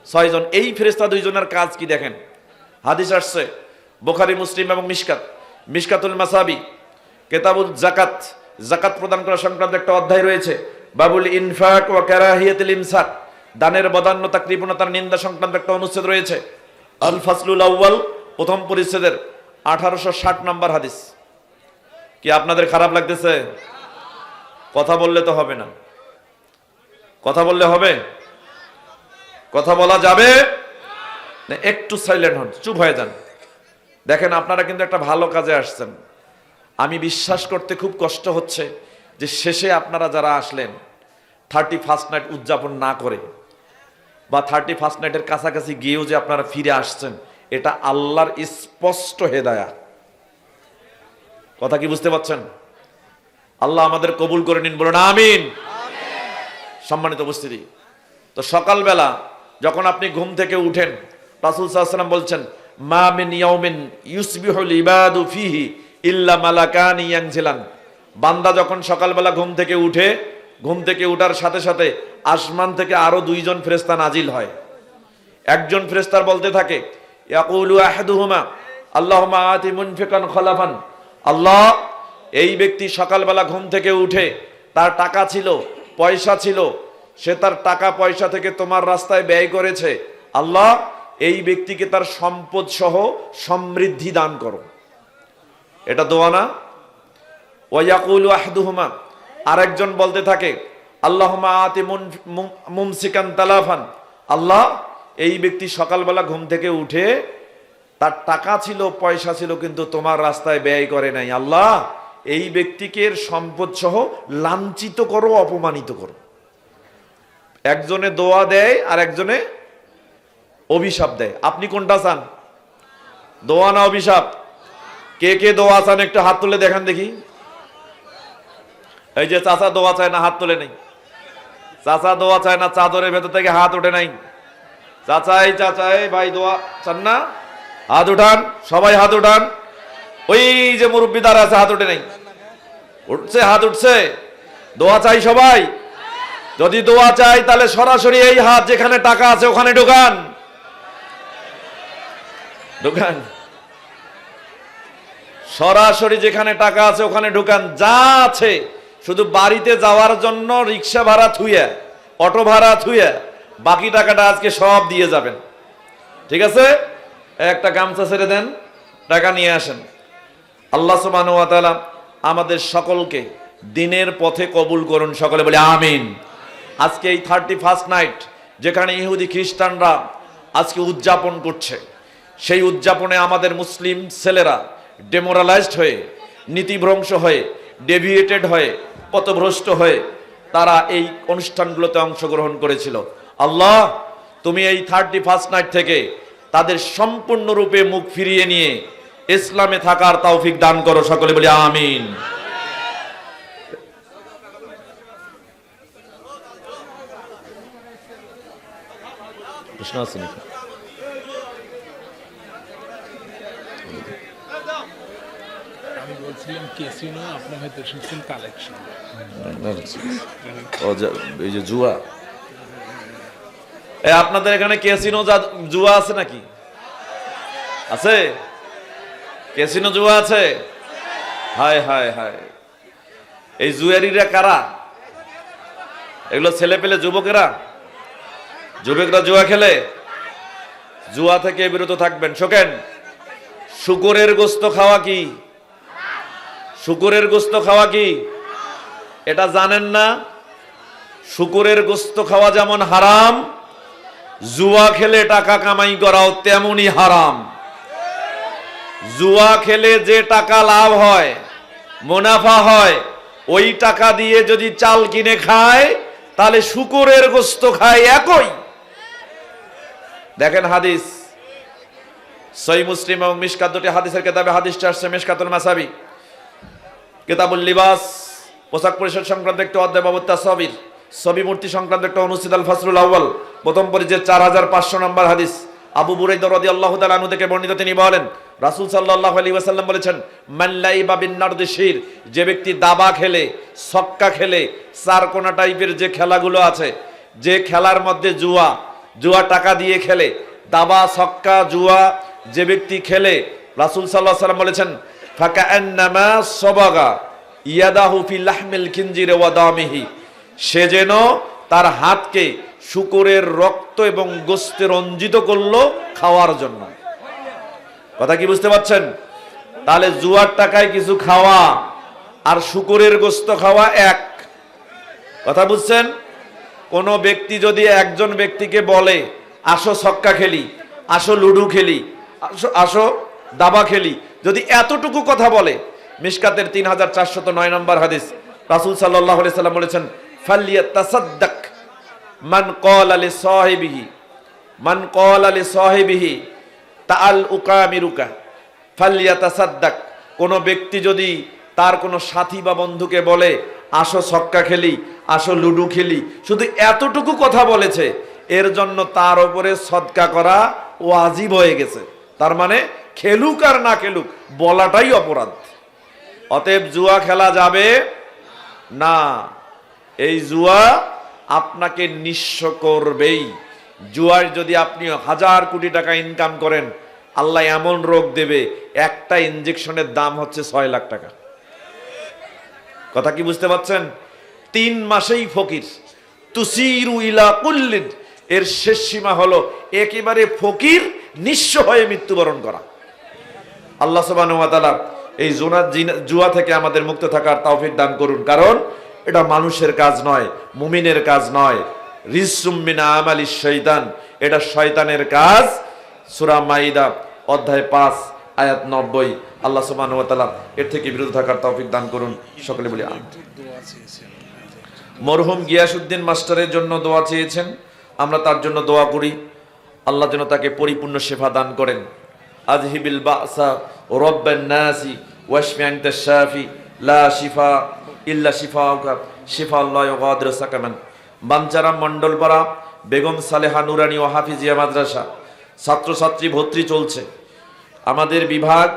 6 জন। এই ফেরেশতা 2 জনের কাজ কি দেখেন। হাদিস আসছে বুখারী, মুসলিম এবং মিশকাতুল মাসাবি, কিতাবুল যাকাত, যাকাত প্রদান করা সংক্রান্ত একটা অধ্যায় রয়েছে। বাবুল ইনফাক ওয়া কারাহিয়াতুল ইমসাক, দানের বদান্যতা, কৃপণতার নিন্দা সংক্রান্ত একটা অনুচ্ছেদ রয়েছে। আল ফাসলুল আউয়াল, প্রথম পরিচ্ছেদের 1860 নম্বর হাদিস। কি আপনাদের খারাপ লাগতেছে? কথা বললে তো হবে না। কথা বললে হবে? কথা বলা যাবে না? একটু সাইলেন্ট হন, চুপ হয়ে যান। দেখেন, আপনারা কিন্তু একটা ভালো কাজে আসছেন। আমি বিশ্বাস করতে খুব কষ্ট হচ্ছে যে শেষে আপনারা যারা আসলেন 31st নাইট উদযাপন না করে, বা 31st নাইটের কাছাকাছি গিয়েও যে আপনারা ফিরে আসছেন, এটা আল্লাহর স্পষ্ট হেদায়া। কথা কি বুঝতে পারছেন? আল্লাহ আমাদের কবুল করে নিন, বলুন আমিন। সম্মানিত উপস্থিতি, তো সকালবেলা যখন আপনি ঘুম থেকে উঠেন, রাসূল সাল্লাল্লাহু আলাইহি ওয়াসাল্লাম বলছেন, মা মিন ইয়াউমিন ইউসবিহুল ইবাদু ফিহি ইল্লা মালাকানি ইয়ানজিলান। বান্দা যখন সকালবেলা ঘুম থেকে উঠে, ঘুম থেকে উঠার সাথে সাথে আসমান থেকে আরো 2 জন ফেরেশতা নাজিল হয়। একজন ফেরেশতার বলতে থাকে, ইয়াকুলু আহাদুহুমা আল্লাহুম্মা আতি মুনফিকান খলাফান। আল্লাহ, এই ব্যক্তি সকালবেলা ঘুম থেকে উঠে তার টাকা ছিল, পয়সা ছিল, সে তার টাকা পয়সা থেকে তোমার রাস্তায় ব্যয় করেছে। আল্লাহ, এই ব্যক্তিকে তার সম্পদ সহ সমৃদ্ধি দান করো। এটা দোয়া না? ওয়ায়াকুলু আহাদুহুমা, আরেকজন বলতে থাকে, আল্লাহুম্মা আতি মুমসিকান তালাফান। আল্লাহ, এই ব্যক্তি সকালবেলা ঘুম থেকে উঠে তার টাকা ছিল, পয়সা ছিল, কিন্তু তোমার রাস্তায় ব্যয় করে নাই। আল্লাহ, এই ব্যক্তিকে সম্পদ সহ লাঞ্ছিত করো, অপমানিত করো। একজনে দোয়া দেয় আর একজনে অভিশাপ দেয়। আপনি কোনটা চান? দোয়া না অভিশাপ? কে কে দোয়া চান একটু হাত তুলে দেখান দেখি। এই যে চাচা দোয়া চায় না, হাত তুলে নেই। চাচা দোয়া চায় না, চাদরের ভেতর থেকে হাত ওঠে নাই। চাচাই ভাই দোয়া চান না? হাত উঠান, সবাই হাত উঠান। ওই যে মুরব্বী দ্বারা আছে, হাত ওঠে নাই। উঠছে, হাত উঠছে। দোয়া চাই সবাই? যদি দোয়া চাই তাহলে সরাসরি এই হাত যেখানে টাকা আছে ওখানে ঢোকান, ঢোকান। সরাসরি যেখানে টাকা আছে ওখানে ঢোকান। যা আছে শুধু বাড়িতে যাওয়ার জন্য রিক্সা ভাড়া থুইয়া, অটো ভাড়া থুইয়া, বাকি টাকাটা আজকে সব দিয়ে যাবেন। ঠিক আছে? একটা গামছা ছেড়ে দেন, টাকা নিয়ে আসেন। আল্লাহ সুবহানাহু ওয়া তাআলা আমাদের সকলকে দিনের পথে কবুল করুন, সকলে বলে আমিন। আজকে এই 31st নাইট যেখানে ইহুদি খ্রিস্টানরা আজকে উদযাপন করছে, সেই উদযাপনে আমাদের মুসলিম ছেলেরা ডেমোরালাইজড হয়ে, নীতিভ্রংশ হয়ে, ডেভিয়েটেড হয়ে, পথভ্রষ্ট হয়ে তারা এই অনুষ্ঠানগুলোতে অংশগ্রহণ করেছিল। আল্লাহ, তুমি এই 31st নাইট থেকে তাদের সম্পূর্ণরূপে মুখ ফিরিয়ে নিয়ে ইসলামে থাকার তৌফিক দান করো, সকলে বলি আমিন। প্রশ্ন আছে নাকি? আমি বলছিলাম ক্যাসিনো, আপনি হয়তো শুনছেন কালেকশন। এই যে জুয়া, আপনাদের এখানে ক্যাসিনো জুয়া আছে নাকি? আছে? ক্যাসিনো জুয়া আছে? হায় হায় হায়, এই জুয়ারিরা কারা? এগুলো ছেলে পেলে যুবকেরা, যুবকরা জুয়া খেলে। জুয়া থেকে বিরত থাকবেন। শোকেন, শুকরের গোস্ত খাওয়া কি? শুকরের গোস্ত খাওয়া কি এটা জানেন না? শুকরের গোস্ত খাওয়া যেমন হারাম, জুয়া খেলে টাকা কামাই করাও তেমনি হারাম। জুয়া খেলে যে টাকা লাভ হয়, মুনাফা হয়, ওই টাকা দিয়ে যদি চাল কিনে খায় তাহলে শুকরের গোস্ত খায় একই। দেখেন হাদিস, সহিহ মুসলিম এবং মিশকাত, দুটি হাদিসের কিতাবে হাদিসটা আসছে। মিশকাতুল মাসাবি, কিতাবুল লিবাস, পোশাক পরিচ্ছদ সংক্রান্ত একটা অধ্যায়, বাবু তাসবির, ছবি মূর্তি সংক্রান্ত একটা অনুচ্ছেদ, আল ফাসলুল আউয়াল, প্রথম পরিচ্ছেদ, 4500 নম্বর হাদিস। আবু বুরাইদা রাদিয়াল্লাহু তাআলা আনহু থেকে বর্ণিত, তিনি বলেন রাসূল সাল্লাল্লাহু আলাইহি ওয়াসাল্লাম বলেছেন, মান লাইবা বিন নারদিশির, যে ব্যক্তি দাবা খেলে, ছক্কা খেলে, চারকোনা টাইপের যে খেলাগুলো আছে, যে খেলার মধ্যে জুয়া, জুয়া টাকা দিয়ে খেলে, দাবা, ছক্কা, জুয়া যে ব্যক্তি খেলে, রাসূল সাল্লাল্লাহু আলাইহি ওয়াসাল্লাম বলেছেন, ফাকান্নামা সাবাগা ইয়াদাহু ফি লাহমিল খিনজির ওয়া দামিহি, সে যেন তার হাতকে শুকরের রক্ত এবং গোশতে রঞ্জিত করলো খাওয়ার জন্য। কথা কি বুঝতে পারছেন? তাহলে জুয়ার টাকায় কিছু খাওয়া আর শুকরের গোশত খাওয়া এক। কথা বুঝছেন? কোন ব্যক্তি যদি একজন ব্যক্তিকে বলে আসো ছক্কা খেলি, আসো লুডু খেলি, আসো আসো দাবা খেলি, যদি এতটুকু কথা বলে, মিশকাতের 3409 নম্বর হাদিস, রাসূল সাল্লাল্লাহু আলাইহি সাল্লাম বলেছেন, ফালিয়াতাসাদদাক মান ক্বালা লিসাহিবিহি, মান ক্বালা লিসাহিবিহি তাআল উকামিরুকা ফালিয়াতাসাদদাক, কোন ব্যক্তি যদি তার কোনো সাথী বা বন্ধুকে বলে আসো ছক্কা খেলি, আসো লুডু খেলি, শুধু এতটুকু কথা বলেছে, এর জন্য তার উপরে সদকা করা ওয়াজিব হয়ে গেছে। তার মানে খেলুক আর না খেলুক, বলাটাই অপরাধ। অতএব জুয়া খেলা যাবে না। এই জুয়া আপনাকে নিঃস্ব করবেই। জুয়ায় যদি আপনি 1000 কোটি টাকা ইনকাম করেন, আল্লাহ এমন রোগ দেবে, একটা ইনজেকশনের দাম হচ্ছে 6 লাখ টাকা। কথা কি বুঝতে পারছেন? 3 মাসেই ফকির, তুসিরু ইলা কুল্লিন, এর শেষ সীমা হলো একেবারে ফকির, নিঃস্ব হয়ে মৃত্যুবরণ করা। আল্লাহ সুবহানাহু ওয়া তাআলা এই জুয়া থেকে আমাদের মুক্ত থাকার তৌফিক দান করুন। কারণ এটা মানুষের কাজ নয়, মুমিনের কাজ নয়, রিজসুম মিন আমালিশ শয়তান, এটা শয়তানের কাজ। সূরা মাইদা অধ্যায় 5 আয়াত 90। আল্লাহ সুবহানাহু ওয়া তাআলা এর থেকে বিরত থাকার তৌফিক দান করুন, সকলে বলি আমিন। মরহুম গিয়াসউদ্দিন মাস্টারের জন্য দোয়া চেয়েছেন, আমরা তার জন্য দোয়া করি। আল্লাহ যেন তাকে পরিপূর্ণ শিফা দান করেন। আযহিবিল বাসা রাব্বান নাসি ওয়াশফি আনতাশ শাফি লা শিফা ইল্লা শিফাউকা শিফাআন লা ইউগাদিরু সাকামান। বাঞ্চারাম মণ্ডলপাড়া বেগম সালেহা নুরানী ও হাফিজিয়া মাদ্রাসা ছাত্রছাত্রী ভর্তি চলছে। আমাদের বিভাগ